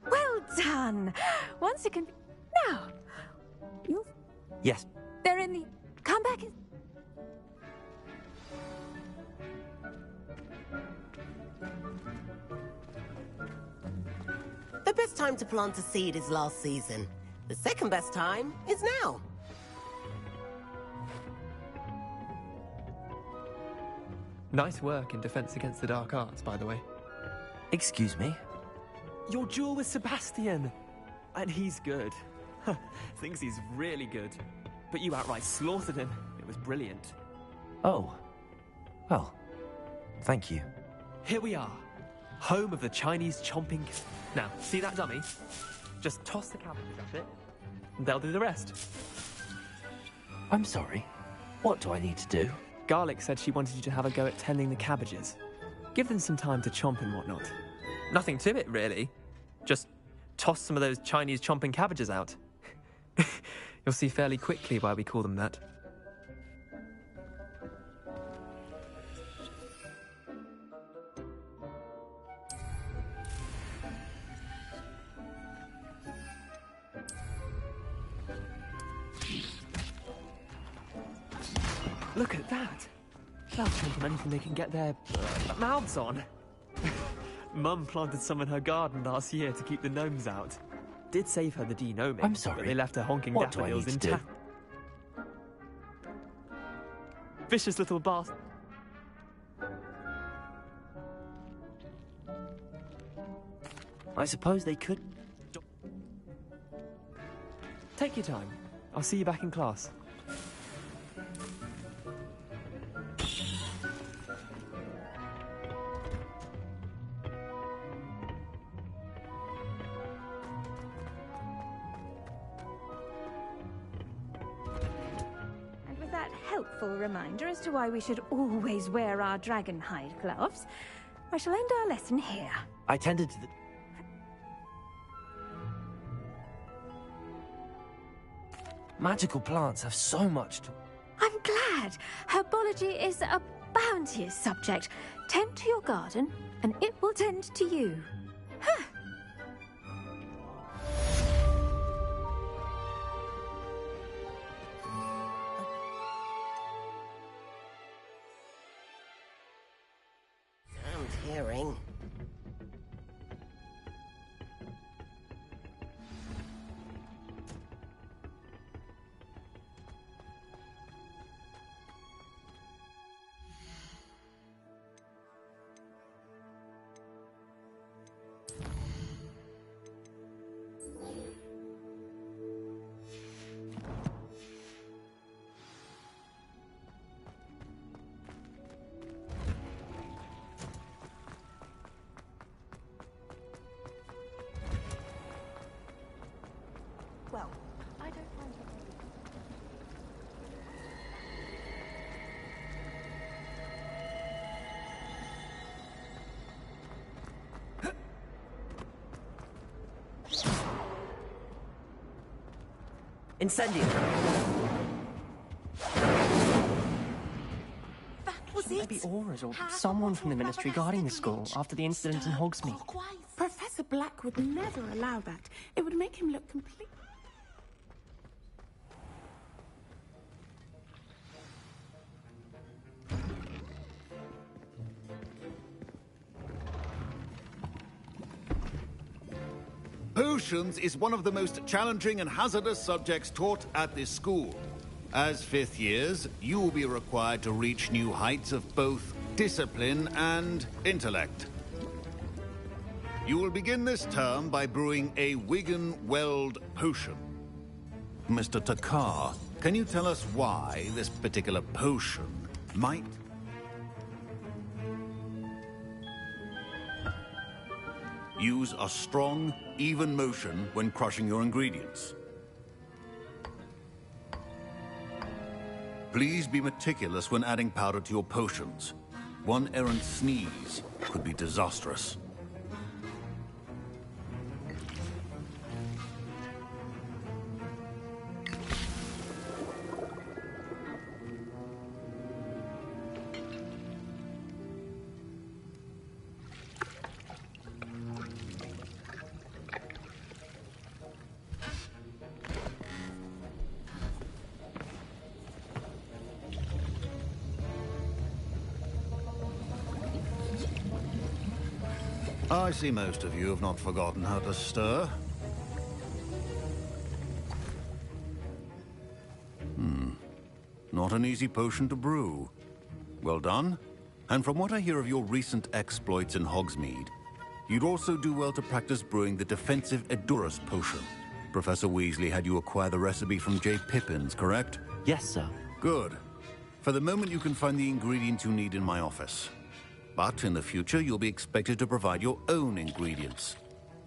Well done! Once you can... Now, you... Yes. They're in the... Come back and... The best time to plant a seed is last season. The second best time is now. Nice work in Defense Against the Dark Arts, by the way. Excuse me? Your duel with Sebastian! And he's good. Thinks he's really good. But you outright slaughtered him. It was brilliant. Oh. Well, thank you. Here we are. Home of the Chinese chomping... Now, see that dummy? Just toss the cabbages at it, and they'll do the rest. I'm sorry. What do I need to do? Garlic said she wanted you to have a go at tending the cabbages. Give them some time to chomp and whatnot. Nothing to it, really. Just toss some of those Chinese chomping cabbages out. You'll see fairly quickly why we call them that. Look at that! They'll chomp on anything they can get their mouths on. Mum planted some in her garden last year to keep the gnomes out. Did save her the de-gnoming. I'm sorry. But they left her honking What do I daffodils need to intact. Vicious little bastard. I suppose they could... Take your time. I'll see you back in class. And with that helpful reminder as to why we should always wear our dragon hide gloves, I shall end our lesson here. I tended to the... Magical plants have so much to... I'm glad. Herbology is a bounteous subject. Tend to your garden, and it will tend to you. Huh. Sound hearing. Well, I don't find it. Incendio! Maybe Aura's or someone from the Ministry guarding the school after the incident in Hogsmeade. Professor Black would never allow that. It would make him look complete. Potions is one of the most challenging and hazardous subjects taught at this school. As fifth years, you will be required to reach new heights of both discipline and intellect. You will begin this term by brewing a Wiggenweld potion. Mr. Takar, can you tell us why this particular potion might... Use a strong, even motion when crushing your ingredients. Please be meticulous when adding powder to your potions. One errant sneeze could be disastrous. I see most of you have not forgotten how to stir. Not an easy potion to brew. Well done. And from what I hear of your recent exploits in Hogsmeade, you'd also do well to practice brewing the defensive Edurus potion. Professor Weasley had you acquire the recipe from J. Pippins, correct? Yes, sir. Good. For the moment, you can find the ingredients you need in my office. But in the future, you'll be expected to provide your own ingredients.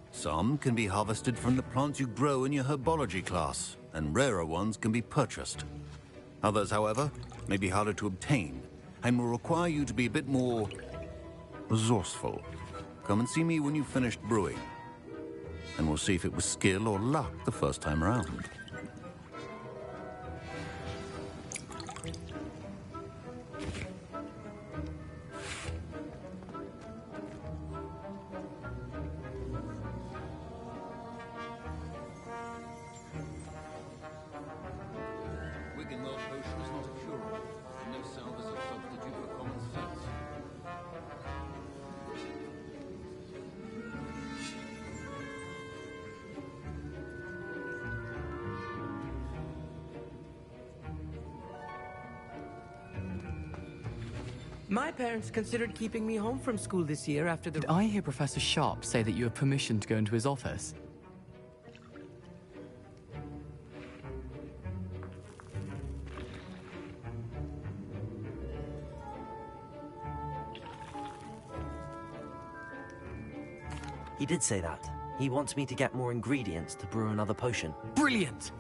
Some can be harvested from the plants you grow in your herbology class, and rarer ones can be purchased. Others, however, may be harder to obtain, and will require you to be a bit more resourceful. Come and see me when you've finished brewing, and we'll see if it was skill or luck the first time around. My parents considered keeping me home from school this year after the... Did I hear Professor Sharp say that you have permission to go into his office? He did say that. He wants me to get more ingredients to brew another potion. Brilliant!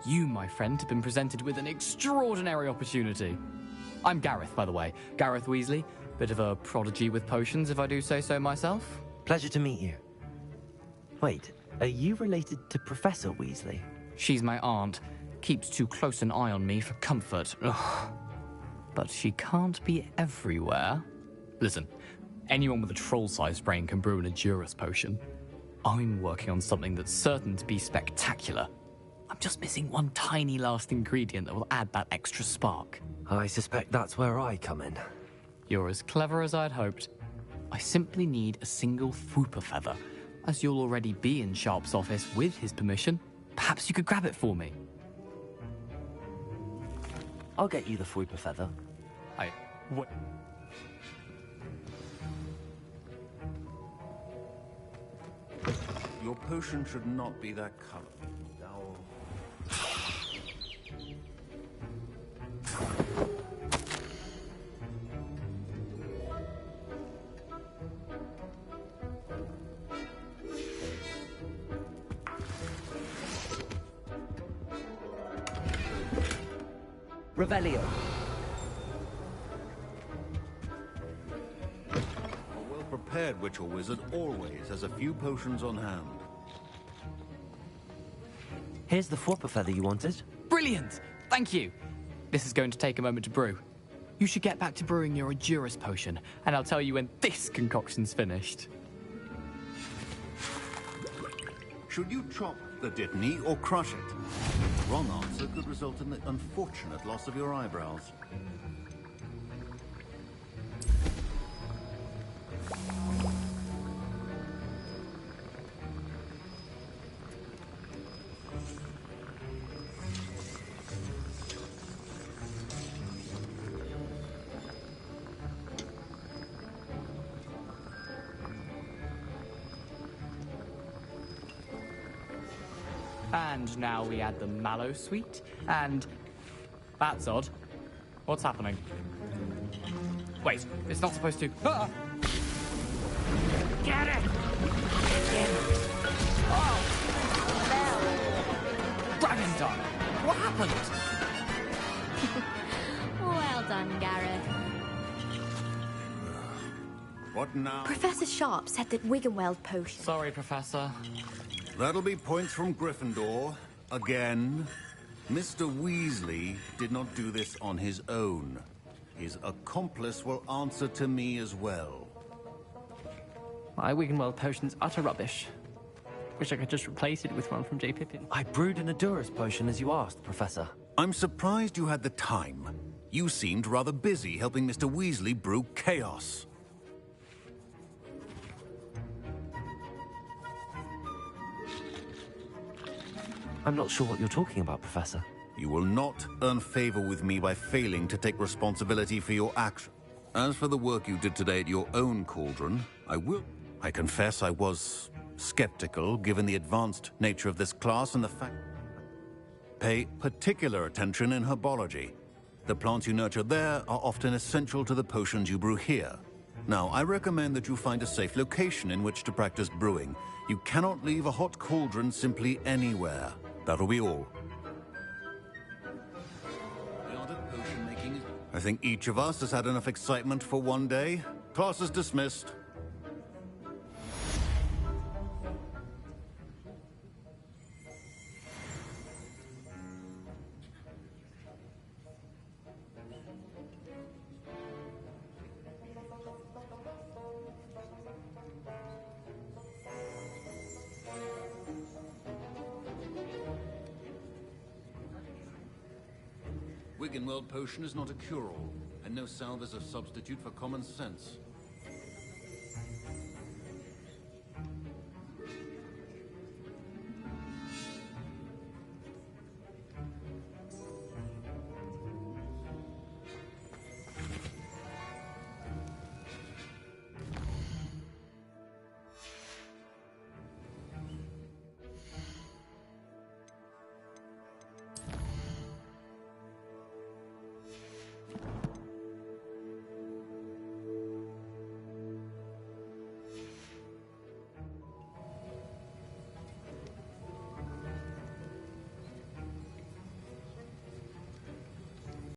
You, my friend, have been presented with an extraordinary opportunity. I'm Gareth, by the way. Gareth Weasley. Bit of a prodigy with potions, if I do say so myself. Pleasure to meet you. Wait, are you related to Professor Weasley? She's my aunt. Keeps too close an eye on me for comfort. Ugh. But she can't be everywhere. Listen, anyone with a troll-sized brain can brew an Edurus potion. I'm working on something that's certain to be spectacular. I'm just missing one tiny last ingredient that will add that extra spark. I suspect that's where I come in. You're as clever as I'd hoped. I simply need a single Fwooper feather. As you'll already be in Sharp's office with his permission, perhaps you could grab it for me. I'll get you the Fwooper feather. What? Your potion should not be that color. Revelio. A well-prepared witch or wizard always has a few potions on hand. Here's the Fwooper feather you wanted. Brilliant! Thank you. This is going to take a moment to brew. You should get back to brewing your Edurus potion, and I'll tell you when this concoction's finished. Should you chop the Dittany or crush it? The wrong answer could result in the unfortunate loss of your eyebrows. And now we add the mallow sweet, and... That's odd. What's happening? Wait, it's not supposed to... Ah! Get it! Oh! Dragon Dog! What happened? fun, Gareth. What now? Professor Sharp said that Wiggenweld potion... Sorry, Professor. That'll be points from Gryffindor. Again. Mr. Weasley did not do this on his own. His accomplice will answer to me as well. My Wiggenweld potion's utter rubbish. Wish I could just replace it with one from J. Pippin. I brewed an Adurus potion as you asked, Professor. I'm surprised you had the time. You seemed rather busy helping Mr. Weasley brew chaos. I'm not sure what you're talking about, Professor. You will not earn favor with me by failing to take responsibility for your action. As for the work you did today at your own cauldron, I confess I was skeptical, given the advanced nature of this class and the fact... Pay particular attention in herbology. The plants you nurture there are often essential to the potions you brew here. Now, I recommend that you find a safe location in which to practice brewing. You cannot leave a hot cauldron simply anywhere. That'll be all. I think each of us has had enough excitement for one day. Class is dismissed. Wiggenweld potion is not a cure-all, and no salve is a substitute for common sense.